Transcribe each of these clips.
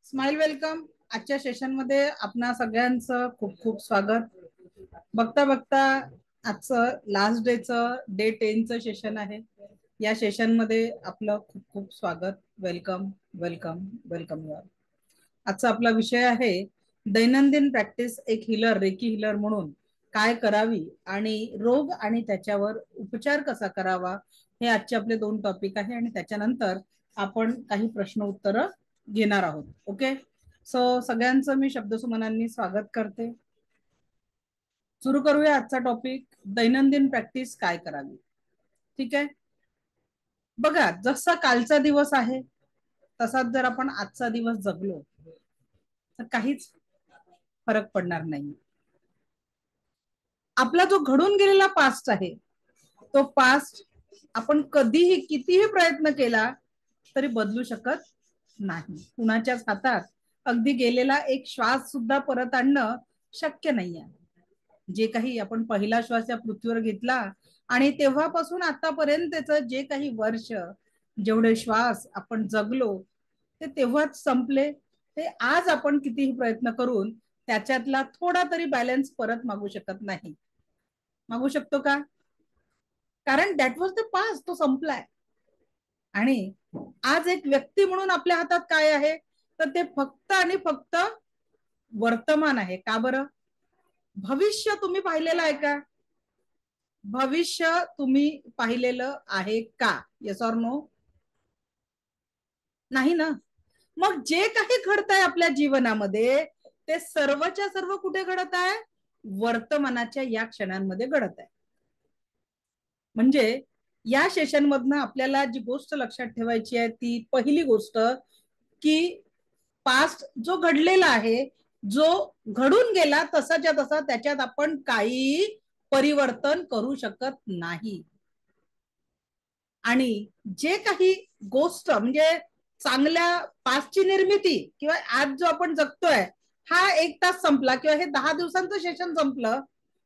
Smile welcome. आजच्या session मध्ये आपणा सगळ्यांचं खूप खूप स्वागत. बघता बघता आजचं लास्ट डे 10चं सेशन आहे. या सेशन मध्ये आपलं खूप खूप स्वागत. Welcome welcome welcome you. आजचा आपला विषय आहे दैनंदिन प्रॅक्टिस एक हिलर रेकी हिलर म्हणून काय करावी आणि रोग आणि त्याच्यावर उपचार कसा करावा, हे आजचे आपले 2 टॉपिक आहे. आणि त्याच्यानंतर आपण काही प्रश्न उत्तर घेणार आहोत. ओके, सो सगळ्यांचं मी शब्दसुमनांनी स्वागत करते. सुरू करूया आजचा टॉपिक, दैनंदिन प्रॅक्टिस काय करावी. ठीक आहे, बघा जसा कालचा दिवस आहे तसाच जर आपण आजचा दिवस जगलो तर काहीच फरक पडणार नाही. आपला जो घडून गेलेला पास्ट आहे तो पास्ट आपण कधीही कितीही प्रयत्न केला तरी बदलू शकत नाही. कुणाच्याच हातात अगदी गेलेला एक श्वास सुद्धा परत आणणं शक्य नाहीये. जे काही आपण पहिला श्वास या पृथ्वीवर घेतला आणि तेव्हापासून आतापर्यंतच जे काही वर्ष, जेवढे श्वास आपण जगलो ते तेव्हाच संपले. ते आज आपण कितीही प्रयत्न करून त्याच्यातला थोडा तरी बॅलन्स परत मागू शकत नाही. मागू शकतो का? कारण दॅट वॉज द पास्ट, तो संपलाय. आणि आज एक व्यक्ती म्हणून आपल्या हातात काय आहे तर ते फक्त आणि फक्त वर्तमान आहे. का बरं? भविष्य तुम्ही पाहिलेलं आहे का? भविष्य तुम्ही पाहिलेलं आहे का? Yes or no? नाही ना. मग जे काही घडत आहे आपल्या जीवनामध्ये ते सर्वच्या सर्व कुठे घडत आहे? वर्तमानाच्या या क्षणांमध्ये घडत आहे. म्हणजे या सेशन मधनं आपल्याला जी गोष्ट लक्षात ठेवायची आहे ती पहिली गोष्ट की पास्ट जो घडलेला आहे, जो घडून गेला तसाच्या तसा त्याच्यात आपण काही परिवर्तन करू शकत नाही. आणि जे काही गोष्ट म्हणजे चांगल्या पास्टची निर्मिती किंवा आज जो आपण जगतोय हा 1 तास संपला किंवा हे 10 दिवसांचं सेशन संपलं.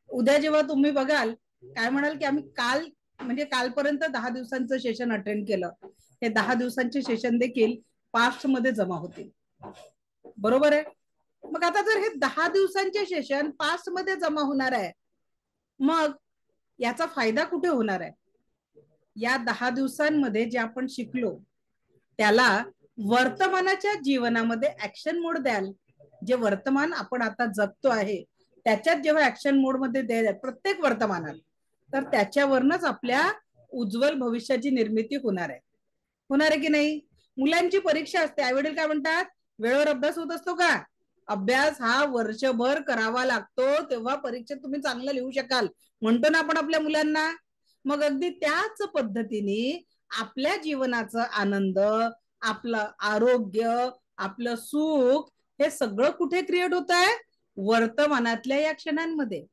उद्या जेव्हा तुम्ही बघाल काय म्हणाल की आम्ही काल म्हणजे कालपर्यंत 10 दिवसांचं सेशन अटेंड केलं. हे 10 दिवसांचे सेशन देखील पास्ट मध्ये जमा होतील. बरोबर आहे? मग आता जर हे 10 दिवसांचे सेशन पास्ट मध्ये जमा होणार आहे मग याचा फायदा कुठे होणार आहे? या 10 दिवसांमध्ये जे आपण शिकलो त्याला वर्तमानाच्या जीवनामध्ये ऍक्शन मोड द्याल. जे वर्तमान आपण आता जगतो आहे त्याच्यात जेव्हा ऍक्शन मोड मध्ये द्याल प्रत्येक वर्तमानात, तर त्याच्यावरनच आपल्या उज्ज्वल भविष्याची निर्मिती होणार आहे. होणार आहे की नाही? मुलांची परीक्षा असते, आई वडील काय म्हणतात, वेळेवर अभ्यास होत असतो का? अभ्यास हा वर्षभर करावा लागतो तेव्हा परीक्षेत तुम्ही चांगलं लिहू शकाल म्हणतो ना आपण आपल्या मुलांना. मग अगदी त्याच पद्धतीने आपल्या जीवनाचा आनंद, आपलं आरोग्य, आपलं सुख हे सगळं कुठे क्रिएट होत आहे? वर्तमानातल्या या क्षणांमध्ये.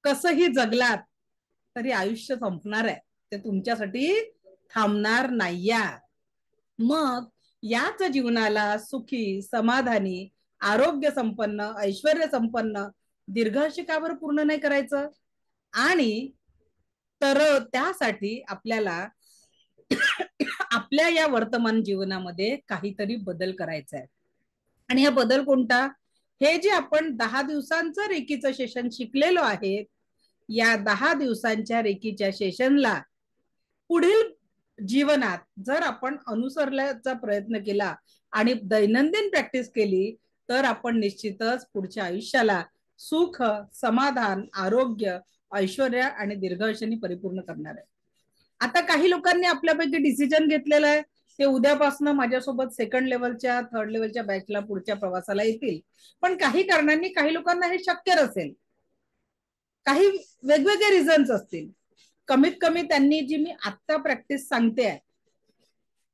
कसंही जगलात तरी आयुष्य संपणार आहे, ते तुमच्यासाठी थांबणार नाही. मग याच जीवनाला सुखी, समाधानी, आरोग्य संपन्न, ऐश्वर्य संपन्न, दीर्घायुष्य का बरं पूर्ण नाही करायचं? आणि तर त्यासाठी आपल्याला आपल्या या वर्तमान जीवनामध्ये काहीतरी बदल करायचा आहे. आणि हा बदल कोणता? हे जे आपण 10 दिवसांचं रेकीचं सेशन शिकलेलो आहे, या 10 दिवसांच्या रेकीच्या सेशनला पुढील जीवनात जर आपण अनुसरण्याचा प्रयत्न केला आणि दैनंदिन प्रॅक्टिस केली तर आपण निश्चितच पुढच्या आयुष्याला सुख, समाधान, आरोग्य, ऐश्वर्य आणि दीर्घायुष्याने परिपूर्ण करणार आहे. आता काही लोकांनी आपल्यापैकी डिसिजन घेतलेला आहे ते उद्यापासून माझ्यासोबत सेकंड लेवलच्या, थर्ड लेवलच्या बॅचला पुढच्या प्रवासाला येतील. पण काही कारणांनी काही लोकांना हे शक्य नसेल, काही वेगवेगळे रिझन्स असतील. कमीत कमी त्यांनी जी मी आता प्रॅक्टिस सांगते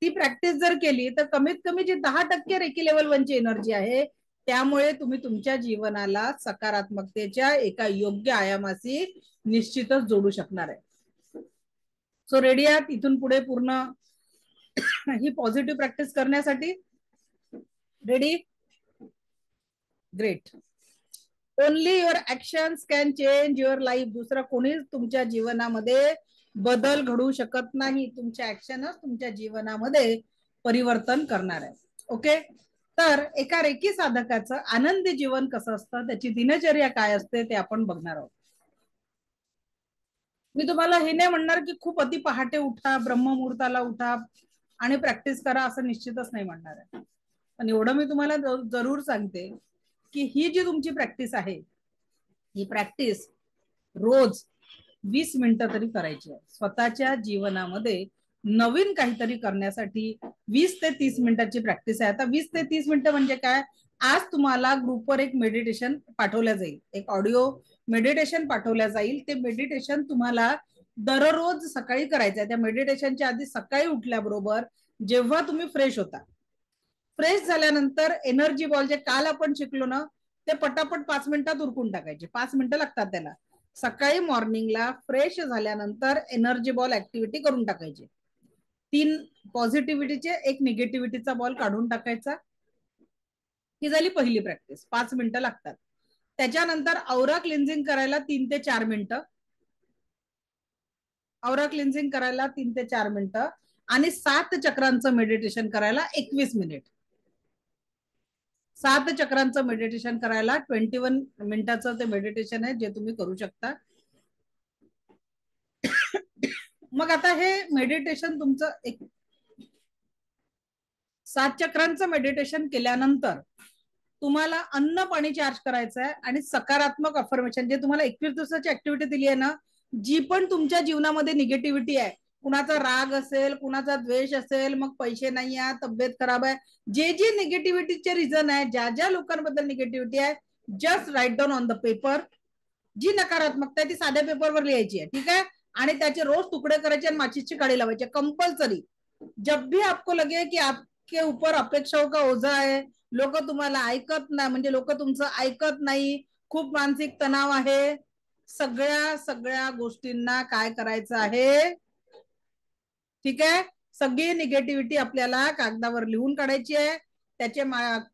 ती प्रॅक्टिस जर केली तर कमीत कमी जी 10% रेकी लेवल 1 ची एनर्जी आहे त्यामुळे तुम्ही तुमच्या जीवनाला सकारात्मकतेच्या एका योग्य आयामाशी निश्चितच जोडू शकणार आहे. सो रेडी आहात इथून पुढे पूर्ण ही पॉझिटिव्ह प्रॅक्टिस करण्यासाठी? Ready? Great. Only your actions can change your life. दुसरा कोणीच तुमच्या जीवनामध्ये बदल घडू शकत नाही. तुमच्या ऍक्शनच तुमच्या जीवनामध्ये परिवर्तन करणार आहे. ओके. तर एका रेकी साधकाचं आनंदी जीवन कसं असतं, त्याची दिनचर्या काय असते ते आपण बघणार आहोत. मी तुम्हाला हे नाही म्हणणार की खूप अति पहाटे उठा, ब्रह्ममुहूर्ताला उठा आणि प्रॅक्टिस करा, असं निश्चितच नाही म्हणणार आहे. पण एवढं मी तुम्हाला जरूर सांगते की ही जी तुमची प्रॅक्टिस आहे, ही प्रॅक्टिस रोज 20 मिनिटं तरी करायची आहे. स्वतःच्या जीवनामध्ये नवीन काहीतरी करण्यासाठी 20 ते 30 मिनिटाची प्रॅक्टिस आहे. आता 20 ते 30 मिनिटं म्हणजे काय, आज तुम्हाला ग्रुपवर एक मेडिटेशन पाठवल्या जाईल, एक ऑडिओ मेडिटेशन पाठवल्या जाईल. ते मेडिटेशन तुम्हाला दररोज सकाळी करायचं आहे. त्या मेडिटेशनच्या आधी सकाळी उठल्याबरोबर जेव्हा तुम्ही फ्रेश होता, फ्रेश झाल्यानंतर एनर्जी बॉल जे काल आपण शिकलो ना, ते पटापट 5 मिनिटात उरकून टाकायचे. 5 मिनिटं लागतात त्याला. सकाळी मॉर्निंगला फ्रेश झाल्यानंतर एनर्जी बॉल ऍक्टिव्हिटी करून टाकायची. 3 पॉझिटिव्हिटीचे, 1 निगेटिव्हिटीचा बॉल काढून टाकायचा. ही झाली पहिली प्रॅक्टिस. 5 मिनिटं लागतात. त्याच्यानंतर औरा क्लिन्झिंग करायला 3 ते 4 मिनिटं. औरा क्लिन्झिंग करायला 3 ते 4 मिनिटं आणि 7 चक्रांचं मेडिटेशन करायला 21 मिनिट. 7 चक्रांचं मेडिटेशन करायला 21 मिनिटाचं ते मेडिटेशन आहे, जे तुम्ही करू शकता. मग आता हे मेडिटेशन तुमचं 7 चक्रांचं मेडिटेशन केल्यानंतर तुम्हाला अन्न पाणी चार्ज करायचं आहे आणि सकारात्मक अफर्मेशन, जे तुम्हाला 21 दिवसाची ऍक्टिव्हिटी दिली आहे ना, जी पण तुमच्या जीवनामध्ये निगेटिव्हिटी आहे, कुणाचा राग असेल, कुणाचा द्वेष असेल, मग पैसे नाही आहे, तब्येत खराब आहे, जे जे निगेटिव्हिटीचे रिझन आहे, ज्या ज्या लोकांबद्दल निगेटिव्हिटी आहे, just write down on the paper. जी नकारात्मकता आहे ती साध्या पेपरवर लिहायची आहे, ठीक आहे. आणि त्याचे रोज तुकडे करायचे आणि माचीसची काडी लावायची कंपल्सरी. जब भी आपको लगे की आपके ऊपर अपेक्षाओं का ओझा आहे, लोक तुम्हाला ऐकत नाही, म्हणजे लोक तुमचं ऐकत नाही, खूप मानसिक तणाव आहे, सगळ्या सगळ्या गोष्टींना काय करायचं आहे, ठीक आहे. सगळी निगेटिव्हिटी आपल्याला कागदावर लिहून काढायची आहे, त्याचे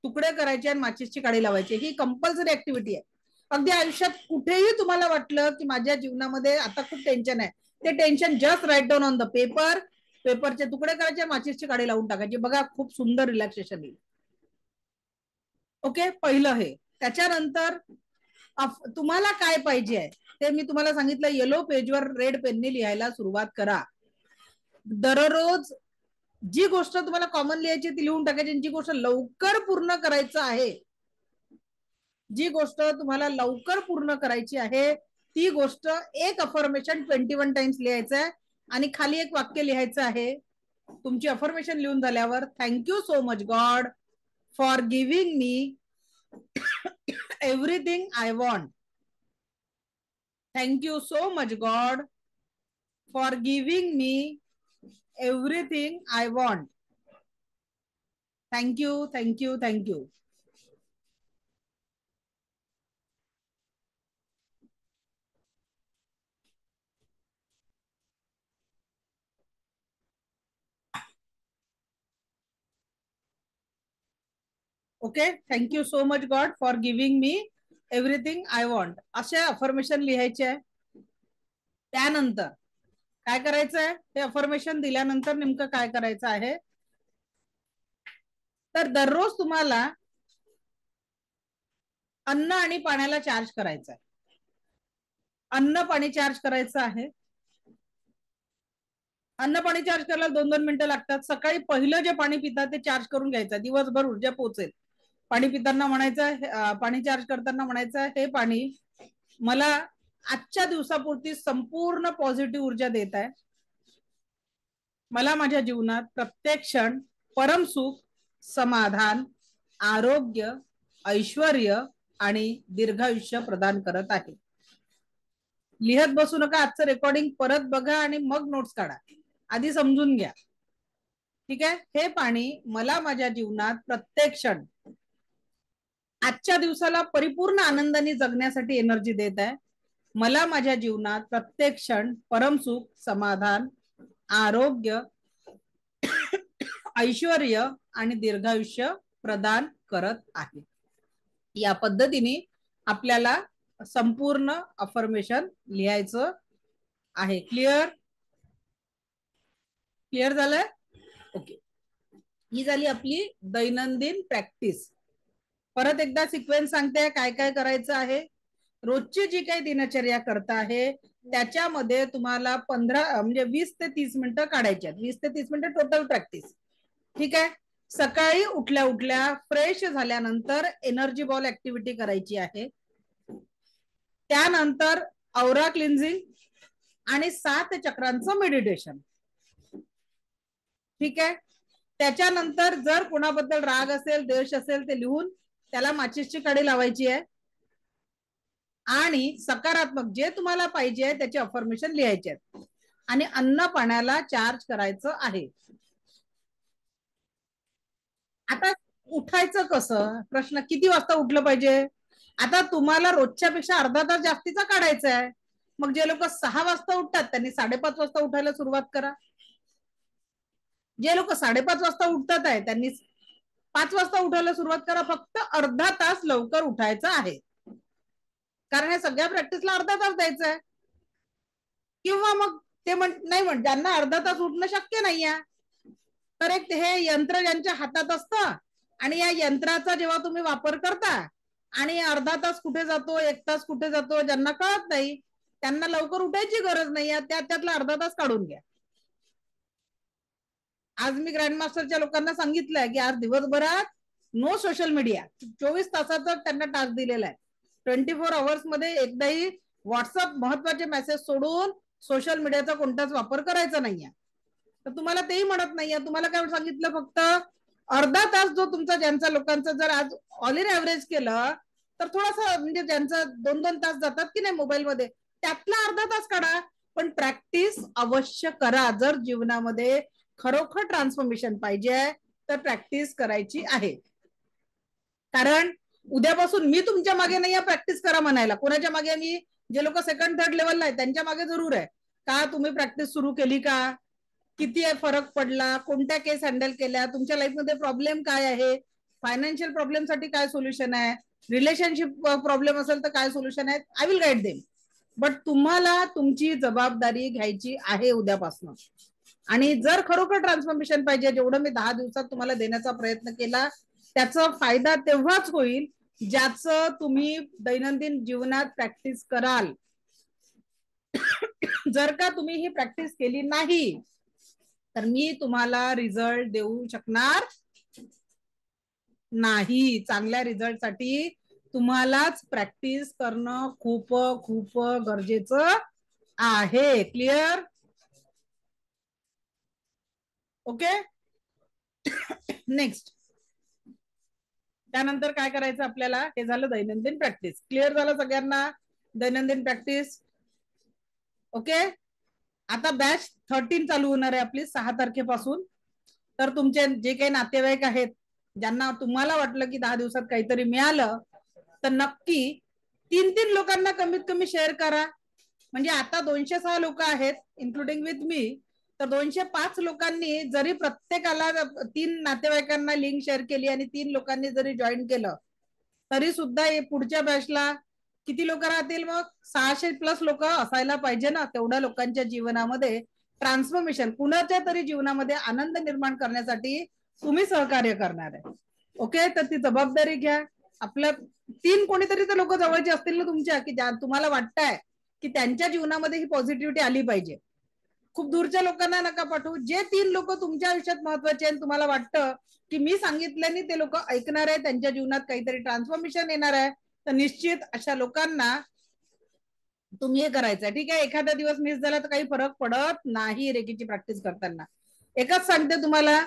तुकडे करायचे आणि माचीसची काडी लावायची. ही कंपल्सरी ऍक्टिव्हिटी आहे. अगदी आयुष्यात कुठेही तुम्हाला वाटलं की माझ्या जीवनामध्ये आता खूप टेन्शन आहे, ते tension just write down on the paper. पेपरचे तुकडे करायचे, माचीसची काडी लावून टाकायची. बघा, खूप सुंदर रिलॅक्सेशन येईल. ओके, पहिलं हे. त्याच्यानंतर तुम्हाला काय पाहिजे आहे ते मी तुम्हाला सांगितलं, येलो पेजवर रेड पेनने लिहायला सुरुवात करा. दररोज जी गोष्ट तुम्हाला कॉमन लिहायची ती लिहून टाकायची. जी गोष्ट लवकर पूर्ण करायचं आहे, जी गोष्ट तुम्हाला लवकर पूर्ण करायची आहे, ती गोष्ट एक अफर्मेशन 21 टाइम्स लिहायचं आहे आणि खाली एक वाक्य लिहायचं आहे. तुमची अफर्मेशन लिहून झाल्यावर, thank you so much God for giving me everything I want. Thank you so much God for giving me everything I want. Thank you, thank you, thank you. Okay, thank you so much God for giving me everything I want, असे affirmation लिहायचे आहे. त्यानंतर काय करायचं आहे, हे affirmation दिल्यानंतर नेमकं काय करायचं आहे, तर दररोज तुम्हाला अन्न आणि पाण्याला चार्ज करायचं आहे. अन्न पाणी चार्ज करायचं आहे. अन्न पाणी चार्ज करायला 2-2 मिनिटं लागतात. सकाळी पहिलं जे पाणी पितात ते चार्ज करून घ्यायचं, दिवसभर ऊर्जा पोहोचेल. पाणी पिताना म्हणायचं, पाणी चार्ज करताना म्हणायचं, हे पाणी मला आजच्या दिवसापुरती संपूर्ण पॉझिटिव्ह ऊर्जा देत आहे. मला माझ्या जीवनात प्रत्येक क्षण परम सुख, समाधान, आरोग्य, ऐश्वर्य आणि दीर्घायुष्य प्रदान करत आहे. लिहत बसू नका. आजचं रेकॉर्डिंग परत बघा आणि मग नोट्स काढा. आधी समजून घ्या, ठीक आहे. हे पाणी मला माझ्या जीवनात प्रत्येक क्षण आजच्या दिवसाला परिपूर्ण आनंदाने जगण्यासाठी एनर्जी देत आहे. मला माझ्या जीवनात प्रत्येक क्षण परमसुख, समाधान, आरोग्य, ऐश्वर्य आणि दीर्घायुष्य प्रदान करत आहे. या पद्धतीने आपल्याला संपूर्ण अफर्मेशन लिहायचं आहे. क्लिअर? क्लिअर झालंय? ओके. ही झाली आपली दैनंदिन प्रॅक्टिस. परत एकदा सिक्वेन्स सांगते काय काय करायचं आहे. रोजची जी काही दिनचर्या करता आहे त्याच्यामध्ये तुम्हाला 15 म्हणजे 20 ते 30 मिनिटं काढायची आहेत. 20 ते 30 मिनिटं टोटल प्रॅक्टिस. ठीक आहे. सकाळी उठल्या उठल्या फ्रेश झाल्यानंतर एनर्जी बॉल ऍक्टिव्हिटी करायची आहे. त्यानंतर औरा क्लिन्झिंग आणि 7 चक्रांचं मेडिटेशन. ठीक आहे. त्याच्यानंतर जर कोणाबद्दल राग असेल द्वेष असेल ते लिहून त्याला माचीसची काडी लावायची आहे आणि सकारात्मक जे तुम्हाला पाहिजे त्याचे अफर्मेशन लिहायचे आहेत आणि अन्न पाण्याला चार्ज करायचं आहे. आता उठायचं कसं, प्रश्न किती वाजता उठलं पाहिजे. आता तुम्हाला रोजच्या पेक्षा अर्धा तास जास्तीचा काढायचा आहे. मग जे लोक 6 वाजता उठतात त्यांनी 5:30 वाजता उठायला सुरुवात करा. जे लोक 5:30 वाजता उठतात आहे त्यांनी 5 वाजता उठायला सुरुवात करा. फक्त अर्धा तास लवकर उठायचं आहे कारण हे सगळ्या प्रॅक्टिसला अर्धा तास द्यायचा आहे. किंवा मग ते नाही ज्यांना अर्धा तास उठणं शक्य नाहीये तर एक हे यंत्र ज्यांच्या हातात असतं आणि या यंत्राचा जेव्हा तुम्ही वापर करता आणि अर्धा तास कुठे जातो 1 तास कुठे जातो ज्यांना कळत नाही त्यांना लवकर उठायची गरज नाही आहे. त्यातला अर्धा तास काढून घ्या. आज मी ग्रँडमास्टरच्या लोकांना सांगितलंय की आज दिवसभरात नो सोशल मीडिया. 24 तासाचा त्यांना टास्क दिलेला आहे. 24 आवर्स मध्ये एकदाही व्हॉट्सअप महत्वाचे मेसेज सोडून सोशल मीडियाचा कोणताच वापर करायचा नाहीये. तर तुम्हाला तेही म्हणत नाहीये. तुम्हाला काय सांगितलं फक्त अर्धा तास जो तुमचा ज्यांचा लोकांचा जर आज ऑल इन ऍव्हरेज केलं तर थोडासा म्हणजे ज्यांचं 2-2 तास जातात की नाही मोबाईल मध्ये त्यातला अर्धा तास काढा. पण प्रॅक्टिस अवश्य करा. जर जीवनामध्ये खरोखर ट्रान्सफॉर्मेशन पाहिजे तर प्रॅक्टिस करायची आहे. कारण उद्यापासून मी तुमच्या मागे नाही प्रॅक्टिस करा म्हणायला. कोणाच्या मागे मी जे लोक 2nd 3rd लेवलला आहे त्यांच्या मागे जरूर आहे का तुम्ही प्रॅक्टिस सुरू केली का, किती फरक पडला, कोणत्या केस हँडल केल्या, तुमच्या लाईफमध्ये प्रॉब्लेम काय आहे, फायनान्शियल प्रॉब्लेम साठी काय सोल्युशन आहे, रिलेशनशिप प्रॉब्लेम असेल तर काय सोल्युशन आहे. I will guide them. But तुम्हाला तुमची जबाबदारी घ्यायची आहे उद्यापासून. आणि जर खरोखर ट्रान्सफॉर्मेशन पाहिजे जेवढं मी 10 दिवसात तुम्हाला देण्याचा प्रयत्न केला त्याचा फायदा तेव्हाच होईल ज्याचं तुम्ही दैनंदिन जीवनात प्रॅक्टिस कराल. जर का तुम्ही ही प्रॅक्टिस केली नाही तर मी तुम्हाला रिझल्ट देऊ शकणार नाही. चांगल्या रिझल्ट साठी तुम्हालाच प्रॅक्टिस करणं खूप खूप गरजेचं आहे. क्लिअर. ओके. नेक्स्ट त्यानंतर काय करायचं आपल्याला, हे झालं दैनंदिन प्रॅक्टिस. क्लिअर झालं सगळ्यांना दैनंदिन प्रॅक्टिस. ओके. आता बॅच 13 चालू होणार आहे आपली 6 तारखेपासून. तर तुमचे जे काही नातेवाईक आहेत ज्यांना तुम्हाला वाटलं की 10 दिवसात काहीतरी मिळालं तर नक्की 3-3 लोकांना कमीत कमी शेअर करा. म्हणजे आता 206 लोक आहेत इन्क्लुडिंग विथ मी. तर 205 लोकांनी जरी प्रत्येकाला 3 नातेवाईकांना लिंक शेअर केली आणि 3 लोकांनी जरी जॉईन केलं तरी सुद्धा पुढच्या बॅचला किती लोक राहतील. मग 600+ लोक असायला पाहिजे ना. तेवढ्या लोकांच्या जीवनामध्ये ट्रान्सफॉर्मेशन कुणाच्या तरी जीवनामध्ये आनंद निर्माण करण्यासाठी तुम्ही सहकार्य करणार आहे. ओके. तर ती जबाबदारी घ्या. आपल्या 3 कोणीतरी तर लोक जवळचे असतील ना तुमच्या की तुम्हाला वाटतंय की त्यांच्या जीवनामध्ये ही पॉझिटिव्हिटी आली पाहिजे. खूप दूरच्या लोकांना नका पाठवू. जे 3 लोक तुमच्या आयुष्यात महत्वाचे आहेत तुम्हाला वाटतं की मी सांगितल्याने ते लोक ऐकणार आहे त्यांच्या जीवनात काहीतरी ट्रान्सफॉर्मेशन येणार आहे तर निश्चित अशा लोकांना तुम्ही हे करायचं. ठीक आहे. एखादा दिवस मिस झाला तर काही फरक पडत नाही रेकीची प्रॅक्टिस करताना. एकच सांगते तुम्हाला,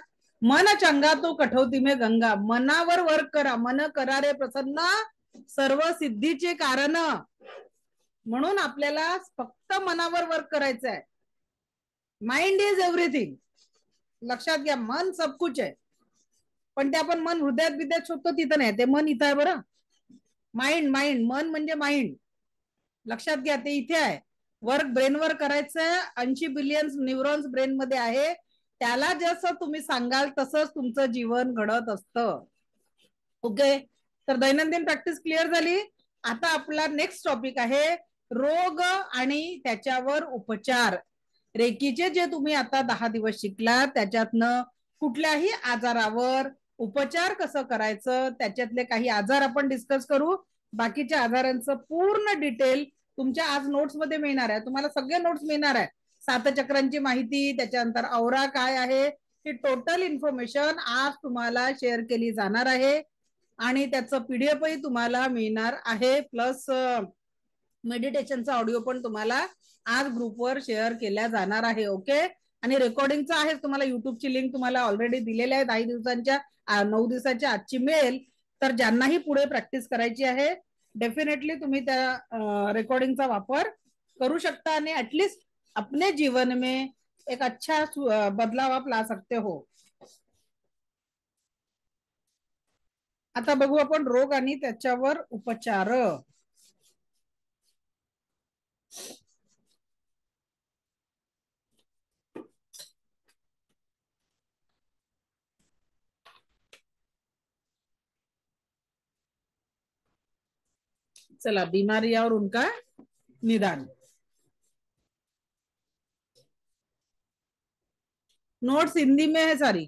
मन चंगा तो कठौती में गंगा. मनावर वर्क करा. मन करा रे प्रसन्न सर्व सिद्धीचे कारण. म्हणून आपल्याला फक्त मनावर वर्क करायचं आहे. Mind is everything. लक्षात घ्या. मन सब कुछ आहे. पण ते आपण मन हृदयात विद्यात शोधतो तिथं नाही. ते मन इथं आहे बरं. माइंड मन म्हणजे माइंड. लक्षात घ्या ते इथे आहे. वर्क ब्रेनवर करायचं. 80 बिलियन न्यूरॉन्स ब्रेन मध्ये आहे. त्याला जसं तुम्ही सांगाल तसंच तुमचं जीवन घडत असतं. ओके. तर दैनंदिन प्रॅक्टिस क्लिअर झाली. आता आपला नेक्स्ट टॉपिक आहे रोग आणि त्याच्यावर उपचार. रेकीचे जे तुम्ही आता 10 दिवस शिकला त्याच्यातनं कुठल्याही आजारावर उपचार कसं करायचं, त्याच्यातले काही आजार आपण डिस्कस करू. बाकीच्या आजारांचं पूर्ण डिटेल तुमच्या आज नोट्स मध्ये मिळणार आहे. तुम्हाला सगळे नोट्स मिळणार आहे. 7 चक्रांची माहिती, त्याच्यानंतर औरा काय आहे, ही टोटल इन्फॉर्मेशन आज तुम्हाला शेअर केली जाणार आहे. आणि त्याचं पीडीएफही तुम्हाला मिळणार आहे. प्लस मेडिटेशनचा ऑडिओ पण तुम्हाला आज ग्रुपवर शेअर केल्या जाणार आहे. ओके. आणि रेकॉर्डिंगचं आहे, तुम्हाला युट्यूबची लिंक तुम्हाला ऑलरेडी दिलेली आहे. 10 दिवसांच्या 9 दिवसाच्या आजची मिळेल. तर ज्यांनाही पुढे प्रॅक्टिस करायची आहे डेफिनेटली तुम्ही त्या रिकॉर्डिंगचा वापर करू शकता आणि ऍटलीस्ट अपने जीवन में एक अच्छा बदलाव आप ला सकते हो. आता बघू आपण रोग आणि त्याच्यावर उपचार. चला, बीमारी और उनका निदान. नोट्स हिंदी में है सारी,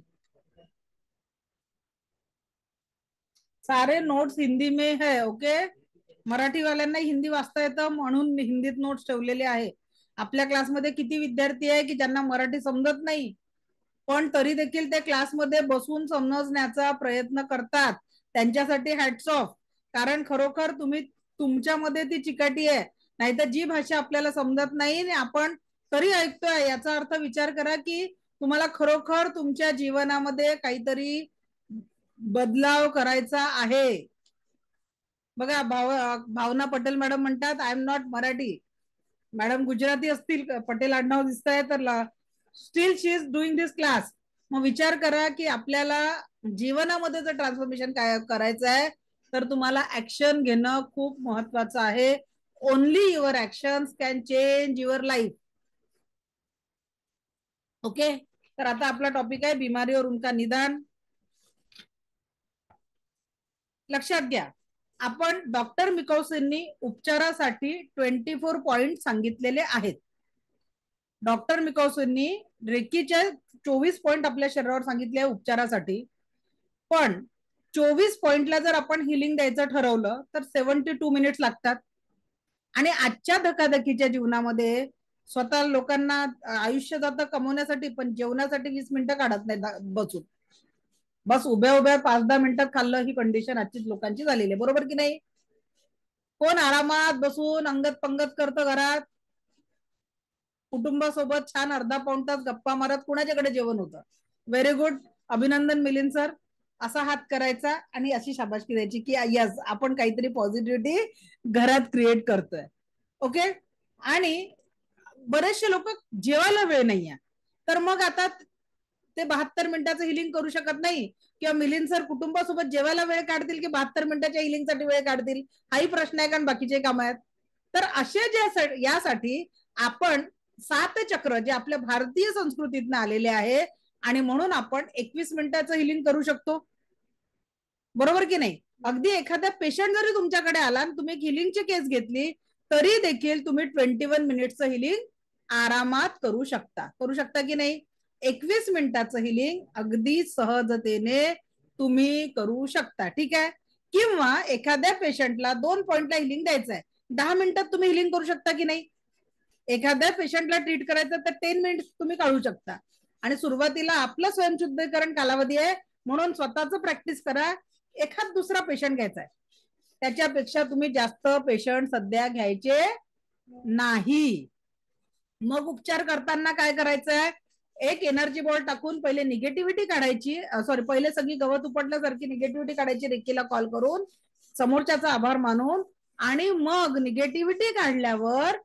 सारे नोट्स हिंदी में है. ओके. मराठी वाल्यांना हिंदी वाचता येतं म्हणून हिंदीत नोट्स ठेवलेले आहे. आपल्या क्लासमध्ये किती विद्यार्थी आहे की ज्यांना मराठी समजत नाही, पण तरी देखील ते क्लासमध्ये बसून समजण्याचा प्रयत्न करतात. त्यांच्यासाठी हॅट्स ऑफ. कारण खरोखर तुम्ही तुमच्यामध्ये ती चिकाटी आहे. नाहीतर जी भाषा आपल्याला समजत नाही आपण तरी ऐकतोय, याचा अर्थ विचार करा की तुम्हाला खरोखर तुमच्या जीवनामध्ये काहीतरी बदलाव करायचा आहे. बघा, भावना पटेल मॅडम म्हणतात I am not Marathi. Madam Gujarati असतील, पटेल आडनाव दिसत आहे, तर steel she is doing this class. मग विचार करा की आपल्याला जीवनामध्ये जर ट्रान्सफॉर्मेशन काय करायचं आहे तर तुम्हाला ऍक्शन घेणं खूप महत्वाचं आहे. Only your action can change your life. Okay. तर आता आपला टॉपिक आहे बीमारी और उनका निदान. लक्षात घ्या, आपण डॉक्टर मिकौसेंनी उपचारासाठी 24 पॉइंट सांगितलेले आहेत. डॉक्टर मिकौसेंनी रेकीचे 24 पॉइंट आपल्या शरीरावर सांगितले आहे उपचारासाठी. पण 24 पॉइंटला जर आपण हिलिंग द्यायचं ठरवलं तर 72 मिनिट्स लागतात. आणि आजच्या धकाधकीच्या जीवनामध्ये स्वतः लोकांना आयुष्य जातं कमवण्यासाठी, पण जेवणासाठी 20 मिनिटं काढत नाही बसून. बस उभ्या उभ्या 5-10 मिनिटात खाल्लं, ही कंडिशन आजची लोकांची झालेली आहे. बरोबर की नाही? कोण आरामात बसून अंगत पंगत करतं घरात, कुटुंबासोबत छान अर्धा पाऊण तास गप्पा मारत कुणाच्याकडे जेवण होतं? व्हेरी गुड, अभिनंदन मिलिंद सर. असा हात करायचा आणि अशी शाबासकी द्यायची की यस, आपण काहीतरी पॉझिटिव्हिटी घरात क्रिएट करतोय. ओके. आणि बरेचसे लोक जेवायला वेळ नाहीये, तर मग आता ते 72 मिनिटाचं हिलिंग करू शकत नाही. किंवा मिलिंद सर कुटुंबासोबत जेवायला वेळ काढतील की 72 मिनिटाच्या हिलिंगसाठी वेळ काढतील, हाही प्रश्न आहे, कारण बाकीचे काम आहेत. तर असे जे यासाठी आपण 7 चक्र जे आपल्या भारतीय संस्कृतीतनं आलेले आहे, आणि म्हणून आपण 21 मिनिटाचं हिलिंग करू शकतो. बरोबर की नाही? अगदी एखादा पेशंट जरी तुमच्याकडे आला आणि तुम्ही एक हिलिंगची केस घेतली तरी देखील तुम्ही 21 मिनिटचं हिलिंग आरामात करू शकता. करू शकता की नाही? 21 मिनिटाचं हिलिंग अगदी सहजतेने तुम्ही करू शकता. ठीक आहे. किंवा एखाद्या पेशंटला 2 पॉइंटला हिलिंग द्यायचं आहे, 10 मिनिटात तुम्ही हिलिंग करू शकता की नाही? एखाद्या पेशंटला ट्रीट करायचं तर 10 मिनिट तुम्ही काढू शकता. आणि सुरुवातीला आपलं स्वयंशुद्धीकरण कालावधी आहे म्हणून स्वतःच प्रॅक्टिस करा. एखाद दुसरा पेशंट घ्यायचा आहे, त्याच्यापेक्षा तुम्ही जास्त पेशंट सध्या घ्यायचे नाही. मग उपचार करताना काय करायचंय? एक एनर्जी बॉल टाकून पहिले निगेटिव्हिटी काढायची, सॉरी, पहिले सगळी गवत उपटल्यासारखी निगेटिव्हिटी काढायची रेकीला कॉल करून, समोरच्याचा आभार मानून. आणि मग निगेटिव्हिटी काढल्यावर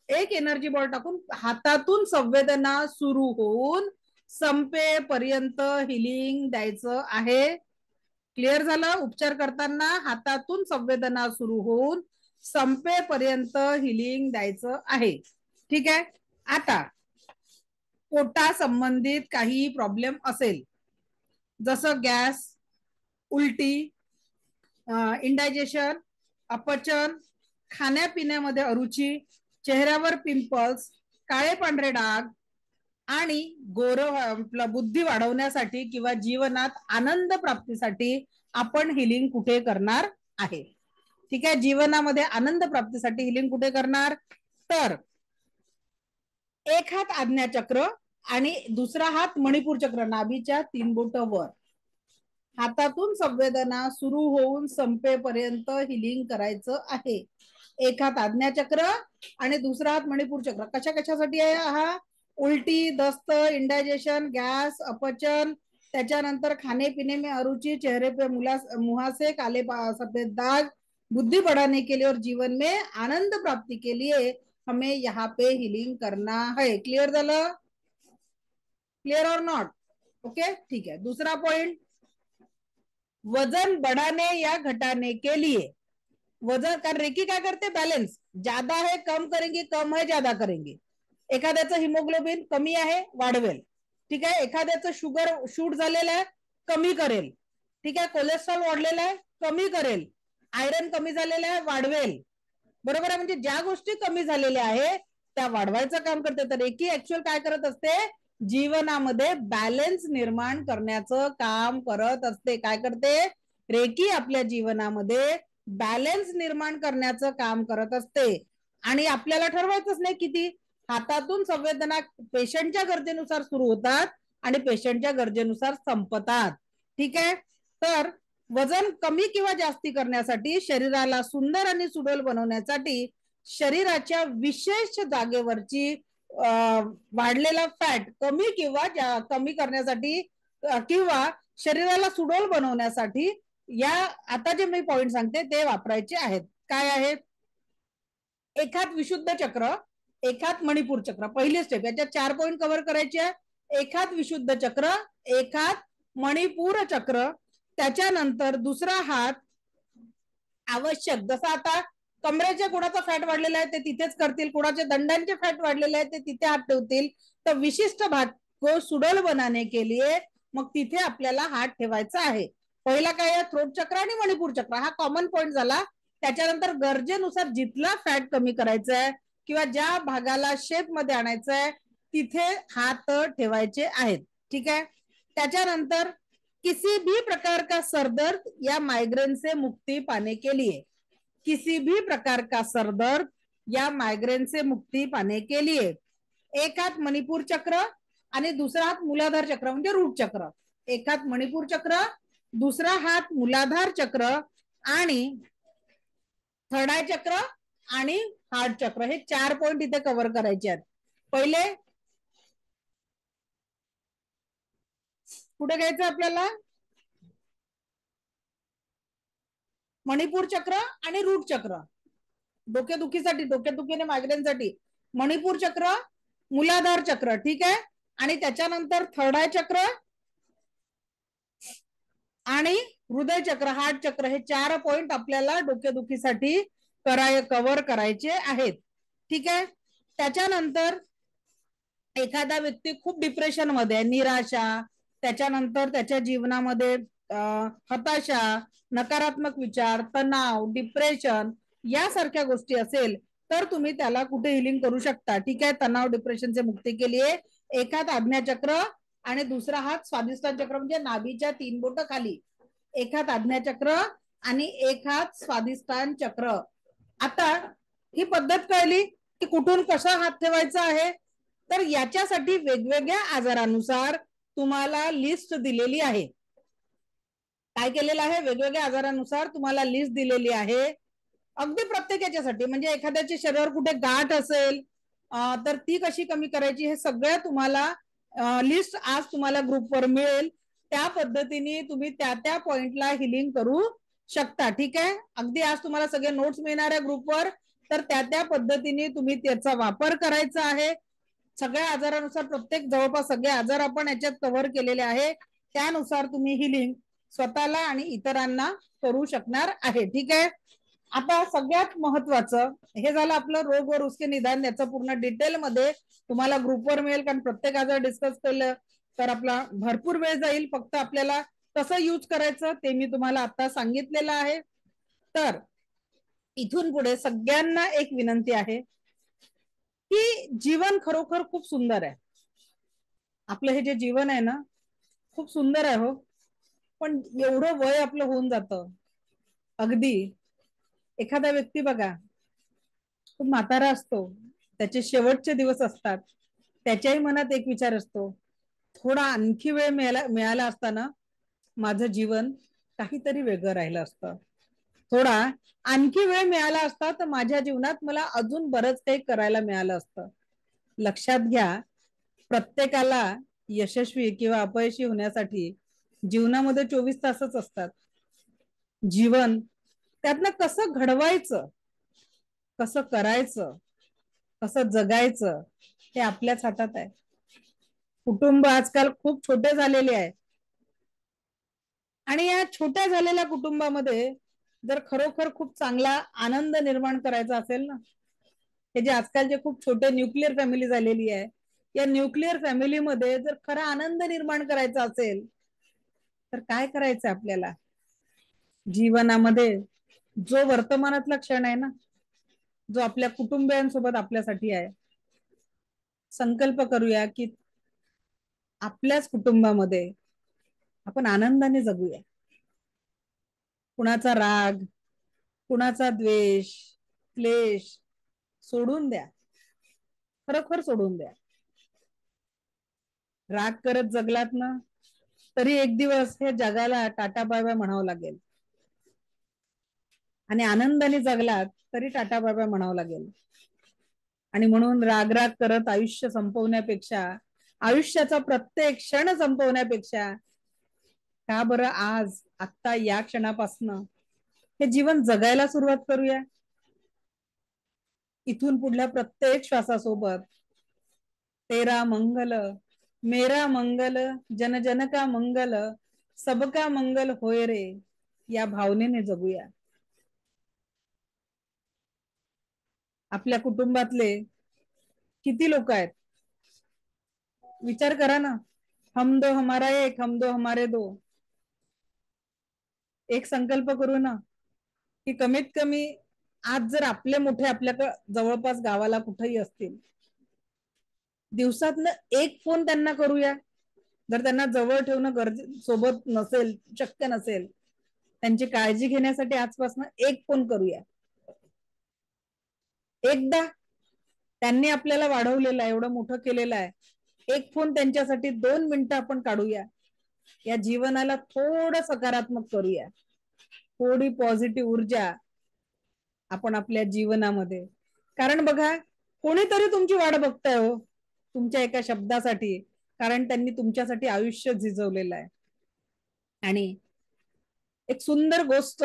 एक एनर्जी बॉल टाकून हातातून संवेदना सुरू होऊन संपेपर्यंत हिलिंग द्यायचं आहे. क्लिअर झालं? उपचार करताना हातातून संवेदना सुरू होऊन संपेपर्यंत हिलिंग द्यायचं आहे. ठीक आहे. आता पोटा संबंधित काही प्रॉब्लेम असेल, जसं गॅस, उलटी, इंडायजेशन, अपचन, खाण्यापिण्यामध्ये अरुची, चेहऱ्यावर पिंपल्स, काळे पांढरे डाग, आणि आपला बुद्धी वाढवण्यासाठी किंवा जीवनात आनंद प्राप्तीसाठी आपण हिलिंग कुठे करणार आहे. ठीक आहे, जीवनामध्ये आनंद प्राप्तीसाठी हिलिंग कुठे करणार, तर एक हात आज्ञाचक्र आणि दुसरा हात मणिपूर चक्र, नाभीच्या 3 बोट वर. हातातून संवेदना सुरू होऊन संपेपर्यंत हिलिंग करायचं आहे. एक हात आज्ञाचक्र आणि दुसरा हात मणिपूर चक्र. कशा कशासाठी आहे हा, उलटी, दस्त, इंडायजेशन, गॅस, अपचन, त्याच्यानंतर खाने पीने में अरुचि, चेहरे पे मुहासे, काले सफेद दाग, बुद्धि बढ़ाने के लिए और जीवन में आनंद प्राप्ति के लिए हमें यहाँ पे हिलिंग करना है. क्लियर झालं, क्लियर और नॉट, ओके ठीक है. दूसरा पॉइंट, वजन बढ़ाने या घटाने के लिए, वजन कारण रेकी काय करते, बैलेंस, ज्यादा है कम करेंगे, कम है ज्यादा करेंगे. एखाद्याचं हिमोग्लोबिन कमी आहे वाढवेल, ठीक आहे. एखाद्याचं शुगर शूट झालेलं आहे कमी करेल, ठीक आहे. कोलेस्ट्रॉल वाढलेला आहे कमी करेल, आयरन कमी झालेला आहे वाढवेल, बरोबर आहे. म्हणजे ज्या गोष्टी कमी झालेल्या आहे त्या वाढवायचं काम करते. तर रेकी ऍक्च्युअल काय करत असते, जीवनामध्ये बॅलन्स निर्माण करण्याचं काम करत असते. काय करते, रेकी आपल्या जीवनामध्ये बॅलन्स निर्माण करण्याचं काम करत असते. आणि आपल्याला ठरवायचंच नाही किती. हातातून संवेदना पेशंटच्या गरजेनुसार सुरू होतात आणि पेशंटच्या गरजेनुसार संपतात, ठीक आहे. तर वजन कमी किंवा जास्ती करण्यासाठी, शरीराला सुंदर आणि सुडोल बनवण्यासाठी शरीराच्या विशेष जागेवरची वाढलेला फॅट कमी करण्यासाठी किंवा शरीराला सुडोल बनवण्यासाठी या आता जे मी पॉइंट सांगते ते वापरायचे आहेत. काय आहेत, एकात विशुद्ध चक्र, एकात मणिपूर चक्र. पहिली स्टेप, याच्यात 4 पॉइंट कव्हर करायचे. एकात विशुद्ध चक्र, एकात मणिपूर चक्र, त्याच्यानंतर दुसरा हात आवश्यक, जसं आता कमरेच्या कोणाचा फॅट वाढलेला आहे ते तिथेच करतील, कोणाचे दंडांचे फॅट वाढलेले आहे ते तिथे हात ठेवतील. तर विशिष्ट भाग को सुडोल बनाने के लिए मग तिथे आपल्याला हात ठेवायचा आहे. पहिला काय आहे, थ्रोट चक्र आणि मणिपूर चक्र, हा कॉमन पॉइंट झाला. त्याच्यानंतर गरजेनुसार जिथला फॅट कमी करायचा आहे किंवा ज्या भागाला शेप मध्ये आणायचं आहे तिथे हात ठेवायचे आहेत, ठीक आहे. त्याच्यानंतर किसी भी प्रकार का सरदर्द या माइग्रेन से मुक्ति पाने के लिए, किसी भी प्रकार का सरदर्द या माइग्रेन से मुक्ति पाने के लिए एक हात मणिपूर चक्र आणि दुसरा हात मूलाधार चक्र म्हणजे रूट चक्र. एक हात मणिपूर चक्र, दुसरा हात मूलाधार चक्र आणि थर्ड आय चक्र आणि हार्ट चक्र, हे 4 पॉइंट इथे कव्हर करायचे आहेत. पहिले कुठे घ्यायचं आपल्याला, मणिपूर चक्र आणि रूट चक्र, डोकेदुखीसाठी, डोकेदुखीने मायग्रेनसाठी मणिपूर चक्र, मूलाधार चक्र, ठीक आहे. आणि त्याच्यानंतर थर्ड आय चक्र आणि हृदय चक्र, हार्ट चक्र, हे 4 पॉइंट आपल्याला डोकेदुखीसाठी कव्हर करायचे आहेत, ठीक आहे. त्याच्यानंतर एखादा व्यक्ती खूप डिप्रेशन मध्ये, निराशा, त्याच्यानंतर त्याच्या जीवनामध्ये हताशा, नकारात्मक विचार, तणाव, डिप्रेशन यासारख्या गोष्टी असेल तर तुम्ही त्याला कुठे हिलिंग करू शकता, ठीक आहे. तणाव डिप्रेशनचे मुक्ती के लिए एक हात आज्ञाचक्र आणि दुसरा हात स्वादिष्टान चक्र म्हणजे नाभीच्या 3 बोट खाली, एक हात आज्ञाचक्र आणि एक हात स्वादिष्टान चक्र. आता ही पद्धत कळली की कुठून कसा हात ठेवायचा आहे. तर याच्यासाठी वेगवेगळ्या आजारानुसार तुम्हाला लिस्ट दिलेली आहे. काय केलेलं आहे, वेगवेगळ्या आजारानुसार तुम्हाला लिस्ट दिलेली आहे. अगदी प्रत्येक याच्यासाठी, म्हणजे एखाद्याच्या शरीरावर कुठे गाठ असेल तर ती कशी कमी करायची हे सगळं तुम्हाला लिस्ट आज तुम्हाला ग्रुपवर मिळेल. त्या पद्धतीने तुम्ही त्या पॉइंटला हिलिंग करू शकता, ठीक आहे. अगदी आज तुम्हाला सगळे नोट्स मिळणार आहे ग्रुपवर, तर त्या पद्धतीने तुम्ही त्याचा वापर करायचा आहे. सगळ्या आजारानुसार, प्रत्येक जवळपास सगळे आजार आपण याच्यात कव्हर केलेले आहे, त्यानुसार तुम्ही हिलिंग स्वतःला आणि इतरांना करू शकणार आहे, ठीक आहे. आता सगळ्यात महत्वाचं हे झालं आपलं रोग व उसके निदान, याचं पूर्ण डिटेल मध्ये तुम्हाला ग्रुपवर मिळेल, कारण प्रत्येक आजार डिस्कस केलं तर आपला भरपूर वेळ जाईल. फक्त आपल्याला कसं यूज करायचं ते मी तुम्हाला आता सांगितलेलं आहे. तर इथून पुढे सगळ्यांना एक विनंती आहे की जीवन खरोखर खूप सुंदर आहे. आपलं हे जे जीवन आहे ना खूप सुंदर आहे हो, पण एवढं वय आपलं होऊन जातं. अगदी एखादा व्यक्ती बघा, तो म्हातारा असतो, त्याचे शेवटचे दिवस असतात, त्याच्याही मनात एक विचार असतो, थोडा आणखी वेळ मिळाला असताना माझं जीवन काहीतरी वेगळं राहिलं असतं. थोडा आणखी वेळ मिळाला असता तर माझ्या जीवनात मला अजून बरंच काही करायला मिळालं असतं. लक्षात घ्या, प्रत्येकाला यशस्वी किंवा अपयशी होण्यासाठी जीवनामध्ये 24 तासच असतात. जीवन त्यातनं कसं घडवायचं, कसं करायचं, कसं जगायचं, हे आपल्याच हातात आहे. कुटुंब आजकाल खूप छोटे झालेले आहे, आणि या छोट्या झालेल्या कुटुंबामध्ये जर खरोखर खूप चांगला आनंद निर्माण करायचा असेल ना, हे जे आजकालचे खूप छोटे न्यूक्लिअर फॅमिली झालेली आहे, या न्यूक्लिअर फॅमिलीमध्ये जर खरा आनंद निर्माण करायचा असेल तर काय करायचं आपल्याला? जीवनामध्ये जो वर्तमानातला क्षण आहे ना, जो आपल्या कुटुंबियांसोबत आपल्यासाठी आहे, संकल्प करूया की आपल्याच कुटुंबामध्ये आपण आनंदाने जगूया. कुणाचा राग, कुणाचा द्वेष, क्लेश सोडून द्या, खरोखर सोडून द्या. राग करत जगलात ना तरी एक दिवस हे जगाला टाटा बाय बाय म्हणावं लागेल, आणि आनंदाने जगलात तरी टाटा बाय बाय म्हणावं लागेल. आणि म्हणून राग करत आयुष्य संपवण्यापेक्षा, आयुष्याचा प्रत्येक क्षण संपवण्यापेक्षा, का बरं आज आत्ता या क्षणापासनं हे जीवन जगायला सुरुवात करूया. इथून पुढल्या प्रत्येक श्वासासोबत तेरा मंगल मेरा मंगल जन जन का मंगल सबका मंगल होय रे, या भावनेने जगूया. आपल्या कुटुंबातले किती लोक आहेत विचार करा ना. हम दो हमारा एक, हम दो हमारे दो. एक संकल्प करू ना की कमीत कमी आज जर आपले मोठे आपल्या जवळपास गावाला कुठेही असतील, दिवसातनं एक फोन त्यांना करूया. जर त्यांना जवळ ठेवणं सोबत नसेल, शक्य नसेल, त्यांची काळजी घेण्यासाठी आजपासून एक फोन करूया. एकदा त्यांनी आपल्याला वाढवलेलं आहे, एवढं मोठं केलेलं आहे, एक फोन त्यांच्यासाठी 2 मिनिटं आपण काढूया. या जीवनाला थोडं सकारात्मक करूया, थोडी पॉझिटिव्ह ऊर्जा आपण आपल्या जीवनामध्ये. कारण बघा, कोणीतरी तुमची वाट बघताय हो, तुमच्या एका शब्दासाठी, कारण त्यांनी तुमच्यासाठी आयुष्य झिजवलेलं आहे. आणि एक सुंदर गोष्ट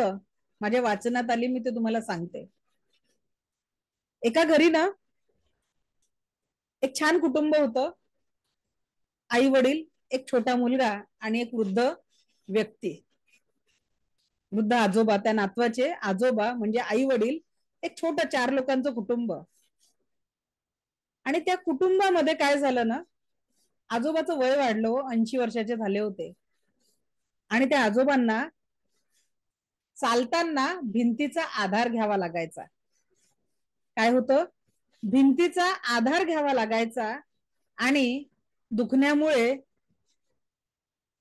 माझ्या वाचनात आली, मी ते तुम्हाला सांगते. एका घरी ना एक छान कुटुंब होतं. आई वडील, एक छोटा मुलगा आणि एक वृद्ध व्यक्ती, वृद्ध आजोबा. त्या नातवाचे आजोबा म्हणजे आई वडील, एक छोटं 4 लोकांचं कुटुंब. आणि त्या कुटुंबामध्ये काय झालं ना, आजोबाचं वय वाढलं, 80 वर्षाचे झाले होते. आणि त्या आजोबांना चालताना भिंतीचा आधार घ्यावा लागायचा. काय होतं? भिंतीचा आधार घ्यावा लागायचा. आणि दुखण्यामुळे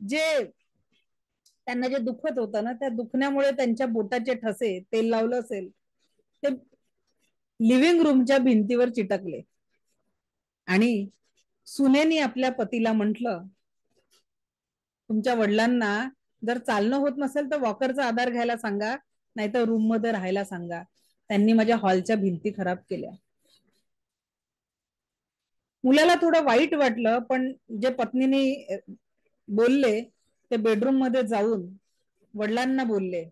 जे त्यांना जे दुखत होतं ना, त्या दुखण्यामुळे त्यांच्या बोटाचे ठसे, तेल लावलं असेल ते, लिव्हिंग रूमच्या भिंतीवर चिटकले. आणि सुनेनी आपल्या पतीला म्हटलं, तुमच्या वडिलांना जर चालणं होत नसेल तर वॉकरचा आधार घ्यायला सांगा, नाहीतर रूम मध्ये राहायला सांगा. त्यांनी माझ्या हॉलच्या भिंती खराब केल्या. मुलाला थोडं वाईट वाटलं, पण जे पत्नीने बोलले ते बेडरूम मध्ये जाऊन वडिलांना बोलले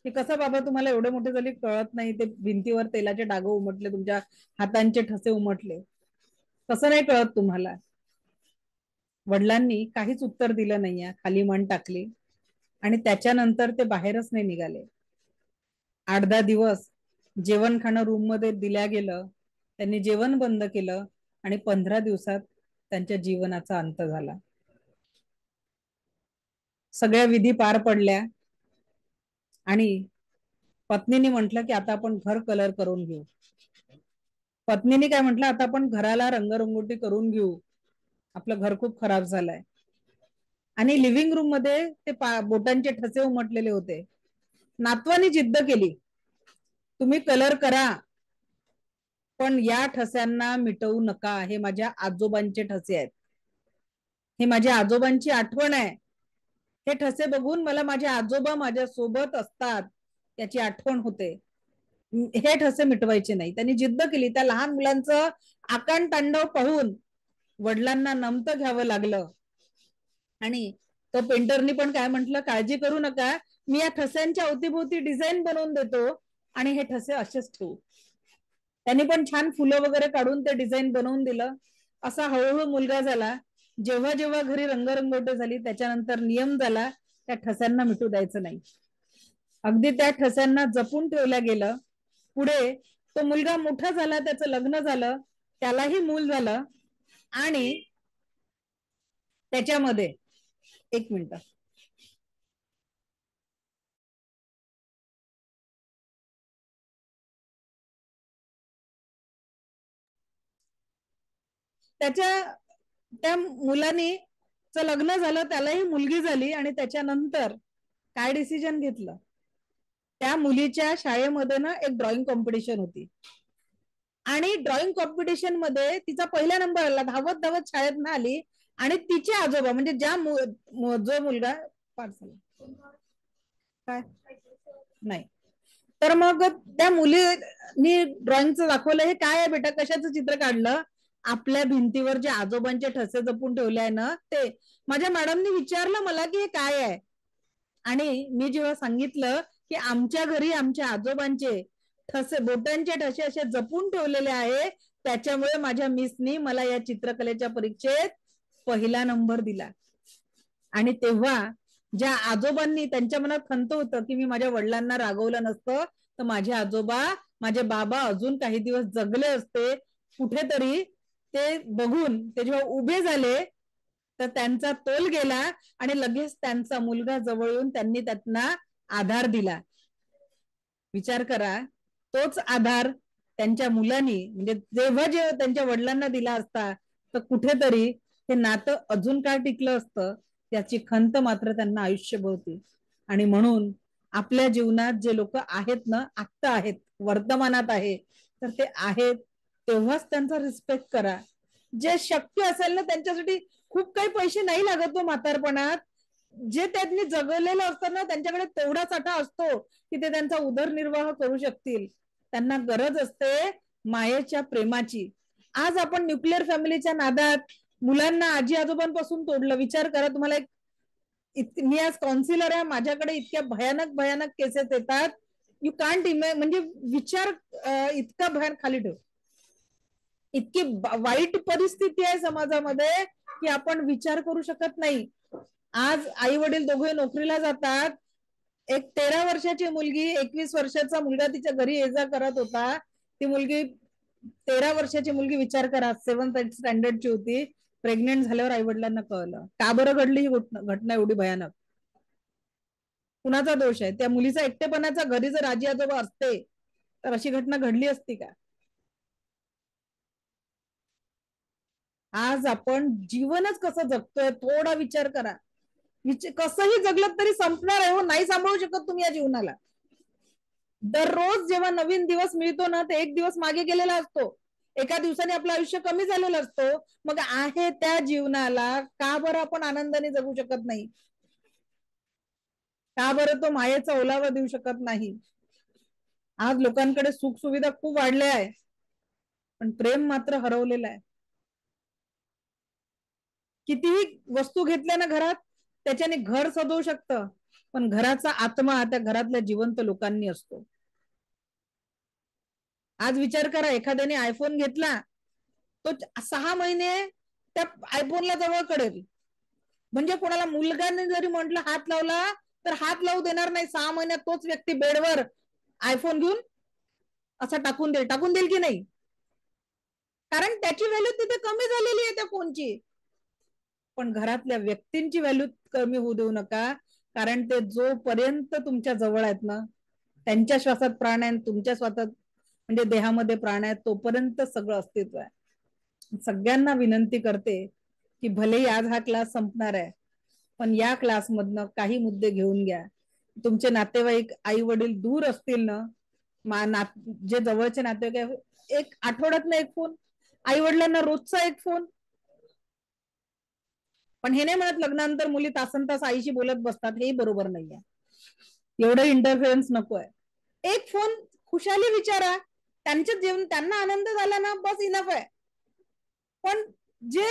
की कसं बाबा, तुम्हाला एवढे मोठे झाले कळत नाही, ते भिंतीवर तेलाचे डाग उमटले, तुमच्या हातांचे ठसे उमटले, कसं नाही कळत तुम्हाला? वडिलांनी काहीच उत्तर दिलं नाहीये, खाली मान टाकली, आणि त्याच्यानंतर ते बाहेरच नाही निघाले. 8-10 दिवस जेवण खाणं रूम मध्ये दिल्या गेलं, त्यांनी जेवण बंद केलं, आणि 15 दिवसात त्यांच्या जीवनाचा अंत झाला. सगळ्या विधी पार पडल्या, आणि पत्नीने म्हटलं की आता आपण घर कलर करून घेऊ. पत्नीने काय म्हटलं, आता आपण घराला रंगरंगोटी करून घेऊ, आपलं घर खूप खराब झालंय. आणि लिव्हिंग रूम मध्ये ते बोटांचे ठसे उमटलेले होते. नातवानी जिद्द केली, तुम्ही कलर करा, पण या ठस्यांना मिटवू नका. हे माझ्या आजोबांचे ठसे आहेत, हे माझ्या आजोबांची आठवण आहे. हे ठसे बघून मला माझे आजोबा माझ्या सोबत असतात याची आठवण होते. हे ठसे मिटवायचे नाही. त्यांनी जिद्द केली. त्या लहान मुलांचं आकांड तांडव पाहून वडिलांना नमतं घ्यावं लागलं. आणि तो पेंटरनी पण काय म्हटलं, काळजी करू नका, मी या ठस्यांच्या अवतीभोवती डिझाईन बनवून देतो आणि हे ठसे असेच ठेवू. त्यांनी पण छान फुलं वगैरे काढून ते डिझाईन बनवून दिलं. असा हळूहळू मुलगा झाला. जेव्हा जेव्हा घरी रंगरंगोटी झाली त्याच्यानंतर नियम झाला, त्या ठस्यांना मिटू द्यायचं नाही. अगदी त्या ठस्यांना जपून ठेवल्या गेलं. पुढे तो मुलगा मोठा झाला, त्याचं लग्न झालं, त्यालाही मूल झालं. आणि त्याच्यामध्ये एक मिनिट, त्या मुलानी लग्न झालं, त्यालाही मुलगी झाली. आणि त्याच्यानंतर काय डिसिजन घेतलं, त्या मुलीच्या शाळेमध्ये ना एक ड्रॉइंग कॉम्पिटिशन होती. आणि ड्रॉइंग कॉम्पिटिशन मध्ये तिचा पहिला नंबर आला. धावत धावत शाळेत ना आली. आणि तिचे आजोबा म्हणजे जो मुलगा पार्सल काय नाही, तर मग त्या मुलीनी ड्रॉइंगचं दाखवलं, हे काय आहे बेटा, कशाचं चित्र काढलं. आपल्या भिंतीवर जे आजोबांचे ठसे जपून ठेवले आहे ना ते. माझ्या मॅडमनी विचारलं मला की हे काय आहे. आणि मी जेव्हा सांगितलं की आमच्या घरी आमच्या आजोबांचे ठसे, बोटांचे ठसे असे जपून ठेवलेले आहे, त्याच्यामुळे माझ्या मिसनी मला या चित्रकलेच्या परीक्षेत पहिला नंबर दिला. आणि तेव्हा ज्या आजोबांनी, त्यांच्या मनात खंत होतं की मी माझ्या वडिलांना रागवलं नसतं तर माझे आजोबा, माझे बाबा अजून काही दिवस जगले असते कुठेतरी. ते बघून ते जेव्हा उभे झाले तर त्यांचा तोल गेला. आणि लगेच त्यांचा मुलगा जवळ येऊन त्यांनी त्यांना आधार दिला. विचार करा, तोच आधार त्यांच्या मुलांनी म्हणजे जेव्हा त्यांच्या वडिलांना दिला असता तर कुठेतरी ते नातं अजून काय टिकलं असतं, त्याची खंत मात्र त्यांना आयुष्यभर होती. आणि म्हणून आपल्या जीवनात जे लोक आहेत ना, आत्ता आहेत, वर्तमानात आहे, तर ते आहेत तेव्हाच त्यांचा रिस्पेक्ट करा. जे शक्य असेल ना, त्यांच्यासाठी खूप काही पैसे नाही लागत तो म्हातारपणात. जे त्यांनी जगलेलं असतं ना, त्यांच्याकडे तेवढा साठा असतो की ते त्यांचा उदरनिर्वाह करू शकतील. त्यांना गरज असते मायेच्या, प्रेमाची. आज आपण न्यूक्लिअर फॅमिलीच्या नादात मुलांना आजी आजोबांपासून तोडलं. विचार करा, तुम्हाला मी आज काउन्सिलर आहे, माझ्याकडे इतक्या भयानक भयानक केसेस येतात, यू कांट म्हणजे विचार इतका भयानक, खाली ठेव, इतकी वाईट परिस्थिती आहे समाजामध्ये की आपण विचार करू शकत नाही. आज आई वडील दोघे नोकरीला जातात. एक 13 वर्षाची मुलगी, 21 वर्षाचा मुलगा तिच्या घरी ये जा करत होता. ती मुलगी 13 वर्षाची मुलगी, विचार करा, 7th स्टँडर्डची होती. प्रेग्नेंट झाल्यावर आई वडिलांना कळलं. का बरं घडली ही घटना एवढी भयानक? कुणाचा दोष आहे? त्या मुलीचा एकटेपणाचा, घरी जर आजी आजोबा असते तर अशी घटना घडली असती का? आज आपण जीवनच कसं जगतोय थोडा विचार करा. कसंही जगलं तरी संपणार आहे हो, नाही सांभाळू शकत तुम्ही या जीवनाला. दररोज जेव्हा नवीन दिवस मिळतो ना, ते एक दिवस मागे गेलेला असतो. एका दिवसाने आपलं आयुष्य कमी झालेलं असतो. मग आहे त्या जीवनाला का बरं आपण आनंदाने जगू शकत नाही? का बरं तो मायेचा ओलावा देऊ शकत नाही? आज लोकांकडे सुख सुविधा खूप वाढल्या आहे, पण प्रेम मात्र हरवलेलं आहे. कितीही वस्तू घेतल्या ना घरात, त्याच्याने घर सजवू शकतं, पण घराचा आत्मा त्या घरातल्या जिवंत लोकांनी असतो. आज विचार करा, एखाद्याने आयफोन घेतला, तो 6 महिने त्या आयफोनला जवळ करेल. म्हणजे कोणाला मुलगाने जरी म्हटलं हात लावला तर हात लावू देणार नाही. 6 महिन्यात तोच व्यक्ती बेडवर आयफोन घेऊन असा टाकून देईल की नाही? कारण त्याची व्हॅल्यू तिथे कमी झालेली आहे त्या फोनची. पण घरातल्या व्यक्तींची व्हॅल्यू कमी होऊ देऊ नका, कारण ते जोपर्यंत तुमच्या जवळ आहेत ना, त्यांच्या श्वासात प्राण आहे, तुमच्या श्वासात म्हणजे देहामध्ये प्राण आहे, तोपर्यंत सगळं अस्तित्व आहे. सगळ्यांना विनंती करते की भलेही आज हा क्लास संपणार आहे, पण या क्लासमधनं काही मुद्दे घेऊन घ्या. तुमचे नातेवाईक आई वडील दूर असतील ना, जे जवळचे नातेवाईक आहे, एक आठवड्यातनं एक फोन, आई वडिलांना रोजचा एक फोन. पण हे नाही म्हणत लग्नानंतर मुली तासन तास आईशी बोलत बसतात, हेही बरोबर नाहीये. एवढं इंटरफेरन्स नकोय. एक फोन खुशाली विचारा, त्यांच्या जीवन त्यांना आनंद झाला ना बस इनफ आहे. पण जे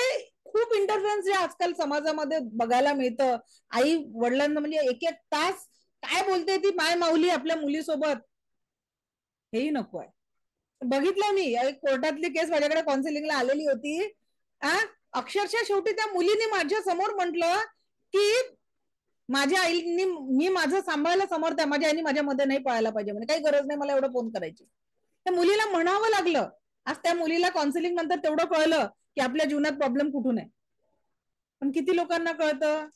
खूप इंटरफरन्स जे आजकाल समाजामध्ये बघायला मिळतं, आई वडिलांना म्हणजे एक एक तास काय बोलते ती माय माऊली आपल्या मुलीसोबत, हेही नको आहे. बघितलं मी एक कोर्टातली केस माझ्याकडे काउन्सिलिंगला आलेली होती. अक्षरशः शेवटी त्या मुलीने माझ्या समोर म्हटलं की माझ्या आईनी मी माझं सांभाळायला समर्थ आहे, माझ्या आईने माझ्या मध्ये नाही पळायला पाहिजे, म्हणजे काही गरज नाही मला एवढं फोन करायची. त्या मुलीला म्हणावं लागलं. आज त्या मुलीला काउन्सिलिंग नंतर तेवढं कळलं की आपल्या जीवनात प्रॉब्लेम कुठून आहे. पण किती लोकांना कळतं?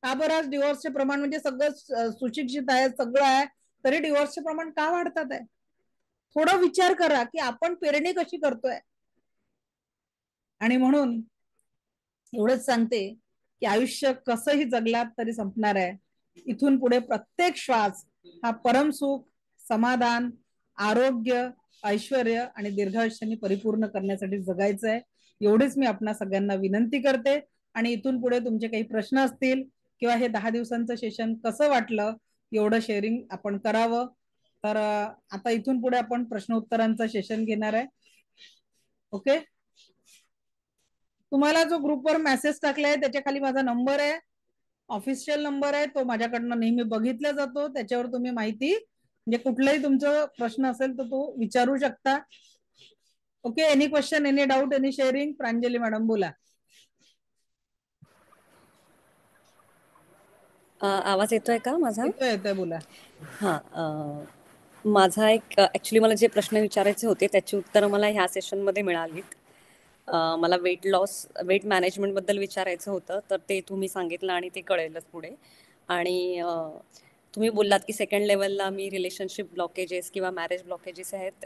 का बरं आज डिवोर्सचे प्रमाण, म्हणजे सगळं सुशिक्षित आहे, सगळं आहे, तरी डिवोर्सचे प्रमाण का वाढतात आहे? थोडा विचार करा की आपण पेरणी कशी करतोय. आणि म्हणून एवढंच सांगते की आयुष्य कसंही जगलात तरी संपणार आहे. इथून पुढे प्रत्येक श्वास हा परमसुख, समाधान, आरोग्य, ऐश्वर आणि दीर्घायुष्याने परिपूर्ण करण्यासाठी जगायचं आहे. एवढीच मी आपणा सगळ्यांना विनंती करते. आणि इथून पुढे तुमचे काही प्रश्न असतील किंवा हे 10 दिवसांचं सेशन कसं वाटलं एवढं शेअरिंग आपण करावं. तर आता इथून पुढे आपण प्रश्न उत्तरांचं सेशन घेणार आहे. ओके. तुम्हाला जो ग्रुपवर मेसेज टाकलाय त्याच्या खाली माझा नंबर आहे, ऑफिशियल नंबर आहे, तो माझ्याकडनं नेहमी बघितला जातो. त्याच्यावर तुम्ही माहिती म्हणजे कुठलाही तुमचा प्रश्न असेल तर तो विचारू शकता. Okay. Any question, any doubt, any sharing? Pranjali madam बोला. आवाज येतोय का माझा? येतोय येतोय, बोला. हा, माझा एक ऍक्च्युली मला जे प्रश्न विचारायचे होते त्याची उत्तरं मला ह्या सेशनमध्ये मिळालीत. मला वेट मॅनेजमेंट बद्दल विचारायचं होतं, तर ते तुम्ही सांगितलं आणि ते कळेलच पुढे. आणि तुम्ही बोललात की सेकंड लेवलला मी रिलेशनशिप ब्लॉकेजेस किंवा मॅरेज ब्लॉकेजेस आहेत,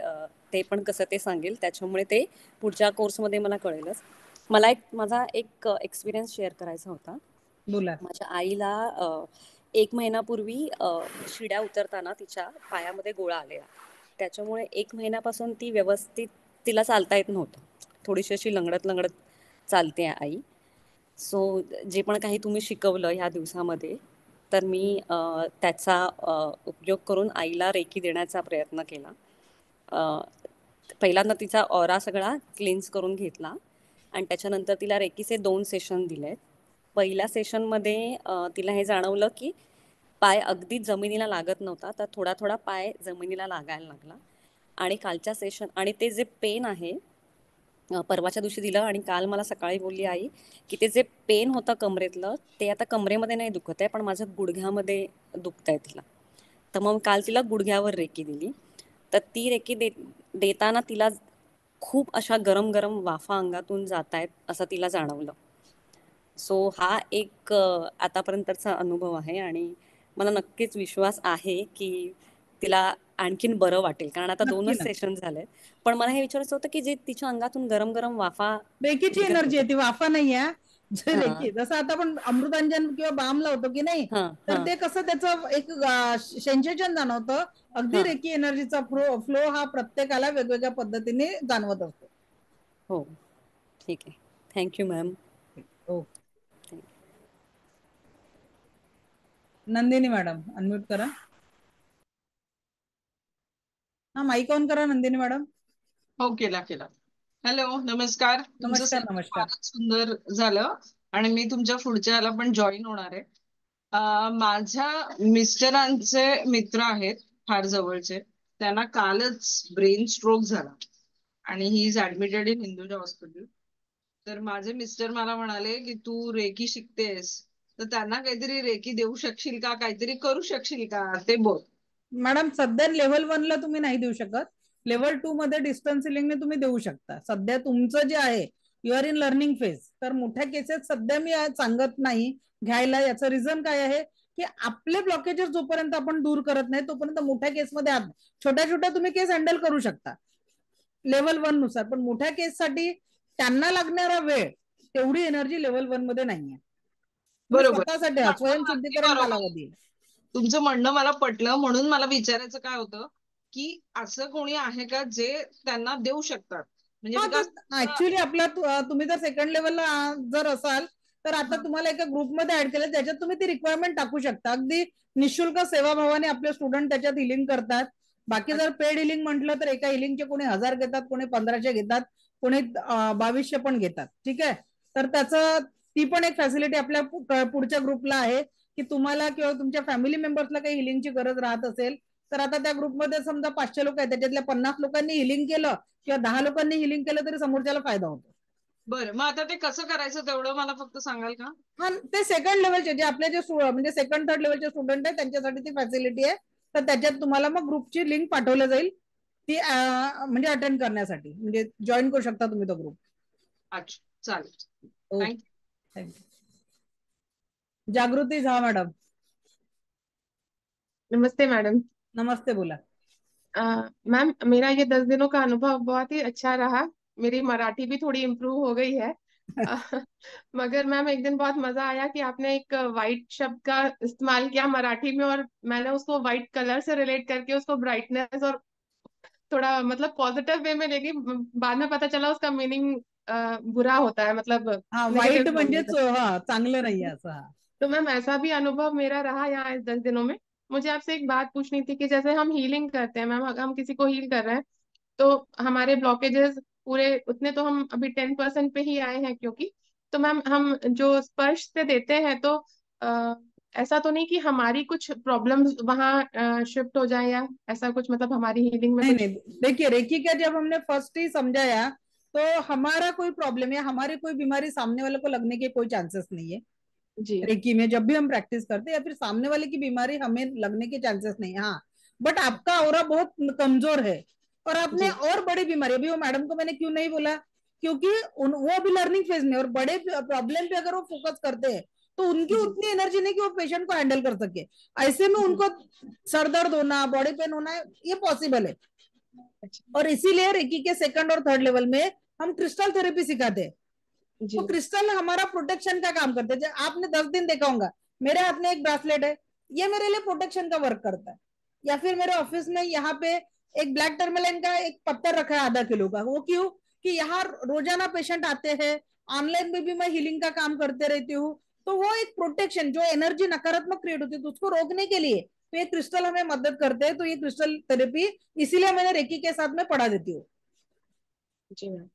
ते पण कसं ते सांगेल, त्याच्यामुळे ते पुढच्या कोर्समध्ये मला कळेलच. मला माझा एक एक्सपिरियन्स शेअर करायचा होता. बोला. माझ्या आईला 1 महिन्यापूर्वी शिड्या उतरताना तिच्या पायामध्ये गोळा आलेला. त्याच्यामुळे 1 महिन्यापासून ती व्यवस्थित तिला चालता येत नव्हतं. थोडीशी अशी लंगडत लंगडत चालते आई. सो जे पण काही तुम्ही शिकवलं ह्या दिवसामध्ये, तर मी त्याचा उपयोग करून आईला रेकी देण्याचा प्रयत्न केला. पहिल्यांदा तिचा ऑरा सगळा क्लीन्स करून घेतला आणि त्याच्यानंतर तिला रेकीचे 2 सेशन दिलेत. पहिल्या सेशनमध्ये तिला हे जाणवलं की पाय अगदी जमिनीला लागत नव्हता, तर थोडा थोडा पाय जमिनीला लागायला लागला. आणि कालच्या सेशन आणि ते जे पेन आहे परवाच्या दिवशी दिलं आणि काल मला सकाळी बोलली आई की ते जे पेन होतं कमरेतलं ते आता कमरेमध्ये नाही दुखत आहे, पण माझ्या गुडघ्यामध्ये दुखत आहे तिला. तर मग काल तिला गुडघ्यावर रेकी दिली. तर ती रेकी देताना तिला खूप अशा गरम गरम वाफा अंगातून जात आहेत असं तिला जाणवलं. सो हा एक आतापर्यंतचा अनुभव आहे आणि मला नक्कीच विश्वास आहे की तिला आणखीन बरं वाटेल, कारण आता नक्की 2च ना. सेशन झाले. पण मला हे विचारायचं होतं की जे तिच्या अंगातून गरम गरम वाफा रेकीची निघत एनर्जी होत्या. आहे ती, वाफा नाही आहे. हां, रेकी जसं आता आपण अमृतांजन किंवा बाम लावतो की नाही, हां, तर हां, ते कसं त्याचं एक सेन्सेशन जाणवतं. अगदी हां. रेकी एनर्जीचा फ्लो हा प्रत्येकाला वेगवेगळ्या पद्धतीने जाणवत असतो. हो, ठीक आहे. Thank you ma'am. हो. नंदिनी मॅडम अनम्यूट करा. हा, माईक ऑन करा नंदिनी मॅडम. हो, केला केला. हॅलो, नमस्कार. तुमचं नमस्कार सेशन नमस्कार. फारच सुंदर झालं आणि मी तुमच्या पुढच्या याला पण जॉईन होणार आहे. माझ्या मिस्टरांचे मित्र आहेत फार जवळचे, त्यांना कालच ब्रेन स्ट्रोक झाला आणि he is admitted in Hinduja hospital. तर माझे मिस्टर मला म्हणाले की तू रेकी शिकतेस तर त्यांना काहीतरी रेकी देऊ शकशील का, काहीतरी करू शकशील का, ते बोल. मॅडम सध्या लेव्हल 1 ला तुम्ही नाही देऊ शकत. लेव्हल 2 मध्ये डिस्टन्स हिलिंगने तुम्ही देऊ शकता. सध्या तुमचं जे आहे you are in learning phase, तर मोठ्या केसेस सध्या मी सांगत नाही घ्यायला. याचं रिझन काय आहे की आपले ब्लॉकेजेस जोपर्यंत आपण दूर करत नाही तोपर्यंत मोठ्या केसमध्ये आत छोट्या छोट्या तुम्ही केस हँडल करू शकता लेव्हल 1 नुसार. पण मोठ्या केससाठी त्यांना लागणारा वेळ तेवढी एनर्जी लेवल 1 मध्ये नाहीये. म्हणजे बरोबर. स्वतःसाठी म्हणणं अगदी स्वयंशुद्धीकरण बरोबर. कालावधी. तुमचं म्हणणं मला पटलं, म्हणून मला विचारायचं काय होतं की असं कोणी आहे का जे त्यांना देऊ शकतात, म्हणजे हा, बिकॉज तर ऍक्च्युली आपला तुम्ही जर सेकंड लेवलला जर असाल तर आता तुम्हाला एका ग्रुपमध्ये ऍड केलं, त्याच्यात तुम्ही ती रिक्वायरमेंट टाकू शकता. अगदी निशुल्क सेवाभावाने आपले स्टुडंट त्याच्यात हिलिंग करतात. बाकी जर पेड हिलिंग म्हटलं तर एका हिलिंगचे कोणी 1000 घेतात, कोणी 1500 घेतात, कोणी 2200 पण घेतात. ठीक आहे, तर त्याचं ती पण एक फॅसिलिटी आपल्या पुढच्या ग्रुपला आहे की तुम्हाला किंवा तुमच्या फॅमिली मेंबर्सला काही हिलिंगची गरज राहत असेल तर आता त्या ग्रुपमध्ये समजा 500 लोक आहेत, त्याच्यातल्या 50 लोकांनी हिलिंग केलं किंवा 10 लोकांनी हिलिंग केलं तरी समोरच्याला फायदा होतो. बरं, मग आता ते कसं करायचं तेवढं मला फक्त सांगाल का? हा, ते सेकंड लेवलचे जे आपले जे म्हणजे सेकंड थर्ड लेवलचे स्टुडंट आहे त्यांच्यासाठी ती फॅसिलिटी आहे. तर त्याच्यात तुम्हाला मग ग्रुपची लिंक पाठवली जाईल, ती म्हणजे अटेंड करण्यासाठी, म्हणजे जॉईन करू शकता तुम्ही तो ग्रुप. अच्छा, चालेल. Okay, thank you. जागृती झा मॅडम. नमस्ते मैडम। नमस्ते, बोला. मैम, मेरा ये 10 दिनों का अनुभव बहुत ही अच्छा रहा। मेरी मराठी भी थोड़ी इम्प्रूव हो गई है। मगर मैम एक दिन बहुत मजा आया कि आपने एक वाइट शब्द का इस्तेमाल किया मराठी में, और मैंने उसको वाइट कलर से रिलेट करके उसको ब्राइटनेस और थोड़ा मतलब पॉजिटिव वे में लेके बाद में पता चला उसका मीनिंग बुरा होता है, मतलब हा, वाईट नेगेटिव बोलने म्हणजेच का। हा चांगलं नाहीये असं. हा, तो मैम ऐसा भी अनुभव मेरा रहा यहाँ इस 10 दिनों में। मुझे आपसे एक बात पूछनी थी कि जैसे हम हीलिंग करते हैं मैम, अगर हम किसी को हील कर रहे हैं तो हमारे ब्लॉकेजेस पूरे उतने तो हम अभी 10% पे ही आए हैं, क्योंकि तो मैम हम जो स्पर्श से देते हैं तो अ, ऐसा तो नहीं कि हमारी कुछ प्रॉब्लम्स वहाँ शिफ्ट हो जाए, या ऐसा कुछ, मतलब हमारी हीलिंग में नहीं कुछ। नहीं, देखिए रेकी का जब हमने फर्स्ट ही समझाया तो हमारा कोई प्रॉब्लम या हमारी कोई बीमारी सामने वाले को लगने के कोई चांसेस नहीं है। जी रेकी में जब भी हम प्रैक्टिस करते हैं या फिर सामने वाले की बीमारी हमें लगने के चांसेस नहीं है। हाँ, बट आपका ऑरा बहुत कमजोर है और आपने जी और बड़ी बीमारी, अभी वो मैडम को मैंने क्यों नहीं बोला, क्योंकि वो अभी लर्निंग फेज में, और बड़े प्रॉब्लम पे अगर वो फोकस करते हैं तो उनकी जी उतनी एनर्जी नहीं कि वो पेशेंट को हैंडल कर सके। ऐसे में जी। उनको सर दर्द होना, बॉडी पेन होना, ये पॉसिबल है। अच्छा। और इसीलिए रेकी के सेकंड और थर्ड लेवल में हम क्रिस्टल थेरेपी सिखाते हैं। जी तो क्रिस्टल हमारा प्रोटेक्शन का काम करते हैं। आपने 10 दिन देखा होगा, मेरे हाथ में एक ब्रासलेट है, ये मेरे लिए प्रोटेक्शन का वर्क करता है। या फिर मेरे ऑफिस में यहाँ पे एक ब्लैक टर्मलाइन का एक पत्थर रखा है आधा किलो का, वो क्यों कि यहाँ रोजाना पेशेंट आते हैं, ऑनलाइन में भी मैं हीलिंग का काम करते रहती हूँ। तो वो एक प्रोटेक्शन, जो एनर्जी नकारात्मक क्रिएट होती है तो उसको रोकने के लिए तो ये क्रिस्टल हमें मदद करते हैं। तो ये क्रिस्टल थेरेपी इसीलिए मैंने रेकी के साथ में पढ़ा देती हूँ। जी मैम।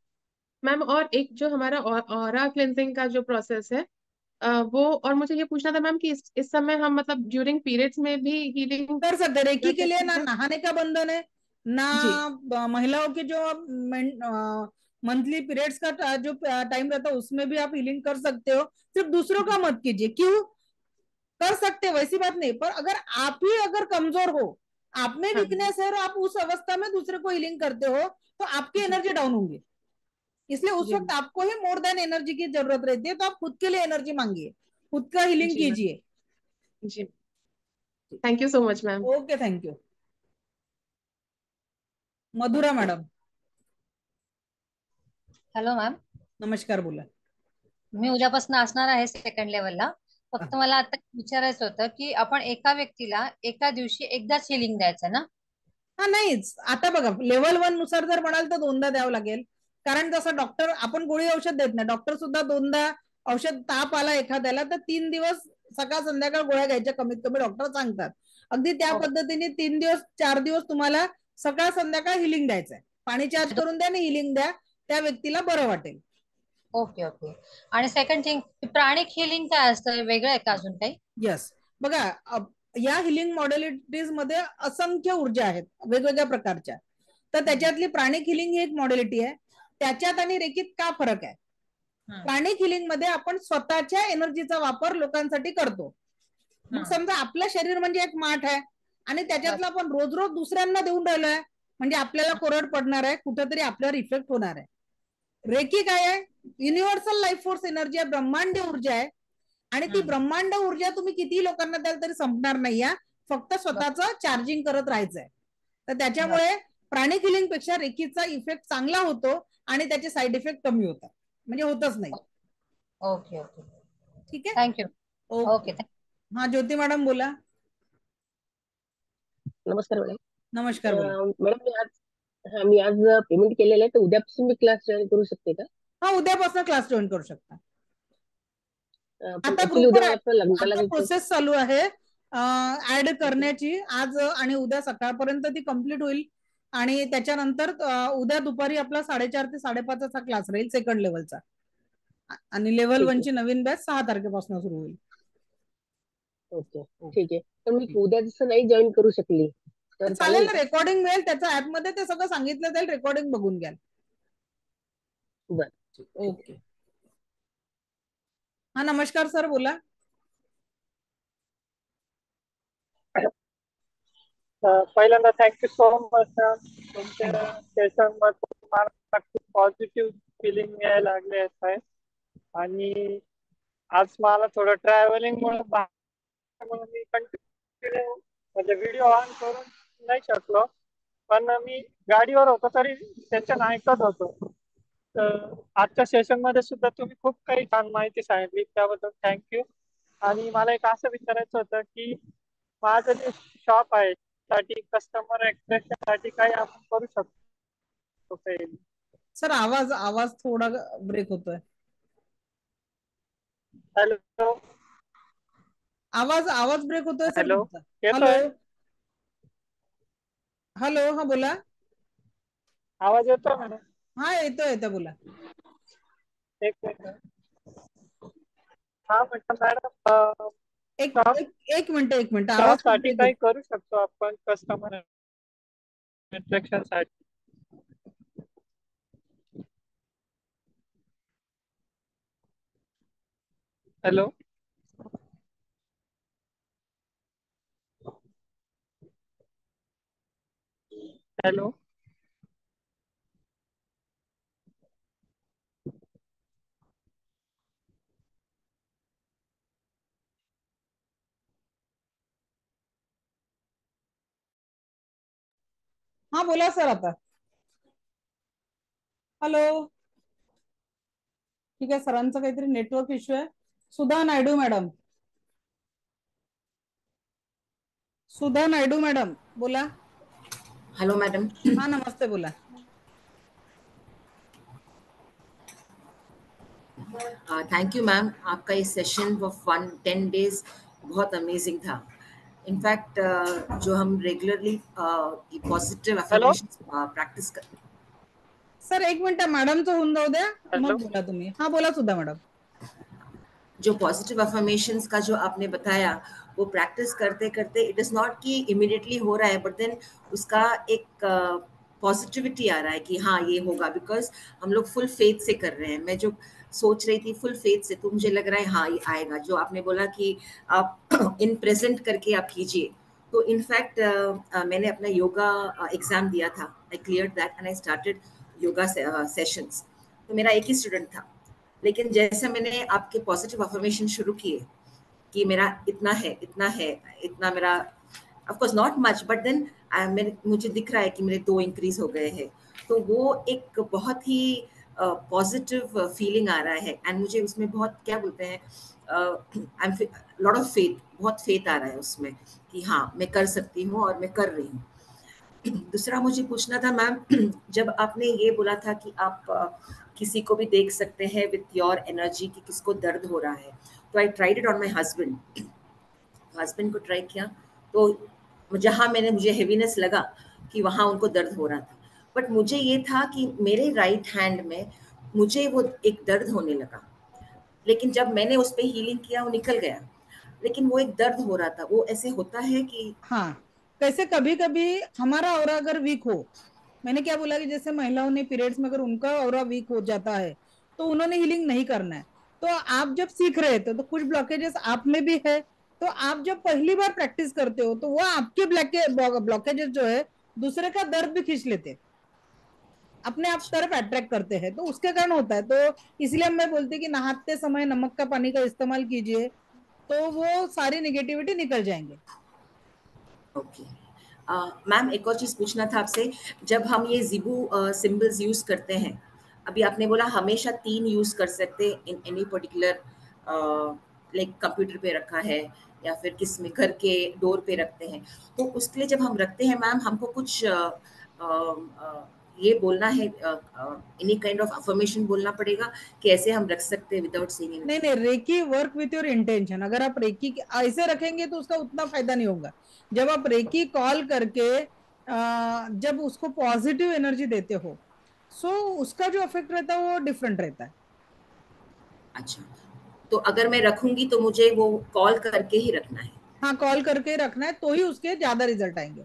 मैम और एक जो हमारा ऑरा क्लेंजिंग का जो प्रोसेस है, वो, और मुझे ये पूछना था मैम कि इस समय हम मतलब ड्यूरिंग पीरियड्स में भी हीलिंग कर सकते। रेकी कर के लिए सकते ना हैं? नहाने का बंधन है, ना जी महिलाओं के जो मंथली पीरियड्स का जो टाइम रहता है उसमें भी आप हीलिंग कर सकते हो। सिर्फ दूसरों का जी मत कीजिए, क्यों कर सकते हो वैसी बात नहीं, पर अगर आप ही अगर कमजोर हो, आप में हाँ वीकनेस है और आप उस अवस्था में दूसरे को हीलिंग करते हो तो आपकी जी एनर्जी डाउन होंगी। इसलिए उस जी वक्त आपको ही मोर देन एनर्जी की जरूरत रहती है। तो आप खुद के लिए एनर्जी मांगिए, खुद का हीलिंग जी मैम। कीजिए। जी, thank you so much ma'am. Okay, thank you. Madhura madam, hello ma'am, नमस्कार, बोला. मी उद्यापासून असणार आहे सेकंड लेवलला. फक्त मला आता विचारायचं होतं की आपण एका व्यक्तीला एका दिवशी एकदाच हिलिंग द्यायचं ना? हा, नाहीच. आता बघा, लेवल 1 नुसार जर म्हणाल तर 2दा द्यावं लागेल, कारण जसं डॉक्टर आपण गोळी औषध देत नाही, डॉक्टर सुद्धा 2दा औषध, ताप आला एखाद्याला तर 3 दिवस सकाळ संध्याकाळ गोळ्या घ्यायच्या कमीत कमी डॉक्टर सांगतात. अगदी त्या ओके पद्धतीने 3 दिवस 4 दिवस तुम्हाला सकाळ संध्याकाळ हिलिंग द्यायचंय. पाणी चार्ज करून द्या आणि हिलिंग द्या, त्या व्यक्तीला बरं वाटेल. Okay okay. आणि सेकंड थिंग, प्राणिक हिलिंग काय असतं, वेगळं आहे का अजून काही? यस, बघा, या हिलिंग मॉडेलिटीज मध्ये असंख्य ऊर्जा आहेत वेगवेगळ्या प्रकारच्या. तर त्याच्यातली प्राणिक हिलिंग ही एक मॉडेलिटी आहे. त्याच्यात आणि रेकीत का फरक आहे? प्राणिक हिलिंग मध्ये आपण स्वतःच्या एनर्जीचा वापर लोकांसाठी करतो. मग समजा आपलं शरीर म्हणजे एक माठ आहे आणि त्याच्यातलं आपण रोज रोज दुसऱ्यांना देऊन राहिलोय, म्हणजे आपल्याला कोरड पडणार आहे, कुठेतरी आपल्यावर इफेक्ट होणार आहे. रेकी काय आहे? युनिव्हर्सल लाईफ फोर्स एनर्जी आहे, ब्रह्मांड ऊर्जा आहे. आणि ती ब्रह्मांड ऊर्जा तुम्ही किती लोकांना द्याल तरी संपणार नाही. फक्त स्वतःच चार्जिंग करत राहायचंय. तर त्याच्यामुळे प्राणिक हिलिंग पेक्षा रेकीचा इफेक्ट चांगला होतो आणि त्याचे साईड इफेक्ट कमी होतात, म्हणजे होतच नाही. ओके ओके, ठीक आहे. थँक्यू. ओके. ओके. हा, ज्योती मॅडम बोला. नमस्कार मॅडम. नमस्कार, बोला. मॅडम मी आज पेमेंट केलेलं आहे, तर उद्यापासून मी क्लास जॉईन करू शकते का? हा, उद्यापासून क्लास जॉईन करू शकता. आता ऍक्च्युली उद्या ग्रुपवर मला आपलं लग्नाला आता जायचं. प्रोसेस चालू आहे ऍड करण्याची. आज आणि उद्या सकाळपर्यंत ती कंप्लीट होईल आणि त्याच्यानंतर उद्या दुपारी आपला 4:30 ते 5:30 चा क्लास राहील सेकंड लेवलचा. आणि लेवल ठीक 1 आहे. ची नवीन बॅच 6 तारखेपासून सुरू होईल. ओके, ठीक आहे. तर मी उद्या जसं नाही जॉईन करू शकली तर चालेल ना, का? रेकॉर्डिंग मिळेल त्याच्या ऍप मध्ये, ते सगळं सांगितलं जाईल, रेकॉर्डिंग बघून घ्याल. बरं. ओके. हा, नमस्कार सर, बोला. पहिल्यांदा थँक्यू सो मच. तुमच्या सेशन मध्ये मला खूप पॉझिटिव्ह फिलिंग यायला लागले आहे. आणि आज मला थोडं ट्रॅव्हलिंग मुळे मी कंटिन्यू म्हणजे व्हिडिओ ऑन करून नाही शकलो, पण मी गाडीवर होतो तरी सेशन ऐकत होतो. तर आजच्या सेशन मध्ये सुद्धा तुम्ही खूप काही छान माहिती सांगितली, त्याबद्दल थँक्यू. आणि मला एक असं विचारायचं होतं की माझं जे शॉप आहे साठी कस्टमर अट्रॅक्शन साठी काही आपण करू शकतो का? सर, आवाज आवाज थोडा ब्रेक होतोय. हॅलो, आवाज ब्रेक होतोय सर हॅलो, तुमचा. हॅलो, येतोय? हॅलो, हा बोला. आवाज येतोय मॅडम? हा, येतोय, बोला. एक मिनिट. हा म्हटलं मॅडम, एक एक मिनिट, शॉप आवाज खूप साठी ब्रेक काही होतो. करू शकतो आपण कस्टमर अट्रॅक्शन साठी? हॅलो, हॅलो, हा, बोला सर आता. हॅलो. ठीक आहे, सरांचा काहीतरी नेटवर्क इश्यू आहे. सुधा नायडू मॅडम. सुधा नायडू मॅडम, बोला. Hello madam. हाँ, नमस्ते, बोला. थैंक यू मैम, आपका ये सेशन वो 10 डेज बहुत अमेजिंग था. इनफैक्ट जो हम regularly positive hello, affirmations practice कर. सर, एक मिनिट, मॅडमचं होऊन जाऊ द्या, हॅलो. मग बोला तुम्ही. हा, बोला सुधा मॅडम. जो पॉजिटिव अफर्मेशंस का जो आपने बताया वो प्रैक्टिस करते करते इट इज़ नॉट कि इमिडिएटली हो रहा है, बट देन उसका एक पॉजिटिविटी आ रहा है कि हाँ ये होगा, बिकॉज हम लोग फुल फेथ से कर रहे हैं. मैं जो सोच रही थी फुल फेथ से, तो मुझे लग रहा है हाँ ये आएगा. जो आपने बोला कि आप इन प्रेजेंट करके आप कीजिए, तो इनफैक्ट मैंने अपना योगा एग्ज़ाम दिया था. आई cleared that and I started yoga sessions. तो मेरा एक ही स्टूडेंट था, लेकिन जैसे मैंने आपके पॉजिटिव अफर्मेशन शुरू किए कि मेरा इतना है, इतना है, इतना मेरा, of course not much, but then मुझे दिख रहा है कि मेरे 2 इंक्रीज हो गए हैं. तो वो एक बहुत ही पॉजिटिव फीलिंग आ रहा है एंड मुझे उसमें बहुत क्या बोलते हैं, I am lot of faith, बहुत फेथ आ रहा है उसमें कि हाँ मैं कर सकती हूँ और मैं कर रही हूँ. दूसरा मुझे पूछना था मैम, जब आपने ये बोला था कि आप किसी को भी देख सकते हैं विथ योर एनर्जी कि किसको दर्द हो रहा है, तो I tried it on my husband को ट्राई किया, तो जहाँ मुझे हेवीनेस लगा कि वहाँ उनको दर्द हो रहा था, बट मुझे ये था कि मेरे राइट हैंड में मुझे वो एक दर्द होने लगा, लेकिन जब मैंने उस पर हीलिंग किया वो निकल गया, लेकिन वो एक दर्द हो रहा था. वो ऐसे होता है कि हाँ, कैसे कभी कभी हमारा ऑरा अगर वीक हो, मैंने क्या बोला कि जैसे महिलाओं ने पीरियड्स में अगर उनका ऑरा वीक हो जाता है तो उन्होंने हीलिंग नहीं करना है. तो आप जब सीख रहे थे तो कुछ ब्लॉकेजेस आप में भी है, तो आप जब पहली बार प्रैक्टिस करते हो तो वो आपके ब्लॉकेजेस जो है दूसरे का दर्द भी खींच लेते, अपने आप तरफ अट्रैक्ट करते हैं, तो उसके कारण होता है. तो इसलिए मैं बोलती कि नहाते समय नमक का पानी का इस्तेमाल कीजिए, तो वो सारी निगेटिविटी निकल जाएंगे. ओके मैम, एक और चीज़ पूछना था आपसे, जब हम ये जिबू सिंबल्स यूज़ करते हैं, अभी आपने बोला हमेशा 3 यूज कर सकते in any particular, like computer पे रखा है या फिर किस में घर के डोर पे रखते हैं, तो उसके लिए जब हम रखते हैं मैम हमको कुछ ये बोलना है, एनी काइंड ऑफ अफर्मेशन बोलना पड़ेगा कि ऐसे हम रख सकते हैं विदाउट सेइंग एनीथिंग? नहीं नहीं, reiki work with your intention. अगर आप रेकी ऐसे रखेंगे तो उसका उतना फायदा नहीं होगा। जब आप रेकी कॉल करके जब उसको पॉजिटिव एनर्जी देते हो, सो उसका जो इफेक्ट रहता है वो डिफरेंट रहता है। अच्छा, तो अगर मैं रखूंगी तो मुझे वो कॉल करके ही रखना है? हाँ, कॉल करके रखना है तो ही उसके ज्यादा रिजल्ट आएंगे।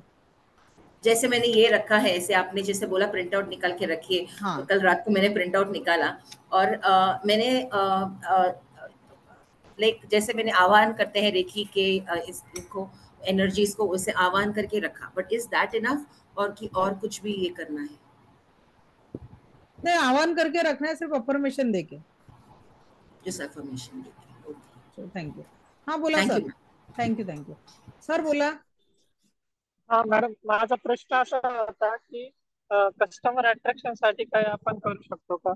जैसे मैंने ये रखा है, ऐसे आपने जैसे बोला प्रिंट आउट निकाल के रखिए, हाँ। तो कल रात को मैंने प्रिंट आउट निकाला और मैंने लाइक जैसे मैंने आह्वान करते हैं रेखी के इनको एनर्जीज को, उसे आह्वान करके रखा, बट इज दैट इनफ और कि और कुछ भी ये करना है? नहीं, आह्वान करके रखना है, सिर्फ अफर्मेशन देके। जस्ट अफर्मेशन देके। Okay, thank you. हाँ बोला thank sir. You. Thank you sir, बोला। हा मॅडम, माझा प्रश्न असा होता की कस्टमर अट्रॅक्शन साठी काय आपण करू शकतो का?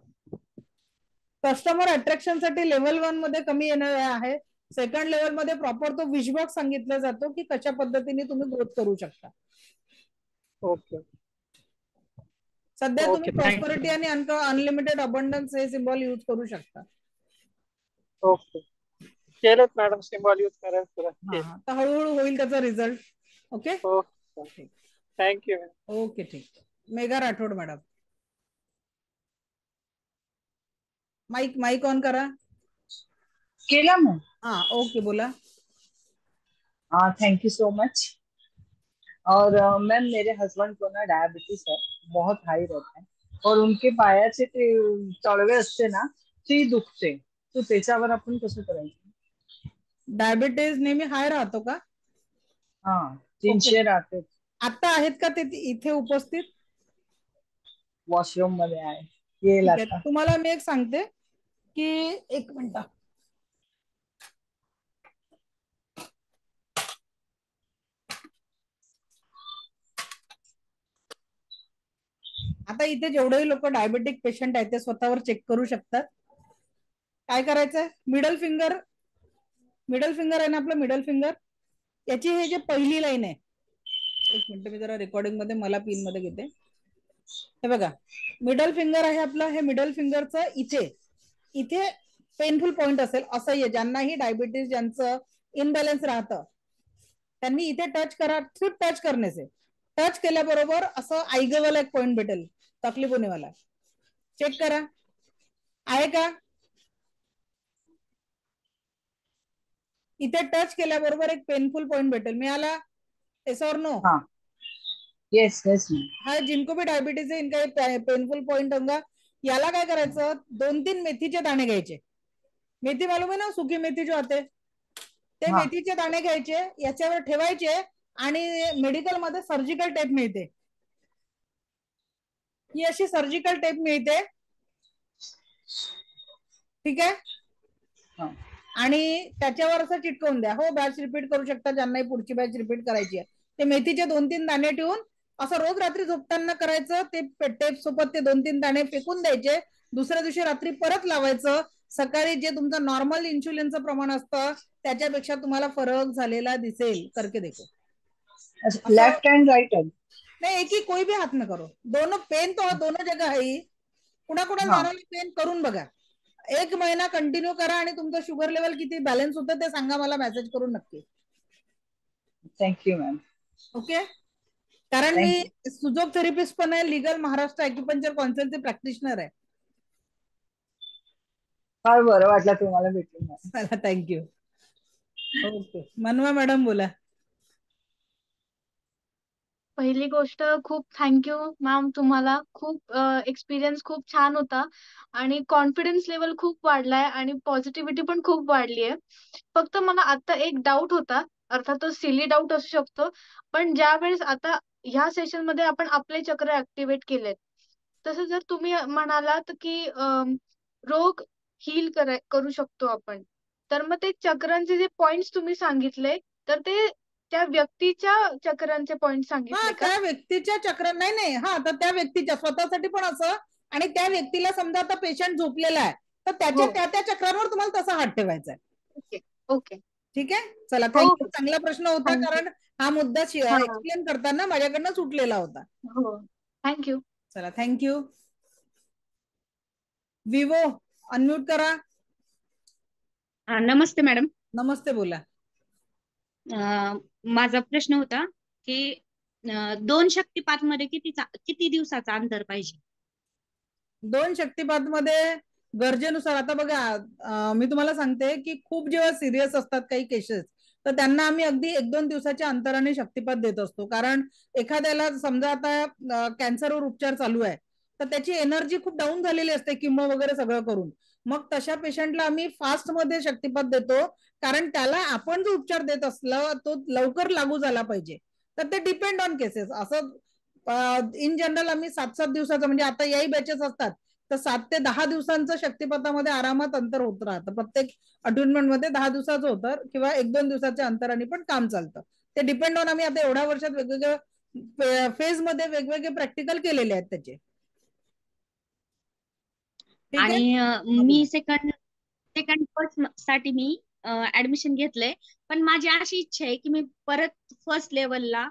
कस्टमर अट्रॅक्शन साठी लेवल 1 मध्ये कमी येणार आहे। सेकंड लेवल मध्ये प्रॉपर तो विशबॉक्स सांगितला जातो की कशा पद्धतीने तुम्ही ग्रोथ करू शकता। ओके सध्या तुम्ही ओके, प्रॉस्पेरिटी थँक्यू. आणि अनलिमिटेड अबंडन्स हे सिम्बॉल यूज करू शकता। ओके, केलेत मॅडम, सिम्बॉल यूज करायला सुरुवात केली. हा, तर हळूहळू होईल त्याचा result. Okay okay, thank you. Okay, ठीक। Megha Rathod madam, mike on करा। केला मग? हाँ ओके, बोला। हाँ, थैंक यू सो मच। और मैम, मेरे हस्बंड को ना डायबिटीज है, बहुत हाई रहता है, और उनके पायाचे ते तळवे असते ना, ते दुखते, तो त्याच्यावर आपण कसं करायचं? डायबिटीज नेहमी हाय राहतो का? हा, 300 राहते. आता आहेत का ते इथे उपस्थित? वॉशरूम मध्ये आहे, येईल ठीक आहे, आता. तुम्हाला मी एक सांगते की एक मिनिट। आता इथे जेवढेही लोक डायबेटिक पेशंट आहेत ते स्वतःवर चेक करू शकतात। काय करायचंय, मिडल फिंगर आहे ना आपलं, मिडल फिंगर, याची हे जे पहिली लाईन आहे, एक मिनिट मी जरा रेकॉर्डिंग मध्ये मला पिन मध्ये घेते। हे बघा, मिडल फिंगर आहे आपलं, हे मिडल फिंगरचं इथे पेनफुल पॉइंट असेल असं आहे, ज्यांनाही डायबिटीज, ज्यांचं इनबॅलन्स राहतं त्यांनी इथे टच करा। सिर्फ टच करने से, टच केल्याबरोबर असं आईगवाला एक पॉइंट भेटेल, तकलीफ होने वाला, चेक करा आहे का। इथे टच केल्याबरोबर एक पेनफुल पॉइंट भेटेल, मिळाला? येस और नो? हाँ, यस यस मैम. हाँ, जिनको भी डायबिटीज है इनका पेनफुल पॉइंट होगा। याला काय करायचं, 2-3 मेथीचे दाणे घ्यायचे। मेथी मालूम आहे ना, सुकी मेथी जो आते, ते हाँ. मेथीचे दाणे घ्यायचे, याच्यावर ठेवायचे आणि मेडिकल मध्ये सर्जिकल टेप मिळते, ही अशी सर्जिकल टेप मिळते, ठीक आहे। हाँ. आणि त्याच्यावर असं चिटकवून द्या। हो, बॅच रिपीट करू शकता, ज्यांनाही पुढची बॅच रिपीट करायची आहे ते मेथीचे 2-3 दाणे ठेवून असं रोज रात्री झोपताना करायचं। ते टेप सोबत ते 2-3 दाणे फेकून द्यायचे, दुसऱ्या दिवशी रात्री परत लावायचं। सकाळी जे तुमचं नॉर्मल इन्शुलिनचं प्रमाण असतं त्याच्यापेक्षा तुम्हाला फरक झालेला दिसेल, करके देखो। Left end right hand? नहीं, एक ही, कोई भी हाथ में करो, दोनों पेन तो दोनों जगह है ही, कुणाकुणाला हाँ. जाणवलं पेन, करून बघा। 1 महिना कंटिन्यू करा आणि तुमचं शुगर लेवल किती बॅलन्स होतं ते सांगा मला मेसेज करून नक्की। Thank you ma'am. ओके, कारण मी थँक यू. सुजोग थेरपिस्ट पण आहे, लीगल महाराष्ट्र ॲक्युपंक्चर कॉन्सिलचे प्रॅक्टिशनर आहे। फार बरं वाटलं तुम्हाला भेटून मॅम. चला, थँक्यू। ओके, मनवा मॅडम, बोला। पहिली गोष्ट, खूप थँक्यू मॅम, तुम्हाला खूप एक्सपिरियन्स खूप छान होता आणि कॉन्फिडन्स लेवल खूप वाढलाय आणि पॉझिटिव्हिटी पण खूप वाढली आहे। फक्त मला आता एक डाऊट होता, अर्थात तो सिली डाऊट असू शकतो, पण ज्या वेळेस आता ह्या सेशन मध्ये आपण आपले चक्र ऍक्टिव्हेट केलेत, तसं जर तुम्ही म्हणालात की रोग हील करू शकतो आपण, तर मग ते चक्रांचे जे पॉइंट्स तुम्ही सांगितले, तर ते त्या व्यक्तीच्या चक्रांचे पॉइंट हा, सांगितले का? त्या व्यक्तीच्या चक्र नाही, हा, तर त्या व्यक्तीच्या स्वतःसाठी पण असं आणि त्या व्यक्तीला समजा आता पेशंट झोपलेला आहे तर त्याच्या हो. त्या चक्रांवर तुम्हाला तसा हात ठेवायचा आहे. Okay okay. ठीक आहे, चला हो थँक्यू. हो. चांगला प्रश्न होता, थँक्यू. कारण हा मुद्दा हा एक्सप्लेन करताना माझ्याकडनं सुटलेला होता. हो थँक्यू. चला थँक्यू. विवो अनम्यूट करा. नमस्ते मॅडम. नमस्ते, बोला. माझा प्रश्न होता की 2 शक्तिपात मध्ये किती दिवसाचा अंतर पाहिजे? 2 शक्तिपात मध्ये गरजेनुसार, आता बघा मी तुम्हाला सांगते की खूप जेव्हा सिरियस असतात काही केसेस तर त्यांना आम्ही अगदी 1-2 दिवसाच्या अंतराने शक्तिपात देत असतो. कारण एखाद्याला समजा आता कॅन्सरवर उपचार चालू आहे तर त्याची एनर्जी खूप डाऊन झालेली असते, किमो वगैरे सगळं करून. मग तशा पेशंटला आम्ही फास्ट मध्ये शक्तिपात देतो, कारण त्याला आपण जो उपचार देत असला तो लवकर लागू झाला पाहिजे. तर ते डिपेंड ऑन केसेस. असं इन जनरल आम्ही 7-7 दिवसाचं, म्हणजे आता याही बॅचेस असतात तर 7 ते 10 दिवसांचं शक्तिपातामध्ये आरामात अंतर होत राहतं. प्रत्येक अटेंडमेंट मध्ये 10 दिवसाचं होतं किंवा 1-2 दिवसाच्या अंतराने पण काम चालतं. ते डिपेंड ऑन, आम्ही आता एवढ्या वर्षात वेगवेगळ्या फेज मध्ये वेगवेगळे प्रॅक्टिकल केलेले आहेत त्याचे. ठीक आहे. आणि मी सेकंड कोर्स साठी मी ऍडमिशन घेतलंय, पण माझी अशी इच्छा आहे की मी परत फर्स्ट लेवलला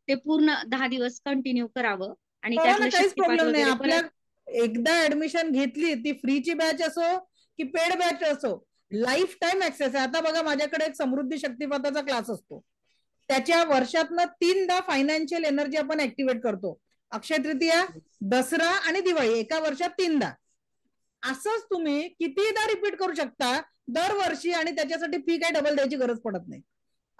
ते पूर्ण 10 दिवस कंटिन्यू करावं आणि करा ना, त्यातलं काहीच शक्तिपात प्रॉब्लेम नाही. वगैरे आपल्या परत. एकदा ऍडमिशन घेतली, ती फ्रीची बॅच असो की पेड बॅच असो, लाईफ टाइम ऍक्सेस आहे. आता बघा माझ्याकडे एक समृद्धी शक्तिपाताचा क्लास असतो, त्याच्या वर्षातनं 3दा फायनान्शियल एनर्जी आपण ऍक्टिव्हेट करतो. अक्षय तृतीया, दसरा आणि दिवाळी, एका वर्षात 3दा. असंच तुम्ही कितीदा रिपीट करू शकता दरवर्षी, आणि त्याच्यासाठी फी काय डबल द्यायची गरज पडत नाही.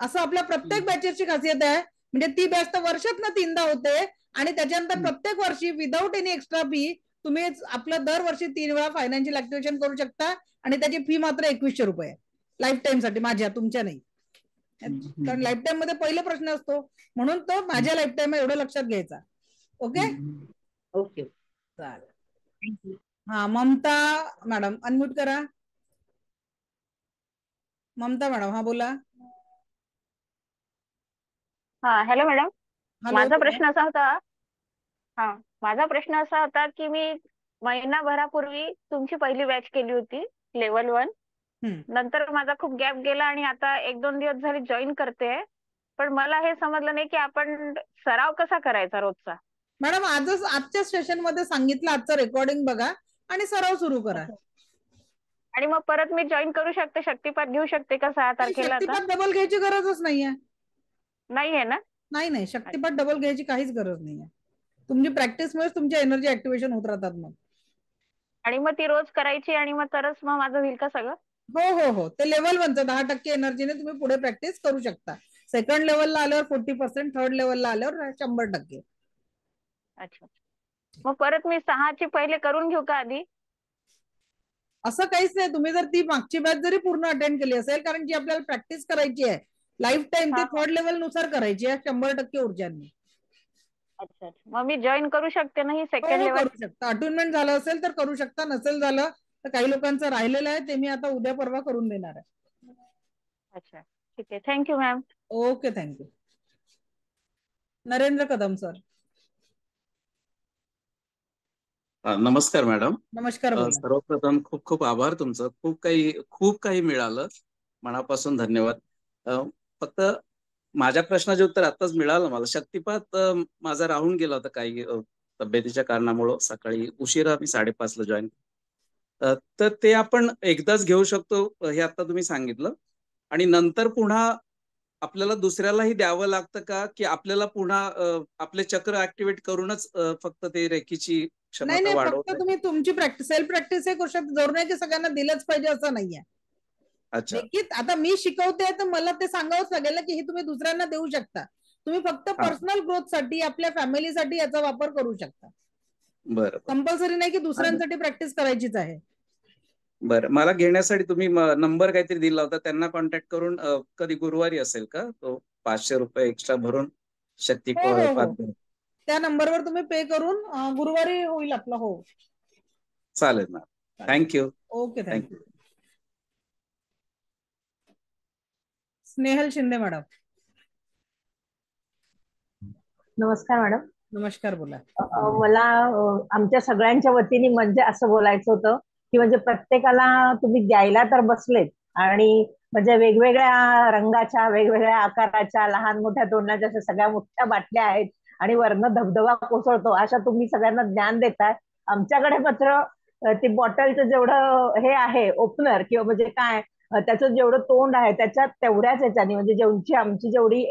असं आपल्या प्रत्येक बॅचेसची खासियत आहे. म्हणजे ती बॅच तर वर्षातनं 3दा होते आणि त्याच्यानंतर प्रत्येक वर्षी विदाऊट एनी एक्स्ट्रा फी तुम्ही आपलं दरवर्षी 3 वेळा फायनान्शियल ऍक्टिव्हेशन करू शकता, आणि त्याची फी मात्र 2100 रुपये लाईफ टाइम साठी, माझ्या तुमच्या नाही. कारण लाईफ टाइम मध्ये पहिले प्रश्न असतो, म्हणून तो माझ्या लाईफ टाइम एवढं लक्षात घ्यायचा. Okay okay. चालेल. हा, ममता मॅडम अनम्यूट करा. ममता मॅडम, हा बोला. हा हॅलो मॅडम. हॅलो, माझा बोला. माझा प्रश्न असा होता की मी महिनाभरापूर्वी तुमची पहिली बॅच केली होती लेवल 1. नंतर माझा खूप गॅप गेला आणि आता 1-2 दिवस झाले जॉईन करते, पण मला हे समजलं नाही की आपण सराव कसा करायचा रोजचा. मॅडम आजच्या सेशन मध्ये सांगितलं, आजचं रेकॉर्डिंग बघा आणि सराव सुरू करा. आणि मग परत मी जॉईन करू शकते, शक्तिपात घेऊ शकते का 6 तारखेला आता? शक्तिपात डबल घ्यायची गरजच नाहीये. नाहीये ना? नाही, शक्तिपात डबल घ्यायची काहीच गरज नाहीये. तुमची प्रॅक्टिसमुळेच तुमची एनर्जी ऍक्टिव्हेशन होत राहतात मग. आणि मग ती रोज करायची आणि मग तरच मग माझं होईल का सगळं? हो, ते लेवल 1चं 10% एनर्जीने तुम्ही पुढे प्रॅक्टिस करू शकता. सेकंड लेवलला आल्यावर 40%, थर्ड लेवलला आल्यावर 100%. अच्छा, मग परत मी 6ची पहिले करून घेऊ का आधी? असं काहीच नाही. तुम्ही जर ती मागची बॅच जरी पूर्ण अटेंड केली असेल, कारण जी आपल्याला प्रॅक्टिस करायची आहे लाईफ टाइम, ती थर्ड लेवल नुसार करायची आहे 100% ऊर्जांनी. अच्छा, मग मी जॉईन करू शकते ना ही सेकंड लेवल? करू शकता. अटेंडमेंट झालं असेल तर करू शकता, नसेल झालं तर काही लोकांचं राहिलेलं आहे, ते मी आता उद्या परवा करून देणार आहे. अच्छा, ठीक आहे. Thank you ma'am. Okay, thank you. Narendra Kadam sir. नमस्कार मॅडम. नमस्कार. सर्वप्रथम खूप खूप आभार तुमचं. खूप काही मिळालं, मनापासून धन्यवाद. फक्त माझ्या प्रश्नाचे उत्तर आताच मिळालं मला. शक्तिपात माझा राहून गेला होता काही तब्येतीच्या कारणामुळे. सकाळी उशिरा मी 5:30ला जॉईन. तर ते आपण एकदाच घेऊ शकतो हे आता तुम्ही सांगितलं, आणि नंतर पुन्हा आपल्याला दुसऱ्यालाही द्यावं लागतं का, की आपल्याला पुन्हा आपले चक्र ऍक्टिव्हेट करूनच फक्त ते रेकीची क्षमता नाही, फक्त वाढवता? तुम्ही तुमची प्रॅक्टिस, सेल्फ प्रॅक्टिस हे गोष्ट जरूर नाही की सगळ्यांना दिलंच पाहिजे असं नाहीये. अच्छा. आता मी शिकवते तर मला ते सांगावंच लागेल ना की हे तुम्ही दुसऱ्यांना देऊ शकता. तुम्ही फक्त पर्सनल ग्रोथ साठी, आपल्या फॅमिलीसाठी याचा वापर करू शकता. बरं, कंपल्सरी नाही की दुसऱ्यांसाठी प्रॅक्टिस करायचीच आहे. बरं. मला घेण्यासाठी तुम्ही नंबर काहीतरी दिला होता, त्यांना कॉन्टॅक्ट करून कधी गुरुवारी असेल का, तो 500 रुपये एक्स्ट्रा भरून शक्तिपात? त्या नंबरवर तुम्ही पे करून गुरुवारी होईल आपला. हो चालेल ना. Thank you. Okay, thank you. Snehal Shinde madam. नमस्कार मॅडम. नमस्कार, बोला. मला आमच्या सगळ्यांच्या वतीने म्हणजे असं बोलायचं होतं की म्हणजे प्रत्येकाला तुम्ही द्यायला तर बसलेत आणि म्हणजे वेगवेगळ्या रंगाच्या, वेगवेगळ्या आकाराच्या, लहान मोठ्या तोंडाच्या अशा सगळ्या मोठ्या बाटल्या आहेत आणि वरनं धबधबा कोसळतो अशा तुम्ही सगळ्यांना ज्ञान देताय. आमच्याकडे मात्र ती बॉटलचं जेवढं हे आहे ओपनर किंवा म्हणजे काय त्याचं जेवढं तोंड आहे त्याच्यात तेवढ्याच ह्याच्याने म्हणजे जेवढी आमची जेवढी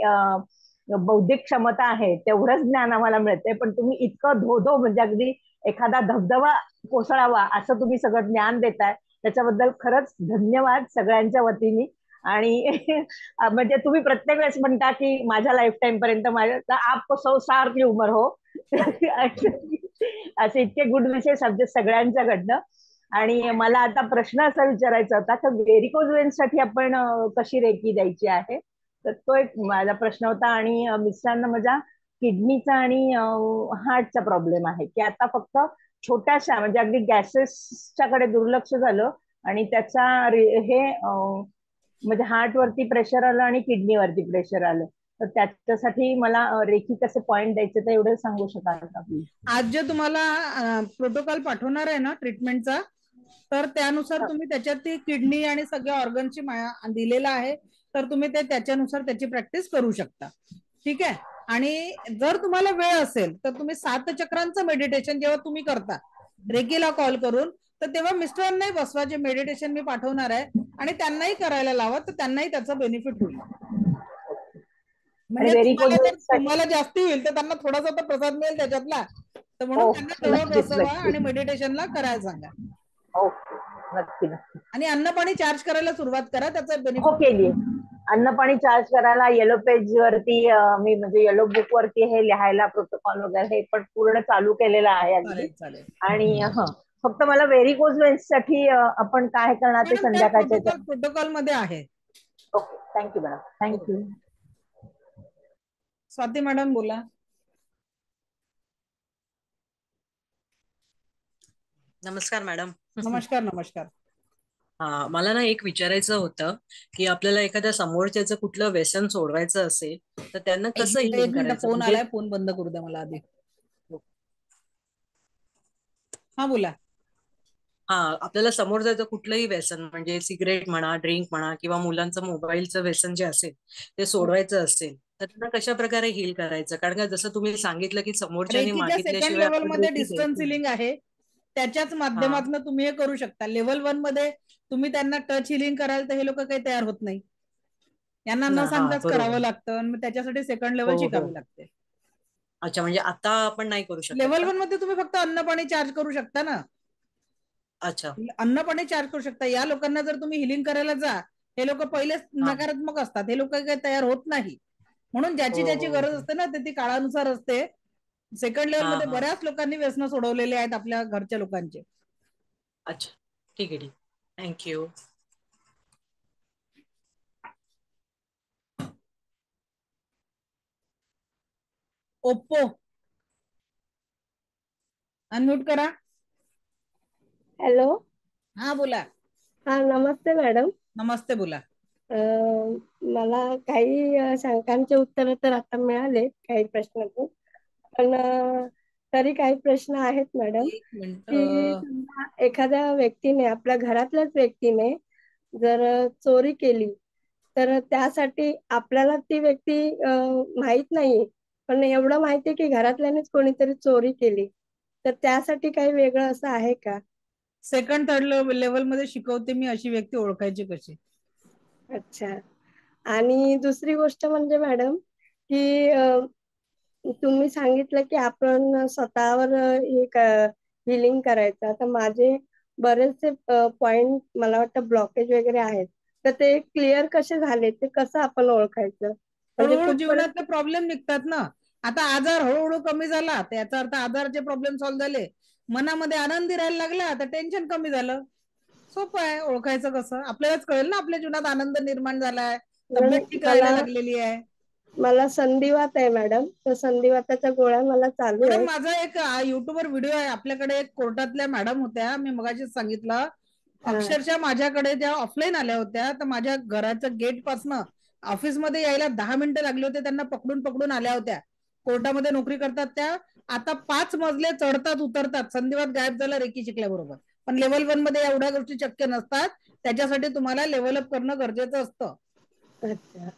बौद्धिक क्षमता आहे तेवढंच ज्ञान आम्हाला मिळते. पण तुम्ही इतकं धोधो म्हणजे अगदी एखादा धबधबा कोसळावा असं तुम्ही सगळं ज्ञान देताय त्याच्याबद्दल खरंच धन्यवाद सगळ्यांच्या वतीने. आणि म्हणजे तुम्ही प्रत्येक वेळेस म्हणता की माझ्या लाईफ टाइम पर्यंत माझ्या आप 100 साल की उमर हो. असे इतके गुड विशेष आमच्या सगळ्यांच्याकडनं. आणि मला आता प्रश्न असा विचारायचा होता की व्हेरिकोज वेन्ससाठी आपण कशी रेकी द्यायची आहे, तर तो एक माझा प्रश्न होता. आणि मिस्टरांना माझ्या किडनीचा आणि हार्टचा प्रॉब्लेम आहे की आता फक्त छोट्याशा म्हणजे अगदी गॅसेसच्याकडे दुर्लक्ष झालं आणि त्याचा हे म्हणजे हार्ट वरती प्रेशर आलं आणि किडनीवरती प्रेशर आलं. तर त्याच्यासाठी मला रेकी कसे पॉइंट द्यायचे ते एवढं सांगू शकाल का प्लीज? आज जे तुम्हाला प्रोटोकॉल पाठवणार आहे ना ट्रीटमेंटचा, तर त्यानुसार तुम्ही त्याच्यात ती किडनी आणि सगळ्या ऑर्गनची दिलेला आहे, तर तुम्ही ते त्याच्यानुसार त्याची प्रॅक्टिस करू शकता. ठीक आहे. आणि जर तुम्हाला वेळ असेल तर तुम्ही 7 चक्रांचं मेडिटेशन जेव्हा तुम्ही करता रेकीला कॉल करून, तर तेव्हा मिस्टरांनाही बसवा जे मेडिटेशन मी पाठवणार आहे आणि त्यांनाही करायला लावा, तर त्यांनाही त्याचा बेनिफिट होईल. म्हणजे तुम्हाला जास्ती होईल तर त्यांना थोडासा तर प्रसाद मिळेल त्याच्यातला, तर म्हणून त्यांना तेवढं बसवा आणि मेडिटेशनला करायला सांगा. नक्की. आणि अन्न पाणी चार्ज करायला सुरुवात करा, त्याचा हो बेनिफिट केली. अन्न पाणी चार्ज करायला येलो पेज वरती मी म्हणजे येलो बुक वरती हे लिहायला प्रोटोकॉल वगैरे हे पण पूर्ण चालू केलेलं आहे अगदी. चालेल. आणि फक्त मला व्हेरिकोज वेन्स साठी आपण काय करणार ते संध्याकाळच्या प्रोटोकॉल मध्ये आहे. Okay, thank you madam. Thank you. Swati madam बोला. नमस्कार मॅडम. नमस्कार. नमस्कार. हा, मला ना एक विचारायचं होतं की आपल्याला एखाद्या समोरच्याचं कुठलं व्यसन सोडवायचं असेल तर त्यांना कसं एक हिलिंग मिनिट, करायचं फोन म्हणजे आलाय, फोन बंद करू द्या मला आधी. हा बोला. हा, आपल्याला समोर जायचं कुठलंही व्यसन म्हणजे सिगरेट म्हणा, ड्रिंक म्हणा किंवा मुलांचं मोबाईलचं व्यसन जे असेल ते सोडवायचं असेल तर त्यांना कशा प्रकारे हील करायचं? कारण का जसं तुम्ही सांगितलं की समोरच्याने रेकीच्या सेकंड मागितल्याशिवाय लेवल आपण मध्ये रेकी डिस्टन्स द्यायची नाही. हिलिंग आहे, त्याच्याच माध्यमातून तुम्ही हे करू शकता. लेवल 1 मध्ये तुम्ही त्यांना टच हिलिंग कराल तर हे लोक काही तयार होत नाही, यांना न सांगताच करावं लागतं. मग त्याच्यासाठी सेकंड लेवल हो. शिकावी लागते. अच्छा, म्हणजे आता आपण नाही करू शकत लेवल का? 1 मध्ये तुम्ही फक्त अन्न पाणी चार्ज करू शकता ना. अच्छा. अन्न पाणी चार्ज करू शकता. या लोकांना जर तुम्ही हिलिंग करायला जा, हे लोक पहिलेच नकारात्मक असतात, हे लोक काही तयार होत नाही. म्हणून ज्याची ज्याची गरज असते ना ते ती काळानुसार असते. सेकंड लेवल मध्ये बऱ्याच लोकांनी व्यसन सोडवलेले आहेत आपल्या घरच्या लोकांचे. अच्छा, ठीक आहे. थँक्यू. ओप्पो अनम्यूट करा. हॅलो. हा बोला. हा, नमस्ते मॅडम. नमस्ते, बोला. मला काही शंकांचे उत्तर तर आता मिळाले काही प्रश्नातून, पण तरी काही प्रश्न आहेत मॅडम. की समजा एखाद्या व्यक्तीने, आपल्या घरातल्याच व्यक्तीने जर चोरी केली तर त्यासाठी आपल्याला ती व्यक्ती माहित नाही, पण एवढं माहितीये की घरातल्यानेच कोणीतरी चोरी केली, तर त्यासाठी काही वेगळं असं आहे का? सेकंड थर्ड लेवल मध्ये शिकवते मी अशी व्यक्ती ओळखायची कशी. अच्छा. आणि दुसरी गोष्ट म्हणजे मॅडम की तुम्ही सांगितलं की आपण स्वतःवर हिलिंग करायचं. आता माझे बरेचसे पॉइंट मला वाटतं ब्लॉकेज वगैरे आहेत, तर ते क्लिअर कसे झाले ते कसं आपण ओळखायचं? म्हणजे हळूहळू जीवनातले प्रॉब्लेम निघतात ना. आता आजार हळूहळू कमी झाला त्याचा अर्थ आजारचे प्रॉब्लेम सॉल्व्ह झाले, मनामध्ये आनंदी राहायला लागला तर टेन्शन कमी झालं. सोपं आहे ओळखायचं कसं, आपल्यालाच कळेल ना आपल्या जीवनात आनंद निर्माण झालाय, तब्येत टिकायला लागलेली आहे. मला संधिवात आहे मॅडम, तर संधिवाताच्या गोळ्या मला चालू मॅडम आहे. माझा एक युट्यूबवर व्हिडिओ आहे, आपल्याकडे एक कोर्टातल्या मॅडम होत्या, मी मगाशीच सांगितलं, अक्षरशः माझ्याकडे त्या ऑफलाईन आल्या होत्या, तर माझ्या घराच्या गेट पासनं ऑफिस मध्ये यायला 10 मिनिटं लागले होते, त्यांना पकडून पकडून आल्या होत्या. कोर्टामध्ये नोकरी करतात त्या आता 5 मजले चढतात उतरतात, संधिवात गायब झाला रेकी शिकल्याबरोबर. पण लेवल 1 मध्ये एवढ्या गोष्टी शक्य नसतात, त्याच्यासाठी तुम्हाला लेवल अप करणं गरजेचं असतं. अच्छा,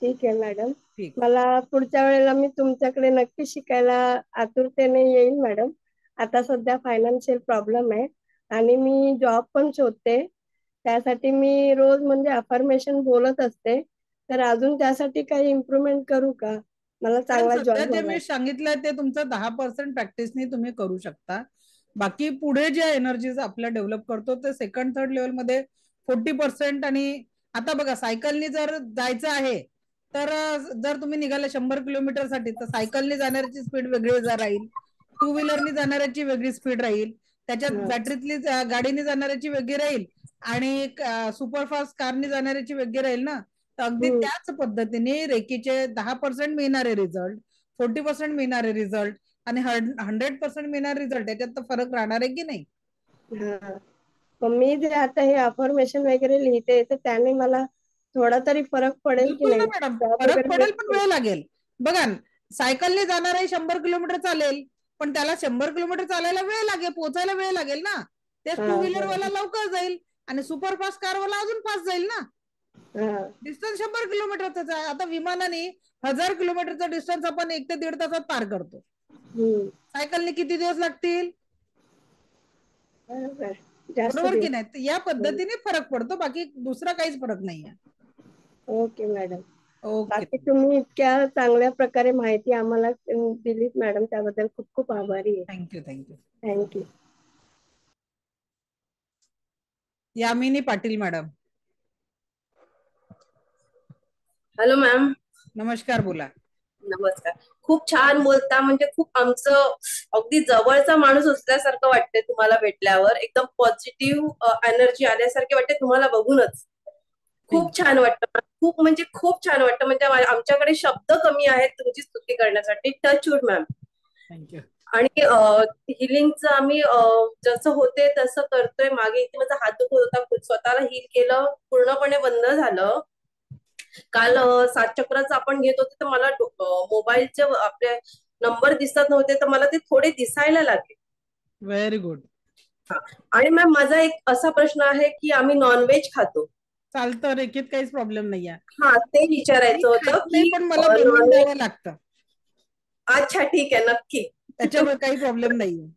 ठीक आहे मॅडम. मला पुढच्या वेळेला मी तुमच्याकडे नक्की शिकायला आतुरतेने येईल मॅडम. आता सध्या फायनान्शियल प्रॉब्लेम आहे आणि मी जॉब पण शोधते. त्यासाठी मी रोज म्हणजे अफर्मेशन बोलत असते. तर अजून त्यासाठी काही इम्प्रुव्हमेंट करू का? मला चांगला सध्या जॉब जे हवाय. मी सांगितलंय ते तुमचं 10% प्रॅक्टिसनी तुम्ही करू शकता. बाकी पुढे जे एनर्जीज आपल्या डेव्हलप करतो ते सेकंड थर्ड लेवल मध्ये 40%. आणि आता बघा, सायकलनी जर जायचं आहे तर जर तुम्ही निघाले 100 किलोमीटर साठी, तर सायकलनी जाणाऱ्याची स्पीड वेगळी राहील, 2 व्हीलरनी जाणाऱ्याची वेगळी स्पीड राहील, त्याच्यात बॅटरीतली गाडीने जाणाऱ्याची वेगळी राहील आणि सुपरफास्ट कारनी जाणाऱ्याची वेगळी राहील ना. तर अगदी त्याच पद्धतीने रेकीचे 10% मिळणारे रिझल्ट, 40% मिळणारे रिझल्ट आणि 100% मिळणारे रिझल्ट, याच्यात तर फरक राहणार आहे की नाही. पण मी जे आता हे अफर्मेशन वगैरे लिहिते तर त्याने मला थोडा तरी फरक पडेल की बिलकुल ना नाही? मॅडम, जॉब फरक वगैरे पडेल पण भेटेल? वेळ लागेल. बघा, सायकलने जाणारही 100 किलोमीटर चालेल, पण त्याला 100 किलोमीटर चालायला वेळ लागेल, पोहोचायला वेळ लागेल ना. तेच 2 व्हीलर वाला लवकर जाईल आणि सुपरफास्ट कार वाला अजून फास्ट जाईल ना. डिस्टन्स 100 किलोमीटरचाच आहे. आता विमानाने 1000 किलोमीटरचा डिस्टन्स आपण 1 ते 1.5 तासात पार करतो. सायकलने किती दिवस लागतील? बरोबर की नाही? या पद्धतीने फरक पडतो, बाकी दुसरा काहीच फरक नाहीये. Okay madam. ओके. बाकी तुम्ही इतक्या चांगल्या प्रकारे माहिती आम्हाला दिलीत मॅडम, त्याबद्दल खूप खूप आभारी आहे. Thank you. Thank you. Thank you. Yamini Patil madam. Hello ma'am. नमस्कार, बोला. नमस्कार. खूप छान बोलता, म्हणजे खूप आमचं अगदी जवळचा माणूस असल्यासारखं वाटतंय तुम्हाला भेटल्यावर. एकदम पॉझिटिव्ह एनर्जी आल्यासारखे वाटते तुम्हाला बघूनच. खूप छान वाटतं, खूप म्हणजे खूप छान वाटतं. म्हणजे आमच्याकडे शब्द कमी आहेत तुमची स्तुती करण्यासाठी. Touch wood ma'am. थँक्यू. आणि हिलिंगचं आम्ही जसं होते तसं करतोय. मागे इथे माझा हात दुखत होता, स्वतःला हील केलं, पूर्णपणे बंद झालं. काल 7 चक्राचं आपण घेत होते तर मला मोबाईलचे आपले नंबर दिसत नव्हते, तर मला ते थोडे दिसायला लागले. Very good. आणि मॅम माझा एक असा प्रश्न आहे की आम्ही नॉनव्हेज खातो. चालतं, रेकीत काहीच प्रॉब्लेम नाहीये. हा, ते विचारायचं होतं की पण मला बनवून द्यावं लागतं. अच्छा, ठीक आहे, नक्की. त्याच्यामुळे काही प्रॉब्लेम नाहीये.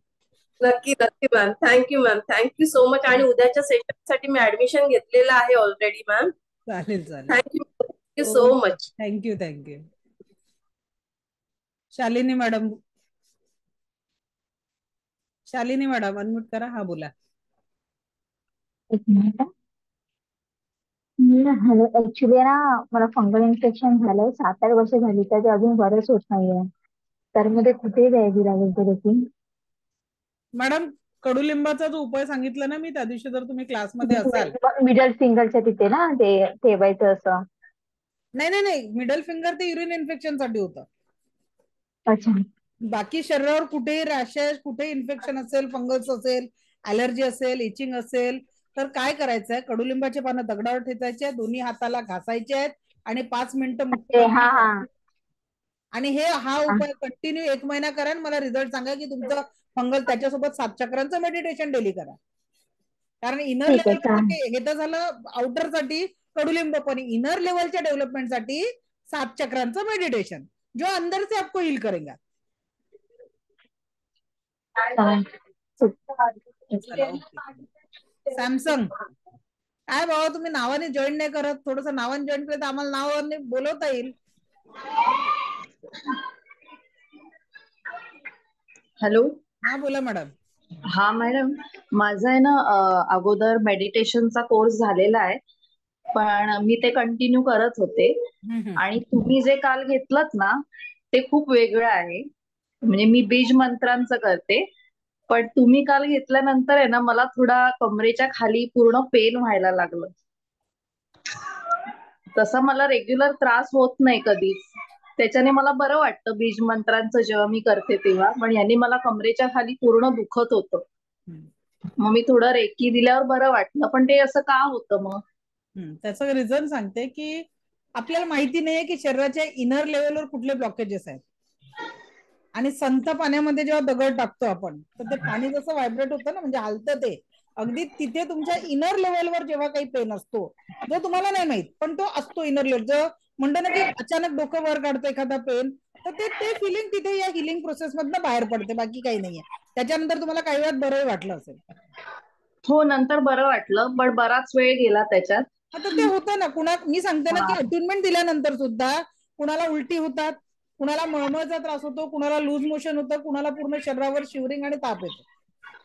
नक्की नक्की ma'am. Thank you ma'am, thank you so much. आणि उद्याच्या सेशनसाठी मी ऍडमिशन घेतलेलं आहे ऑलरेडी मॅम. चालेल. Thank you so much. Thank you. Shalini madam. Shalini madam unmute करा. हा, बोला. एक मिनिट. हॅलो, ऍक्च्युली ना मला फंगल इन्फेक्शन झालंय, 7-8 वर्ष झाली, तर ते अजून बरंच होत नाहीये. तर मध्ये कुठे द्यायची लागेल ते रेकी? मॅडम, कडुलिंबाचा जो उपाय सांगितला ना मी त्या दिवशी, जर तुम्ही क्लासमध्ये असाल. मिडल फिंगरच्या तिथे ना ते ठेवायचं असं? नाही, मिडल फिंगर ते युरिन इन्फेक्शन साठी होतं. अच्छा. बाकी शरीरावर कुठेही रॅशेस, कुठे इन्फेक्शन असेल, फंगल्स असेल, ॲलर्जी असेल, इचिंग असेल, तर काय करायचंय? कडुलिंबाचे पानं दगडावर ठेचायचे, दोन्ही हाताला घासायचे आहेत आणि 5 मिनिटं मुक्काम करायचं. आणि हा उपाय कंटिन्यू 1 महिना करा आणि मला रिझल्ट सांगा की तुमचं फंगल, त्याच्यासोबत 7 चक्रांचं मेडिटेशन डेली करा. कारण इनर लेवल हे तर झालं आउटर साठी कडुलिंब, पण इनर लेवलच्या डेव्हलपमेंटसाठी 7 चक्रांचं मेडिटेशन जो अंदर से आपको हील करेगा. सॅमसंग, काय बाबा तुम्ही नावाने जॉईन नाही करत? थोडस नावाने जॉईन केलं तर आम्हाला नावाने बोलवता येईल. हॅलो. हा, बोला मॅडम. हा मॅडम, माझा आहे ना अगोदर मेडिटेशनचा कोर्स झालेला आहे, पण मी ते कंटिन्यू करत होते. आणि तुम्ही जे काल घेतलत ना ते खूप वेगळं आहे. म्हणजे मी बीज मंत्रांचं करते, पण तुम्ही काल घेतल्यानंतर आहे ना मला थोडा कमरेच्या खाली पूर्ण पेन व्हायला लागलं. तसा मला रेग्युलर त्रास होत नाही कधीच, त्याच्याने मला बरं वाटतं बीज मंत्रांचं जेव्हा मी करते तेव्हा. पण यांनी मला कमरेच्या खाली पूर्ण दुखत होतं. मग मी थोडं रेकी दिल्यावर बरं वाटलं, पण ते असं का होतं मग? त्याचं रिझन सांगते की आपल्याला माहिती नाहीये की शरीराच्या इनर लेवलवर कुठले ब्लॉकेजेस आहेत. आणि संथ पाण्यामध्ये जेव्हा दगड टाकतो आपण तर ते पाणी जसं व्हायब्रेट होतं ना, म्हणजे हलतं ते अगदी तिथे तुमच्या इनर लेवलवर जेव्हा काही पेन असतो जो तुम्हाला नाही माहित पण तो असतो इनर लेवल, जो म्हणतो ना की अचानक डोकं वर काढतो एखादा पेन, तर ते फिलिंग तिथे या हिलिंग प्रोसेस मधनं बाहेर पडते, बाकी काही नाहीये. त्याच्यानंतर तुम्हाला काही वेळात बरं वाटलं असेल. हो, नंतर बरं वाटलं, पण बराच वेळ गेला त्याच्यात. आता ते होतं ना, कुणा मी सांगते ना की अटुनमेंट दिल्यानंतर सुद्धा कुणाला उलटी होतात, कुणाला मळमळचा त्रास होतो, कुणाला लूज मोशन होतं, कुणाला पूर्ण शरीरावर शिवरिंग आणि ताप येतो,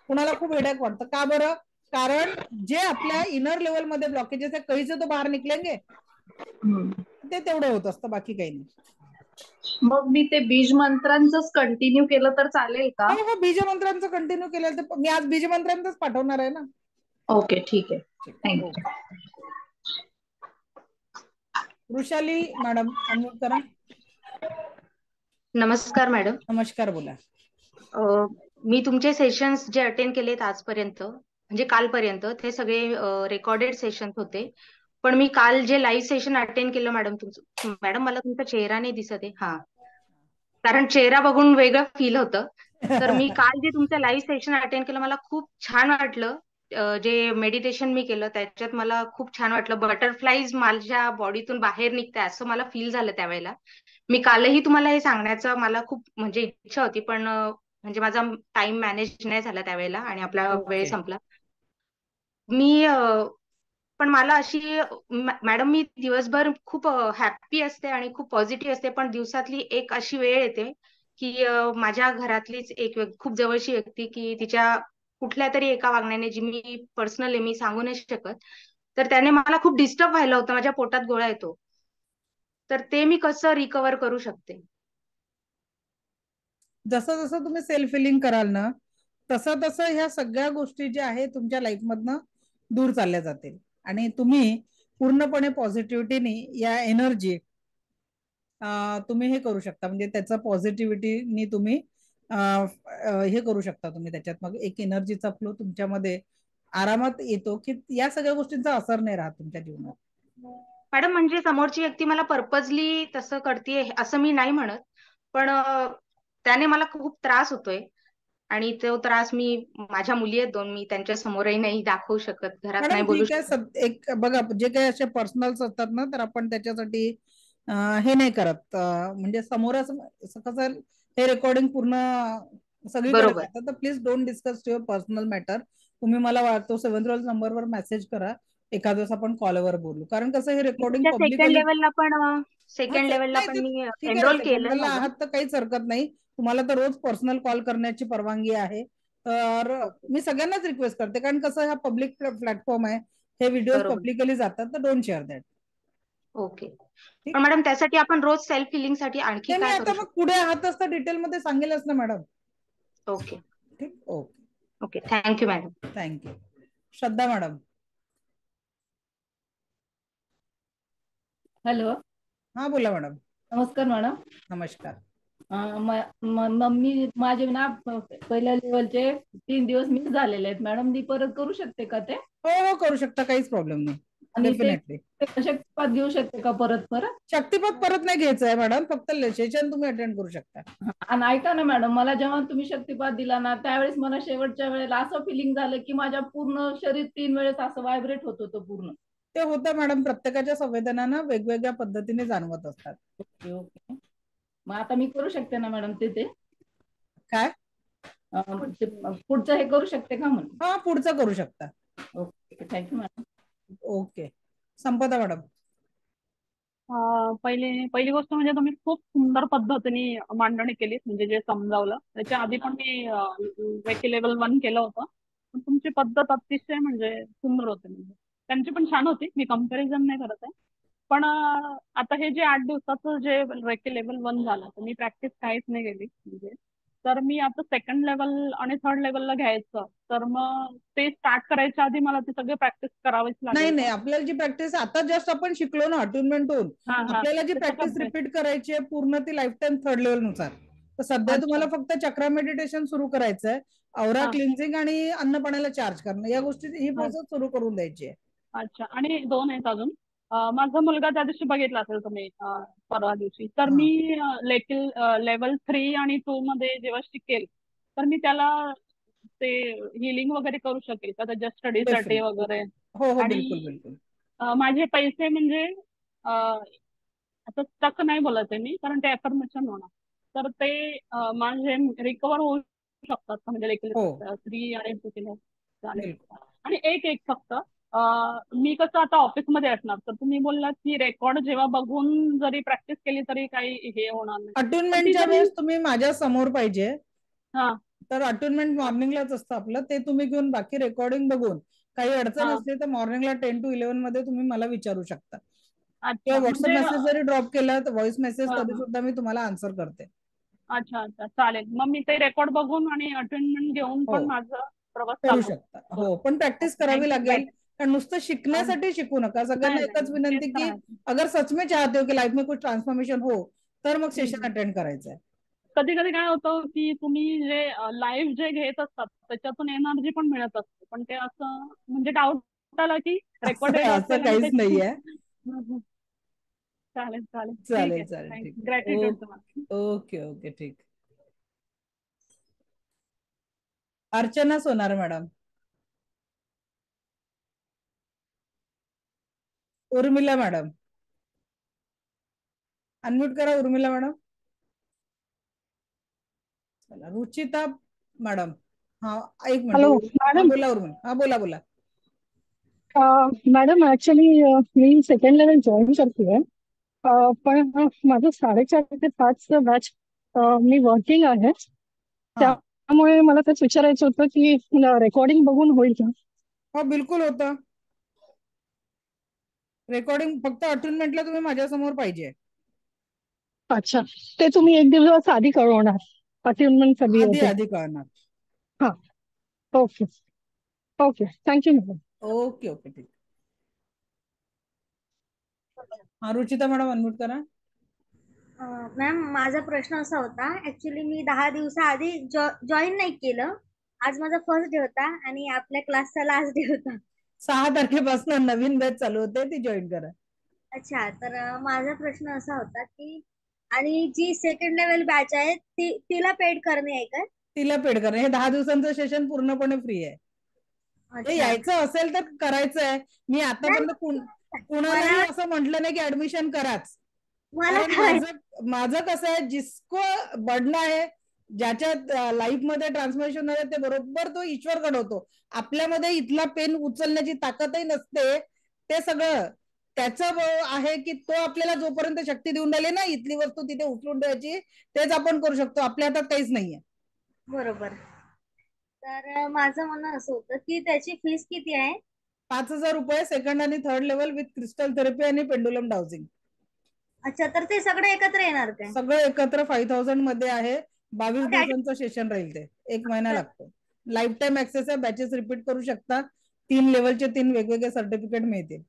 कुणाला खूप हेडेक वाटतं. का बरं? कारण जे आपल्या इनर लेवल मध्ये ब्लॉकेजेस आहे कहीच तो बाहेर निघलेंगे, ते तेवढं होत असतं, बाकी काही नाही. मग मी ते बीज मंत्रांचंच कंटिन्यू केलं तर चालेल का? हो, बीज मंत्रांचं कंटिन्यू केलं तर मी आज बीज मंत्रांचंच पाठवणार आहे ना. ओके, ठीक आहे, थँक्यू. वृषाली मॅडम अनम्यूट करा. नमस्कार मॅडम. नमस्कार, बोला. मी तुमचे सेशन्स जे अटेंड केलेत आजपर्यंत म्हणजे कालपर्यंत ते सगळे रेकॉर्डेड सेशन्स होते, पण मी काल जे लाईव्ह सेशन अटेंड केलं मॅडम तुमचं, मॅडम मला तुमचा चेहरा नाही दिसत आहे. हा, कारण चेहरा बघून वेगळं फील होतं. तर मी काल जे तुमचं लाईव्ह सेशन अटेंड केलं मला खूप छान वाटलं. जे मेडिटेशन मी केलं त्याच्यात मला खूप छान वाटलं. बटरफ्लाईज माझ्या बॉडीतून बाहेर निघताय असं मला फील झालं त्यावेळेला. मी कालही तुम्हाला हे सांगण्याचं मला खूप म्हणजे इच्छा होती, पण म्हणजे माझा टाइम मॅनेज नाही झाला त्यावेळेला आणि आपला वेळ संपला. मी पण मला अशी मॅडम मी दिवसभर खूप हॅप्पी असते आणि खूप पॉझिटिव्ह असते, पण दिवसातली एक अशी वेळ येते की माझ्या घरातलीच एक खूप जवळची व्यक्ती की तिच्या कुठल्या तरी एका वागण्याने, जी मी पर्सनली मी सांगू नाही शकत, तर त्याने मला खूप डिस्टर्ब व्हायला होतं, माझ्या पोटात गोळा येतो. तर ते मी कसं रिकव्हर करू शकते? जसं जसं तुम्ही सेल्फ हिलिंग कराल ना तसं तसं ह्या सगळ्या गोष्टी ज्या आहेत तुमच्या लाईफ मधनं दूर चालल्या जातील आणि तुम्ही पूर्णपणे पॉझिटिव्हिटीने या एनर्जी तुम्ही हे करू शकता, म्हणजे त्याचा पॉझिटिव्हिटीनी तुम्ही हे करू शकता तुम्ही त्याच्यात. मग एक एनर्जीचा फ्लो तुमच्यामध्ये आरामात येतो की या सगळ्या गोष्टींचा असर नाही राहत तुमच्या जीवनात. मॅडम म्हणजे समोरची व्यक्ती मला पर्पजली तसं करते असं मी नाही म्हणत, पण त्याने मला खूप त्रास होतोय आणि तो त्रास मी, माझ्या मुली आहेत 2, मी त्यांच्या समोरही नाही दाखवू शकत, घरात नाही बोलू ठीक आहे. शकत. एक बघा, जे काही असे पर्सनल्स असतात ना तर आपण त्याच्यासाठी हे नाही करत, म्हणजे समोर कसं हे रेकॉर्डिंग पूर्ण सगळीकडे जातं, तर please don't discuss your personal matter. तुम्ही मला वाटतो 7th रोल नंबरवर मेसेज करा, एखाद दिवस आपण कॉलवर बोलू, कारण कसं हे रेकॉर्डिंग सेकंड लेवलला पण मी एनरोल केलं आहात तर काहीच हरकत नाही. तुम्हाला तर रोज पर्सनल कॉल करण्याची परवानगी आहे. तर मी सगळ्यांनाच रिक्वेस्ट करते, कारण कसं हा पब्लिक प्लॅटफॉर्म आहे, हे व्हिडिओ पब्लिकली जातात, तर डोंट शेअर दॅट. ओके. पण मॅडम त्यासाठी आपण रोज सेल्फ हिलिंग साठी आणखी काय करू शकतो? मग पुढे आहातच तर डिटेल मध्ये सांगेलच ना मॅडम. ओके, ठीक. Okay okay, thank you madam. Thank you. Shraddha madam. Hello. हा, बोला मॅडम. नमस्कार मॅडम. नमस्कार. मम्मी माझे ना पहिल्या लेवलचे 3 दिवस मिस झालेले आहेत मॅडम, मी परत करू शकते का ते? हो, करू शकता, काहीच प्रॉब्लेम नाही. आणि शक्तिपात घेऊ शकते का परत? शक्तिपात परत नाही घ्यायचं आहे मॅडम, फक्त सेशन तुम्ही अटेंड करू शकता. आणि ऐका ना मॅडम, मला जेव्हा तुम्ही शक्तिपात दिला ना त्यावेळेस मला शेवटच्या वेळेला असं फिलिंग झालं की माझ्या पूर्ण शरीर 3 वेळेस असं व्हायब्रेट होत होतं पूर्ण. ते होतं मॅडम, प्रत्येकाच्या संवेदना वेगवेगळ्या पद्धतीने जाणवत असतात. Okay okay. मग आता मी करू शकते ना मॅडम ते काय पुढचं हे करू शकते का म्हणून? हा, पुढचं करू शकता. Okay, thank you madam. ओके. संपदा मॅडम. पहिली गोष्ट म्हणजे तुम्ही खूप सुंदर पद्धतीने मांडणी केली, म्हणजे जे समजावलं. त्याच्या आधी पण मी रेकी लेवल 1 केलं होतं, पण तुमची पद्धत अतिशय म्हणजे सुंदर होते. म्हणजे त्यांची पण छान होती, मी कम्पॅरिझन नाही करत आहे. पण आता हे जे 8 दिवसाचं जे रेकी लेवल 1 झालं, तर मी प्रॅक्टिस काहीच नाही केली म्हणजे. तर मी आता 2nd लेवल आणि 3rd लेवलला घ्यायचं, तर मग ते स्टार्ट करायच्या आधी मला ते सगळे प्रॅक्टिस करावीच लागेल? नाही, आपल्याला जी प्रॅक्टिस आता जस्ट आपण शिकलो ना अटुनमेंट होऊन, आपल्याला जी प्रॅक्टिस रिपीट करायची आहे पूर्ण ती लाईफ टाइम 3rd लेवल नुसार. तर सध्या तुम्हाला फक्त चक्रा मेडिटेशन सुरू करायचं आहे, औरा क्लिन्झिंग आणि अन्न पाण्याला चार्ज करणं, या गोष्टी ही प्रोसेस सुरू करून द्यायची आहे. अच्छा. आणि 2 आहेत अजून. माझा मुलगा त्या दिवशी बघितला असेल तुम्ही परवा दिवशी, तर मी लेवल 3 आणि 2 मध्ये जेव्हा शिकेल तर मी त्याला ते हिलिंग वगैरे करू शकेल का त्याच्या स्टडीसाठी वगैरे. हो हो, आणि बिलकुल बिलकुल. माझे पैसे म्हणजे आता तसं नाही बोलत आहे मी, कारण ते अफर्मेशन होणार, तर ते माझे रिकवर होऊ शकतात का म्हणजे लेखल 3 आणि 2 चालेल. आणि एक फक्त मी कसं आता ऑफिसमध्ये असणार, तर तुम्ही बोललात की रेकॉर्ड जेव्हा बघून जरी प्रॅक्टिस केली तरी काही हे होणार नाही. अटुनमेंटच्या वेळेस तुम्ही माझ्या समोर पाहिजे. हा, तर अटुनमेंट मॉर्निंगलाच असतं आपलं, ते तुम्ही घेऊन बाकी रेकॉर्डिंग बघून काही अडचण असली तर मॉर्निंगला 10 to 11 मध्ये तुम्ही मला विचारू शकता, किंवा व्हॉट्सअप मेसेज जरी ड्रॉप केला तर व्हॉइस मेसेज तरी सुद्धा मी तुम्हाला आन्सर करते. अच्छा अच्छा, चालेल. मग मी ते रेकॉर्ड बघून आणि अटेंडमेंट घेऊन पण माझं प्रवास करू चालू शकता. हो, पण प्रॅक्टिस करावी लागेल. कारण नुसतं शिकण्यासाठी शिकू नका. सगळ्यांना एकच विनंती की अगर सच में चाहते हो की लाइफ में कुछ ट्रान्सफॉर्मेशन हो तर मग सेशन अटेंड करायचं आहे. कधी कधी काय होतं की तुम्ही जे लाईव्ह जे घेत असतात त्याच्यातून एनर्जी पण मिळत असते, पण ते असं म्हणजे डाऊट आला की रेकॉर्डेड असं काहीच नाहीये. चालेल चालेल, ठीक चालेल आहे. चालेल, ठीक आहे. ग्रॅटिट्यूड तुम्हाला. ओके ओके, ठीक. अर्चना सोनार मॅडम. उर्मिला मॅडम, अनम्यूट करा उर्मिला मॅडम. रुचिता मॅडम. हा, एक मिनिट. Hello madam. बोला उर्मिला. हा, बोला बोला. मॅडम ऍक्च्युली मी सेकंड लेवल जॉईन करते, पण माझं 4:30 ते 5 बॅच मी वर्किंग आहे, त्यामुळे मला तेच विचारायचं होतं की रेकॉर्डिंग बघून होईल का? हो, बिलकुल होतं रेकॉर्डिंग, फक्त अटेंडमेंटला तुम्ही माझ्यासमोर पाहिजे. अच्छा, ते तुम्ही एक दिवस आधी कळवणार, अटेंडमेंट कधी आधी होते? आधी कळणार. हा, okay okay, thank you madam. Okay okay, ठीक. हा, रुचिता मॅडम अनम्यूट करा. मॅम, माझा प्रश्न असा होता, ऍक्च्युली मी 10 दिवसाआधी जॉईन नाही केलं. आज माझा फर्स्ट डे होता आणि आपल्या क्लासचा लास्ट डे होता. 6 तारखेपासून नवीन बॅच चालू होते, ती जॉईन करा. अच्छा, तर माझा प्रश्न असा होता की आणि जी सेकंड लेवल बॅच आहे तिला पेड करणे आहे का? तिला पेड करणे. हे 10 दिवसांचं सेशन पूर्णपणे फ्री आहे. हे यायचं असेल तर करायचं आहे. मी आतापर्यंत कुणालाही असं म्हटलं नाही की ऍडमिशन कराच. माझं कसं आहे, जिसको बढणं आहे, ज्याच्या लाईफ मध्ये ट्रान्सफॉर्मेशन आहे ते बरोबर तो ईश्वर घडवतो. आपल्यामध्ये इथला पेन उचलण्याची ताकदही नसते. ते सगळं त्याचं आहे की तो आपल्याला जोपर्यंत शक्ती देऊन राहिली ना इथली वस्तू तिथे उचलून द्यायची, तेच आपण करू शकतो. आपल्या हातात काहीच नाहीये. बरोबर. तर माझं म्हणणं असं होतं की त्याची फीस किती आहे? 5,000 रुपये सेकंड आणि third level with crystal therapy आणि पेंडुलम डाउजिंग. अच्छा, तर ते सगळं एकत्र येणार काय? सगळं एकत्र 5,000 मध्ये आहे. 22 दिवसांचं सेशन राहील. ते 1 महिना लागतो. लाईफ टाइम ऍक्सेस आहे. बॅचेस रिपीट करू शकता. 3 लेवलचे 3 वेगवेगळे सर्टिफिकेट मिळतील.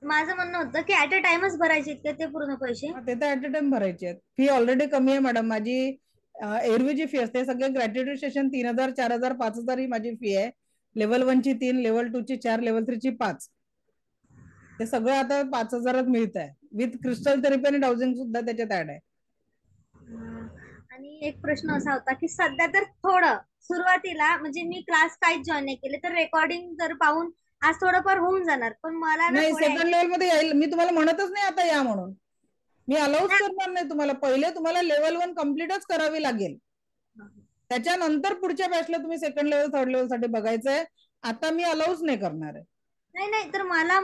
माझं म्हणणं होतं की ऍट अ टाइमच भरायचे ते पूर्ण पैसे? ते तर ऍट अ टाइम भरायचे आहेत. फी ऑलरेडी कमी आहे मॅडम. माझी एरवी जी फी असते सगळे ग्रॅज्युएट सेशन 3,000, 4,000, 5,000 ही माझी फी आहे. लेवल 1 ची 3, लेवल 2 ची 4, लेवल 3 ची 5. ते सगळं आता 5,000 मिळत आहे. विथ क्रिस्टल थेरपी आणि डाउजिंग सुद्धा त्याच्यात ऍड आहे. आणि एक प्रश्न असा होता की सध्या तर थोडं सुरुवातीला म्हणजे मी क्लास काहीच जॉईन नाही केले, तर रेकॉर्डिंग जर पाहून आज थोडंफार होऊन जाणार, पण मला नाही सेकंड लेवल मध्ये येईल. मी तुम्हाला म्हणतच नाही आता या म्हणून. मी अलाउच करणार नाही तुम्हाला. पहिले तुम्हाला लेवल 1 कम्प्लीटच करावी लागेल. त्याच्यानंतर पुढच्या बॅचला तुम्ही सेकंड लेवल थर्ड लेवल साठी बघायचंय. आता मी अलाउच नाही करणार आहे. नाही, तर माझं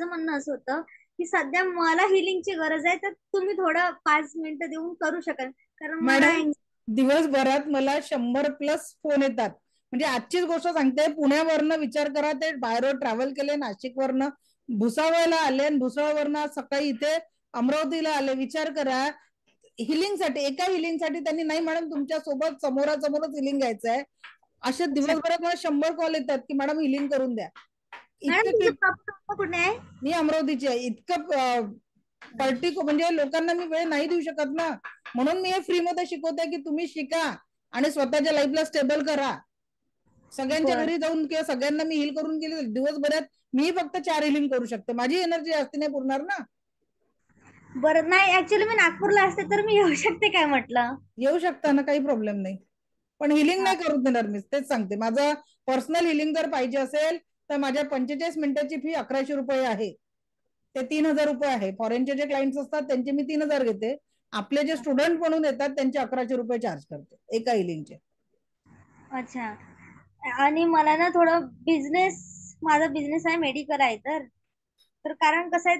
म्हणणं असं होतं की सध्या मला हिलिंगची गरज आहे, तर तुम्ही थोडं 5 मिनिटं देऊन करू शकाल, कारण मॅडम दिवसभरात मला 100+ फोन येतात. म्हणजे आजचीच गोष्ट सांगते, पुण्यावरनं विचार करा, ते बाहेर ट्रॅव्हल केले, नाशिकवरनं भुसावळला आले आणि भुसावळवरनं सकाळी इथे अमरावतीला आले. विचार करा, हिलिंगसाठी, एका हिलिंगसाठी त्यांनी नाही मॅडम तुमच्या सोबत समोरासमोरच हिलिंग घ्यायचं आहे. अशा दिवसभरात मला 100 कॉल येतात की मॅडम हिलिंग करून द्या. मी अमरावतीची आहे. इतकं म्हणजे लोकांना मी वेळ नाही देऊ शकत ना, म्हणून मी हे फ्री मध्ये शिकवते की तुम्ही शिका आणि स्वतःच्या लाईफला स्टेबल करा. सगळ्यांच्या बर घरी जाऊन किंवा सगळ्यांना मी हिल करून गेले दिवसभरात मी फक्त 4 हिलिंग करू शकते. माझी एनर्जी जास्ती नाही पुरणार ना. बरं, नाही ऍक्च्युली मी नागपूरला असते तर मी येऊ शकते काय म्हटलं. येऊ शकता ना, काही प्रॉब्लेम नाही, पण हिलिंग हा नाही करू देणार मी. तेच सांगते, माझं पर्सनल हिलिंग जर पाहिजे असेल तर माझ्या 45 मिनिटाची फी 1100 रुपये आहे. ते 3000 रुपये आहे. फॉरेनचे जे क्लायंट्स असतात त्यांचे मी 3000 घेते. आपले जे स्टुडंट म्हणून येतात त्यांचे 1100 रुपये चार्ज करते एका हिलिंगचे. अच्छा. आणि मला ना थोडं माझा बिझनेस आहे, मेडिकल आहे. तर कारण कसं आहे,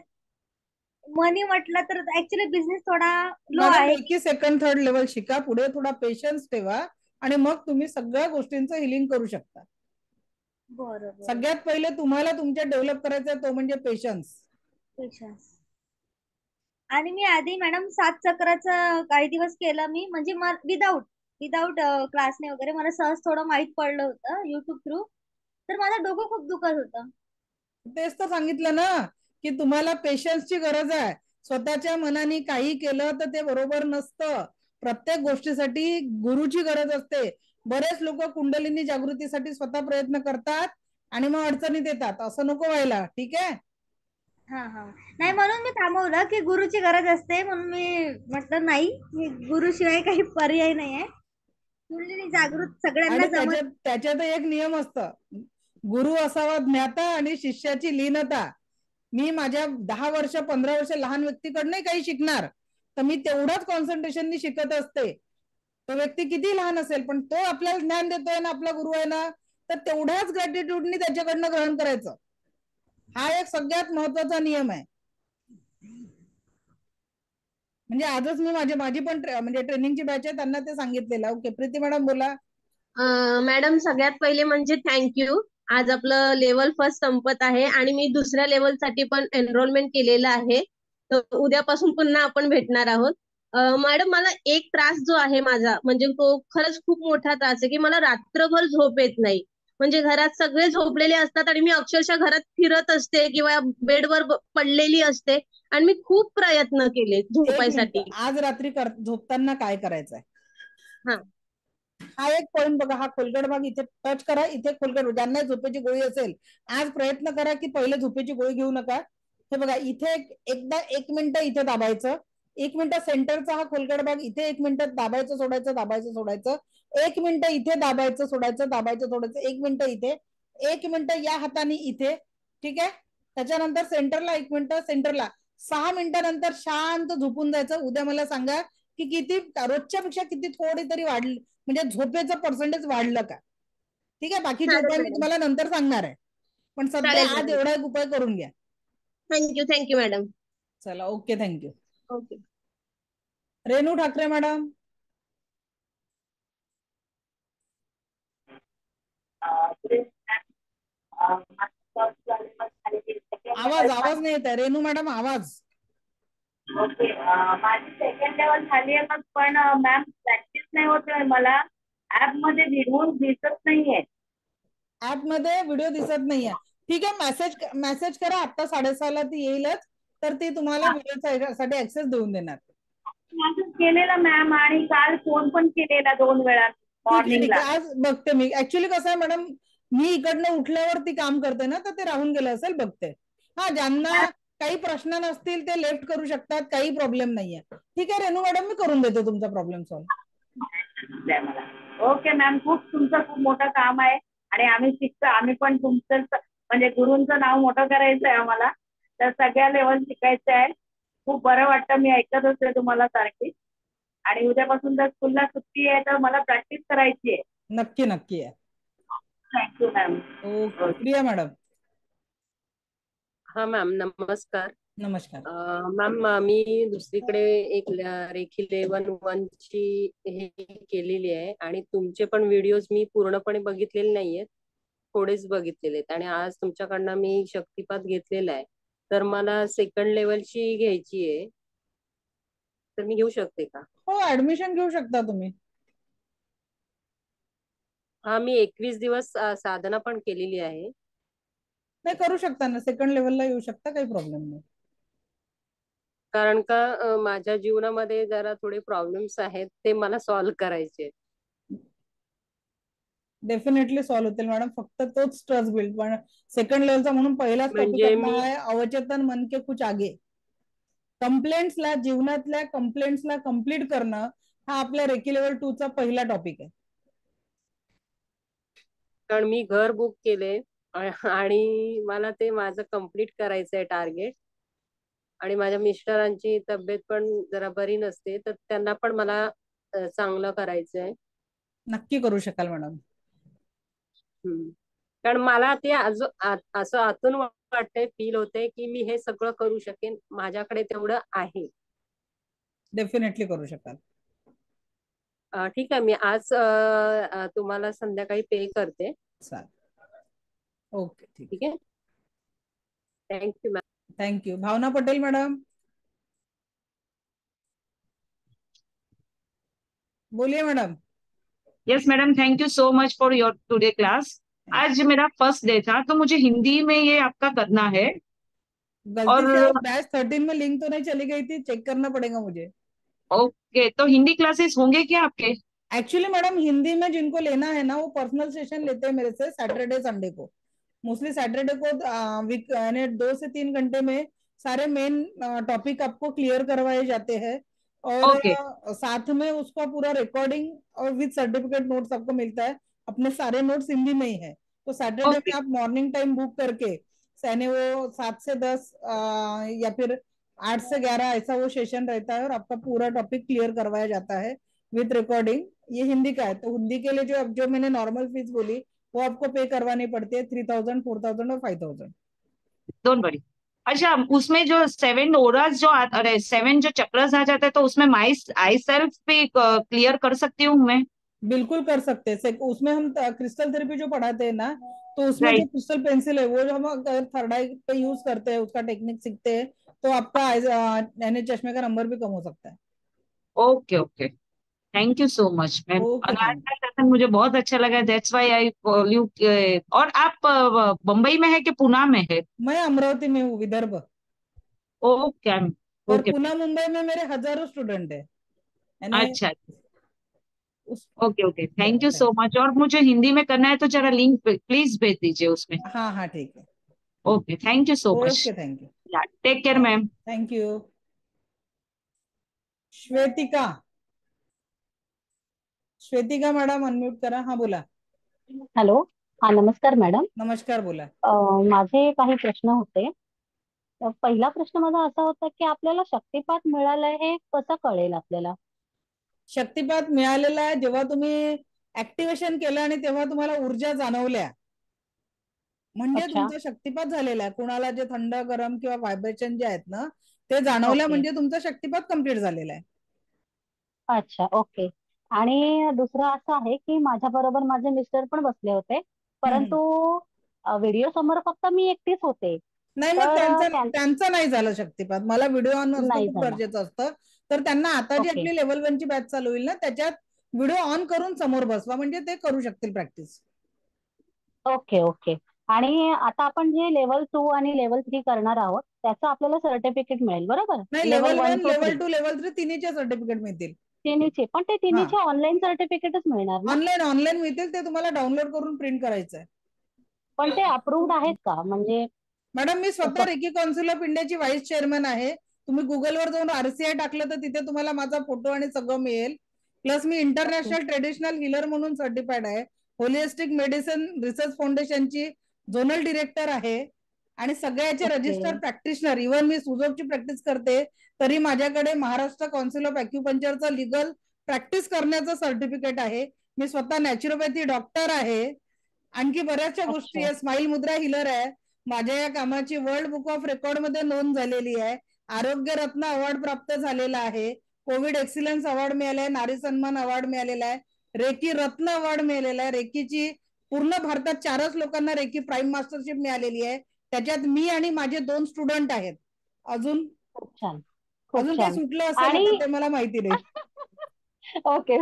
मनी म्हटलं तर ऍक्च्युली बिझनेस थोडा लो मॅडम आहे. पैकी 2nd 3rd लेवल शिका, पुढे थोडा पेशन्स ठेवा आणि मग तुम्ही सगळ्या गोष्टींचं हिलिंग करू शकता. बरोबर. सगळ्यात पहिले तुम्हाला तुमच्या डेव्हलप करायचा तो म्हणजे पेशन्स. आणि मी आधी मॅडम 7 चक्राचं काही दिवस केलं मी, म्हणजे विदाऊट क्लासने वगैरे. मला सहज थोडं माहित पडलं होतं युट्यूब थ्रू. तर माझं डोकं खूप दुखत होतं. तेच तर सांगितलं ना की तुम्हाला पेशन्सची गरज आहे. स्वतःच्या मनाने काही केलं तर ते बरोबर नसतं. प्रत्येक गोष्टीसाठी गुरुची गरज असते. बरेच लोक कुंडलिनी जागृतीसाठी स्वतः प्रयत्न करतात आणि मग अडचणीत येतात. असं नको व्हायला, ठीक आहे. हा हा. नाही, म्हणून मी थांबवलं की गुरुची गरज असते, म्हणून मी म्हटलं नाही, गुरुशिवाय काही पर्याय नाहीये. कुंडलिनी जागृत सगळ्यांना आणि त्याच्यात एक नियम असतं, गुरु असावा ज्ञाता आणि शिष्याची लीनता. मी माझ्या 10 वर्ष 15 वर्ष लहान व्यक्तीकडनं काही शिकणार तर मी तेवढाच कॉन्सन्ट्रेशननी शिकत असते. तो व्यक्ती किती लहान असेल पण तो आपल्याला ज्ञान देतोय ना, आपला गुरु आहे ना, तर तेवढ्याच ग्रॅटिट्यूडनी त्याच्याकडनं ग्रहण करायचं. हा एक सगळ्यात महत्वाचा नियम आहे. म्हणजे आजच मी माझी पण म्हणजे ट्रेनिंगची बॅच आहे, त्यांना ते सांगितलेलं. ओके, प्रीती मॅडम बोला. मॅडम सगळ्यात पहिले म्हणजे थँक्यू. आज आपलं लेवल फर्स्ट संपत आहे आणि मी दुसऱ्या लेवलसाठी पण एनरोलमेंट केलेलं आहे. तर उद्यापासून पुन्हा आपण भेटणार आहोत. मॅडम मला एक त्रास जो आहे माझा, म्हणजे तो खरंच खूप मोठा त्रास आहे की मला रात्रभर झोप येत नाही. म्हणजे घरात सगळे झोपलेले असतात आणि मी अक्षरशः घरात फिरत असते किंवा बेडवर पडलेली असते आणि मी खूप प्रयत्न केले झोपायसाठी. आज रात्री झोपताना काय करायचंय, हा एक पॉइंट बघा. हा खोलगट भाग इथे टच करा, इथे खोलगट. ज्यांना झोपेची गोळी असेल आज प्रयत्न करा की पहिले झोपेची गोळी घेऊ नका. हे बघा, इथे एकदा 1 मिनिट इथे दाबायचं, 1 मिनिट सेंटरचा हा खोलगट भाग इथे 1 मिनिट दाबायचं सोडायचं, दाबायचं सोडायचं, 1 मिनिट इथे दाबायचं सोडायचं, दाबायचं सोडायचं, 1 मिनिट इथे, 1 मिनिट या हाताने इथे, ठीक आहे. त्याच्यानंतर सेंटरला 1 मिनिट, सेंटरला 6 मिनिटानंतर शांत झोपून जायचं. उद्या मला सांगा की किती रोजच्या पेक्षा किती थोडी तरी वाढली, म्हणजे झोपेचं पर्सेंटेज वाढलं का, ठीक आहे. बाकीचे उपाय मी तुम्हाला नंतर सांगणार आहे, पण सध्या आज एवढा एक उपाय करून घ्या. Thank you madam. चला, ओके, थँक्यू. ओके. रेणू ठाकरे मॅडम. आवाज नाही येत आहे रेणू मॅडम, आवाज. ओके, माझी 2nd लेवल झाली आहे, पण मॅम प्रॅक्टिस नाही होत आहे. मला ऍप मध्ये व्हिडिओ दिसत नाहीये. ऍप मध्ये व्हिडिओ दिसत नाहीये, ठीक आहे. मेसेज करा, आता 6:30ला ती येईलच, तर ती तुम्हाला व्हिडिओसाठी ऍक्सेस देऊन देणार. केलेला मॅम, आणि काल फोन पण केलेला 2 वेळा मॉर्निंगला. आज बघते मी. ऍक्च्युली कसं आहे मॅडम, मी इकडनं उठल्यावरती काम करते ना, तर ते राहून गेलं असेल, बघते. हा, ज्यांना काही प्रश्न नसतील ते लेफ्ट करू शकतात, काही प्रॉब्लेम नाहीये. ठीक आहे रेणू मॅडम, मी करून देतो तुमचा प्रॉब्लेम सॉल्व्ह. ओके मॅम, तुमचं खूप मोठं काम आहे आणि आम्ही शिकतो. आम्ही पण तुमचं म्हणजे गुरूंचं नाव मोठं करायचं आहे आम्हाला, तर सगळ्या लेवल शिकायचं आहे. खूप बरं वाटतं, मी ऐकत असते तुम्हाला सारखी. आणि उद्यापासून जर स्कूलला सुट्टी आहे तर मला प्रॅक्टिस करायची आहे. नक्की नक्की आहे. Thank you ma'am. Okay, Priya madam. हा मॅम, नमस्कार. नमस्कार मॅम, मी दुसरीकडे एक रेखी लेवल 1 ची हे केलेली आहे आणि तुमचे पण व्हिडिओज मी पूर्णपणे बघितलेले नाहीयेत, थोडेच बघितलेले आहेत. आणि आज तुमच्याकडनं मी शक्तिपात घेतलेला आहे, तर मला 2nd लेवलची घ्यायची आहे, तर मी घेऊ शकते का? हो, ऍडमिशन घेऊ शकता तुम्ही. हा, मी 21 दिवस साधना पण केलेली आहे. नाही, करू शकता ना, 2nd लेवलला येऊ शकता, काही प्रॉब्लेम नाही. कारण का माझ्या जीवनामध्ये जरा थोडे प्रॉब्लेम्स आहेत, ते मला सॉल्व्ह करायचे. डेफिनेटली सॉल्व्ह होतील मॅडम. फक्त तोच ट्रस्ट बिल्ड. पण सेकंड लेवलचा म्हणून पहिलाच टॉपिक म्हणजे आपला मी आहे अवचेतन मन के कुछ आगे. कंप्लेंट्सला, जीवनातल्या कंप्लेंट्सला कम्प्लीट करणं हा आपल्या रेकी लेवल 2 चा पहिला टॉपिक आहे. कारण मी घर बुक केले आणि मला ते माझं कम्प्लीट करायचं आहे टार्गेट. आणि माझ्या मिस्टरांची तब्येत पण जरा बरी नसते, तर त्यांना पण मला चांगलं करायचंय. नक्की करू शकाल मॅडम. कारण मला ते असं आतून वाटतंय, फील होतंय की मी हे सगळं करू शकेन, माझ्याकडे तेवढं आहे. डेफिनेटली करू शकाल. ठीक आहे, मी आज तुम्हाला संध्याकाळी पे करते. चालेल. ओके, ठीक आहे. Thank you ma'am. थँक्यू. भावना पटेल मॅडम, बोलिए madam. Yes madam, thank you so much for your today class. आज मेरा फर्स्ट डे था, तो मुझे हिंदी में ये आपका करना है. गलती से आप बैच 13 में लिंक तो नहीं चली गई थी, चेक करना पड़ेगा मुझे. ओके, तो हिंदी क्लासेस होंगे क्या आपके? एक्चुअली मैडम हिंदी में जिनको लेना है ना, वो पर्सनल सेशन लेते हैं मेरे से सैटरडे संडे को. मोस्टली सैटरडे को वीक यानी 2 से 3 घंटे में सारे मेन टॉपिक आपको क्लियर करवाए जाते हैं. और साथ में उसका पूरा रिकॉर्डिंग और विद सर्टिफिकेट नोट्स आपको मिलता है. अपने सारे नोट्स हिंदी में ही है. तो सैटरडे में आप मॉर्निंग टाइम बुक करके यानी वो 7 से 10 या फिर 8 से 11 ऐसा वो सेशन रहता है और आपका पूरा टॉपिक क्लियर करवाया जाता है विथ रिकॉर्डिंग. ये हिंदी का है. तो हिंदी के लिए जो मैंने नॉर्मल फीस बोली वो आपको पे करवानी पड़ती है 3000, 4000 और 5000. डोंट वरी. अच्छा, उसमें जो 7 ओरास जो 7 जो चक्रस आ जाते हैं, तो उसमें आई सेल्फ भी क्लियर कर सकती हूँ मैं? बिल्कुल कर सकते हैं. उसमें हम क्रिस्टल थेरेपी जो पढ़ाते हैं ना, तो उसमें जो क्रिस्टल पेंसिल है वो जो हम अगर थर्ड आई पे यूज करते हैं, उसका टेक्निक सीखते हैं, तो आपका यानी चश्मे का नंबर भी कम हो सकता है. Okay okay, thank you so much ma'am. आज का सेशन मुझे बहुत अच्छा लगा, that's why I call you. और आप बम्बई में है कि पुणे में है? मैं अमरावती में हूँ, विदर्भ. ओके और पुणे मुंबई में मेरे हजारों स्टूडेंट है. अच्छा, okay okay, thank you so much. और मुझे हिंदी में करना है तो जरा लिंक प्लीज भेज दीजिए उसमें. हाँ हाँ ठीक है. Okay, thank you so much. Okay, thank you. Take care ma'am. Thank you. Shwetika, Shwetika madam unmute करा. हा बोला. हॅलो, हा नमस्कार मॅडम. नमस्कार, बोला. माझे काही प्रश्न होते. पहिला प्रश्न माझा असा होता की आपल्याला शक्तिपात मिळालंय हे कसं कळेल आपल्याला? शक्तिपात मिळालेला आहे जेव्हा तुम्ही ऍक्टिव्हेशन केलं आणि तेव्हा तुम्हाला ऊर्जा जाणवल्या, म्हणजे तुमचा शक्तिपात झालेला आहे. कुणाला जे थंड गरम किंवा व्हायब्रेशन जे आहेत ना ते जाणवल्या म्हणजे तुमचा शक्तिपात कम्प्लीट झालेला आहे. अच्छा, ओके. आणि दुसरं असं आहे की माझ्या बरोबर माझे मिस्टर पण बसले होते, परंतु व्हिडिओ समोर फक्त मी एकटीच होते. नाही, मग त्यांचं नाही झालं शक्तिपात. मला व्हिडिओ ऑन असणं खूप गरजेचं असतं. तर त्यांना आता जी आपली लेवल 1 ची बॅच चालू होईल ना, त्याच्यात व्हिडिओ ऑन करून समोर बसवा, म्हणजे ते करू शकतील प्रॅक्टिस. Okay okay. आणि आता आपण जे लेवल 2 आणि लेवल 3 करणार आहोत त्याचं आपल्याला सर्टिफिकेट मिळेल, बरोबर? नाही, लेवल 1, लेवल 2, लेवल 3 तिन्हीचे सर्टिफिकेट मिळतील. तिन्हीचे, पण ते तिन्हीचे ऑनलाईन सर्टिफिकेटच मिळणार ना? ऑनलाईन मिळतील. ते तुम्हाला डाउनलोड करून प्रिंट करायचं आहे. पण ते अप्रूव्ड आहेत का? म्हणजे मॅडम, मी स्वतः रेकी काउन्सिल ऑफ इंडियाची व्हाईस चेअरमन आहे. तुम्ही गुगलवर जाऊन RCI टाकलं तर तिथे तुम्हाला माझा फोटो आणि सगळं मिळेल. प्लस मी इंटरनॅशनल ट्रेडिशनल हिलर म्हणून सर्टिफाईड आहे. होलिस्टिक मेडिसिन रिसर्च फाउंडेशनची झोनल डिरेक्टर आहे आणि सगळ्याचे रजिस्टर प्रॅक्टिशनर. इव्हन मी सुजोगची प्रॅक्टिस करते तरी माझ्याकडे महाराष्ट्र काउन्सिल ऑफ अॅक्युपंक्चरचं लिगल प्रॅक्टिस करण्याचं सर्टिफिकेट आहे. मी स्वतः नॅचरोपॅथी डॉक्टर आहे. आणखी बऱ्याचशा गोष्टी आहे. स्माईल मुद्रा हिलर आहे. माझ्या या कामाची वर्ल्ड बुक ऑफ रेकॉर्ड मध्ये नोंद झालेली आहे. आरोग्य रत्न अवॉर्ड प्राप्त झालेला आहे. कोविड एक्सिलन्स अवॉर्ड मिळाला आहे. नारी सन्मान अवॉर्ड मिळालेला आहे. रेकी रत्न अवॉर्ड मिळालेला आहे. रेकीची पूर्ण भारतात 4च लोकांना रेकी प्राईम मास्टरशिप मिळालेली आहे. त्याच्यात मी आणि माझे 2 स्टुडंट आहेत. अजून काही सुटलं असेल ते मला माहिती नाही. Okay,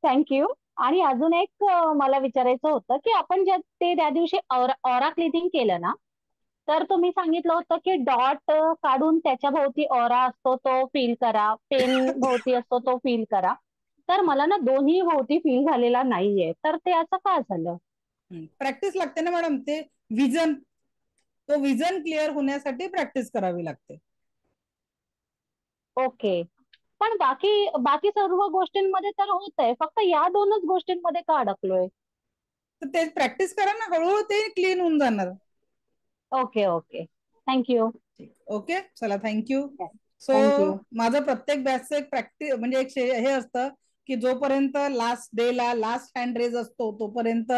thank you. आणि अजून एक मला विचारायचं होतं की आपण त्या दिवशी ऑरा क्लिनिंग केलं ना, तर तुम्ही सांगितलं होतं की डॉट काढून त्याच्या भोवती ऑरा असतो तो फील करा, पेन भोवती असतो तो फील करा. तर मला ना दोन्ही भोवती फील झालेला नाहीये, तर ते असं का झालं? प्रॅक्टिस लागते ना मॅडम, ते विजन, तो विजन क्लिअर होण्यासाठी प्रॅक्टिस करावी लागते. ओके, पण बाकी बाकी सर्व गोष्टींमध्ये तर होत आहे, फक्त या दोनच गोष्टींमध्ये का अडकलोय? तर ते प्रॅक्टिस करा ना, हळूहळू ते क्लीन होऊन जाणार. Okay okay, thank you. ओके, चला, थँक्यू. So thank you. माझं प्रत्येक बॅचचं एक प्रॅक्टिस म्हणजे एक हे असतं की जोपर्यंत लास्ट डे ला लास्ट हँड रेज असतो तोपर्यंत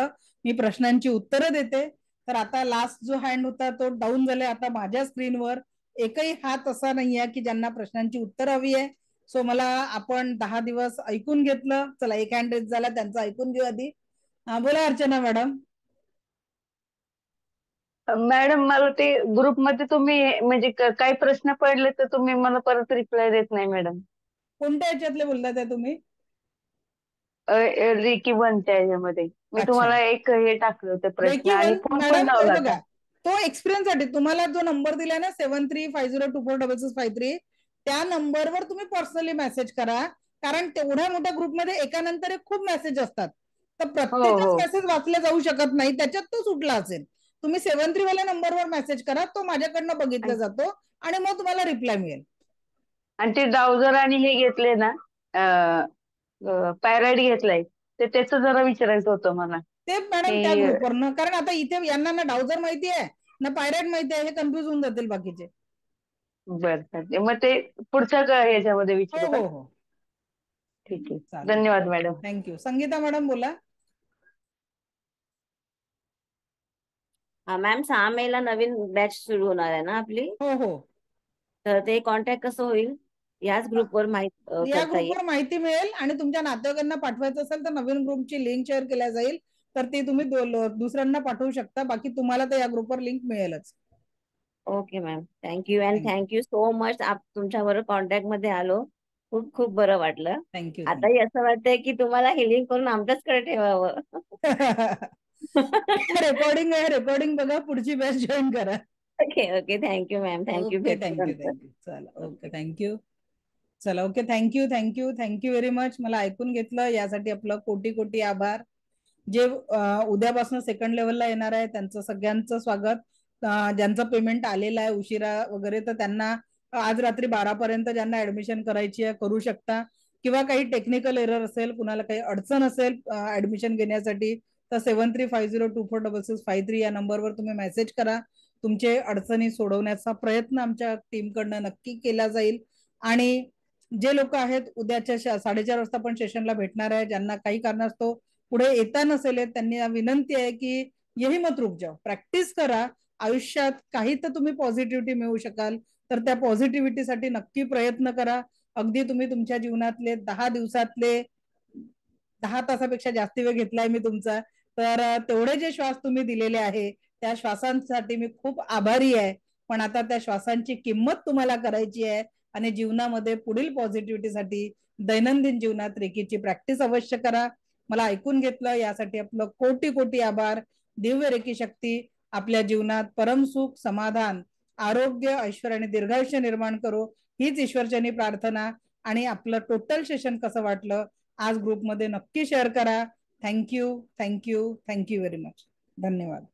मी प्रश्नांची उत्तरं देते. तर आता लास्ट जो हँड होता तो डाऊन झालाय. आता माझ्या स्क्रीनवर एकही हात असा नाही आहे की ज्यांना प्रश्नांची उत्तर हवी आहे. सो मला आपण 10 दिवस ऐकून घेतलं. चला, एक हँड रेज झाला, त्यांचं ऐकून घेऊ आधी. बोला अर्चना मॅडम. मॅडम, मला ते ग्रुपमध्ये तुम्ही म्हणजे काही प्रश्न पडले तर तुम्ही मला परत रिप्लाय देत नाही मॅडम. कोणत्या याच्यातले बोलताय तुम्ही? रेकी बनच्या याच्यामध्ये मी अच्छा. तुम्हाला एक हे टाकलं होतं प्रश्न आणि फोन पण मॅडम लावला बघा, होता. तो एक्सपिरियन्स साठी तुम्हाला जो नंबर दिलाय ना 7350246653 त्या नंबरवर तुम्ही पर्सनली मेसेज करा. कारण तेवढ्या मोठ्या ग्रुपमध्ये एकानंतर एक खूप मेसेज असतात, तर प्रत्येकच मेसेज वाचले जाऊ शकत नाही, त्याच्यात तो सुटला असेल. तुम्ही 73 वाल्या नंबरवर मेसेज करा, तो माझ्याकडनं बघितला जातो आणि मग तुम्हाला रिप्लाय मिळेल. आणि ते ब्राउझर आणि हे घेतले ना, पायराईड घेतलाय, तर त्याचं जरा विचारायचं होतं मला. ते मॅडम त्या ग्रुपवरनं, कारण आता इथे यांना ना डाउझर माहिती आहे ना पायरेट माहिती आहे, हे कन्फ्युज होऊन जातील बाकीचे. बरं, मग ते पुढच्या ह्याच्यामध्ये विचारू का? हो. ठीक आहे, धन्यवाद मॅडम. थँक्यू. संगीता मॅडम बोला. मॅम 6 मे ला नवीन बॅच सुरू होणार आहे ना आपली? हो. तर ते कॉन्टॅक्ट कसं होईल? याच ग्रुपवर या ग्रुपवर माहिती मिळेल आणि तुमच्या नातेवाईकांना पाठवायचं असेल तर नवीन ग्रुपची लिंक शेअर केल्या जाईल, तर ती तुम्ही दुसऱ्यांना पाठवू शकता. बाकी तुम्हाला तर या ग्रुपवर लिंक मिळेलच. Okay ma'am, thank you and thank you so much. तुमच्याबरोबर कॉन्टॅक्ट मध्ये आलो, खूप खूप बरं वाटलं. थँक्यू. आताही असं वाटतंय की तुम्हाला हिलिंग करून आमच्याचकडे ठेवावं. रेकॉर्डिंग आहे, रेकॉर्डिंग बघा, पुढची बॅच जॉईन करा. Okay, thank you ma'am, thank you. Thank you. चला, ओके, थँक्यू. चला, ओके, थँक्यू व्हेरी मच. मला ऐकून घेतलं यासाठी आपलं कोटी कोटी आभार. जे उद्यापासून सेकंड लेवलला येणार आहे त्यांचं सगळ्यांचं स्वागत. ज्यांचं पेमेंट आलेलं आहे उशिरा वगैरे, तर त्यांना आज रात्री 12 पर्यंत ज्यांना ऍडमिशन करायची आहे करू शकता. किंवा काही टेक्निकल एरर असेल, कुणाला काही अडचण असेल ऍडमिशन घेण्यासाठी, तर 7350246653 या नंबरवर तुम्ही मेसेज करा. तुमचे अडचणी सोडवण्याचा प्रयत्न आमच्या टीमकडनं नक्की केला जाईल. आणि जे लोक आहेत उद्याच्या 4:30 वाजता पण सेशनला भेटणार आहे, ज्यांना काही कारणास्तव पुढे येता नसेल त्यांनी विनंती आहे की यही मत रुक जाओ, प्रॅक्टिस करा. आयुष्यात काही तर तुम्ही पॉझिटिव्हिटी मिळवू शकाल, तर त्या पॉझिटिव्हिटीसाठी नक्की प्रयत्न करा. अगदी तुम्ही तुमच्या जीवनातले 10 दिवसातले 10 तासापेक्षा जास्ती वेळ घेतलाय मी तुमचा, तर तेवढे जे श्वास तुम्ही दिलेले आहे त्या श्वासांसाठी मी खूप आभारी आहे. पण आता त्या श्वासांची किंमत तुम्हाला करायची आहे आणि जीवनामध्ये पुढील पॉझिटिव्हिटीसाठी दैनंदिन जीवनात रेकीची प्रॅक्टिस अवश्य करा. मला ऐकून घेतलं यासाठी आपलं कोटी कोटी आभार. दिव्य रेकी शक्ती आपल्या जीवनात परमसुख, समाधान, आरोग्य, ऐश्वर्य आणि दीर्घायुष्य निर्माण करो, हीच ईश्वरचरणी प्रार्थना. आणि आपलं टोटल सेशन कसं वाटलं आज ग्रुपमध्ये नक्की शेअर करा. Thank you very much. धन्यवाद.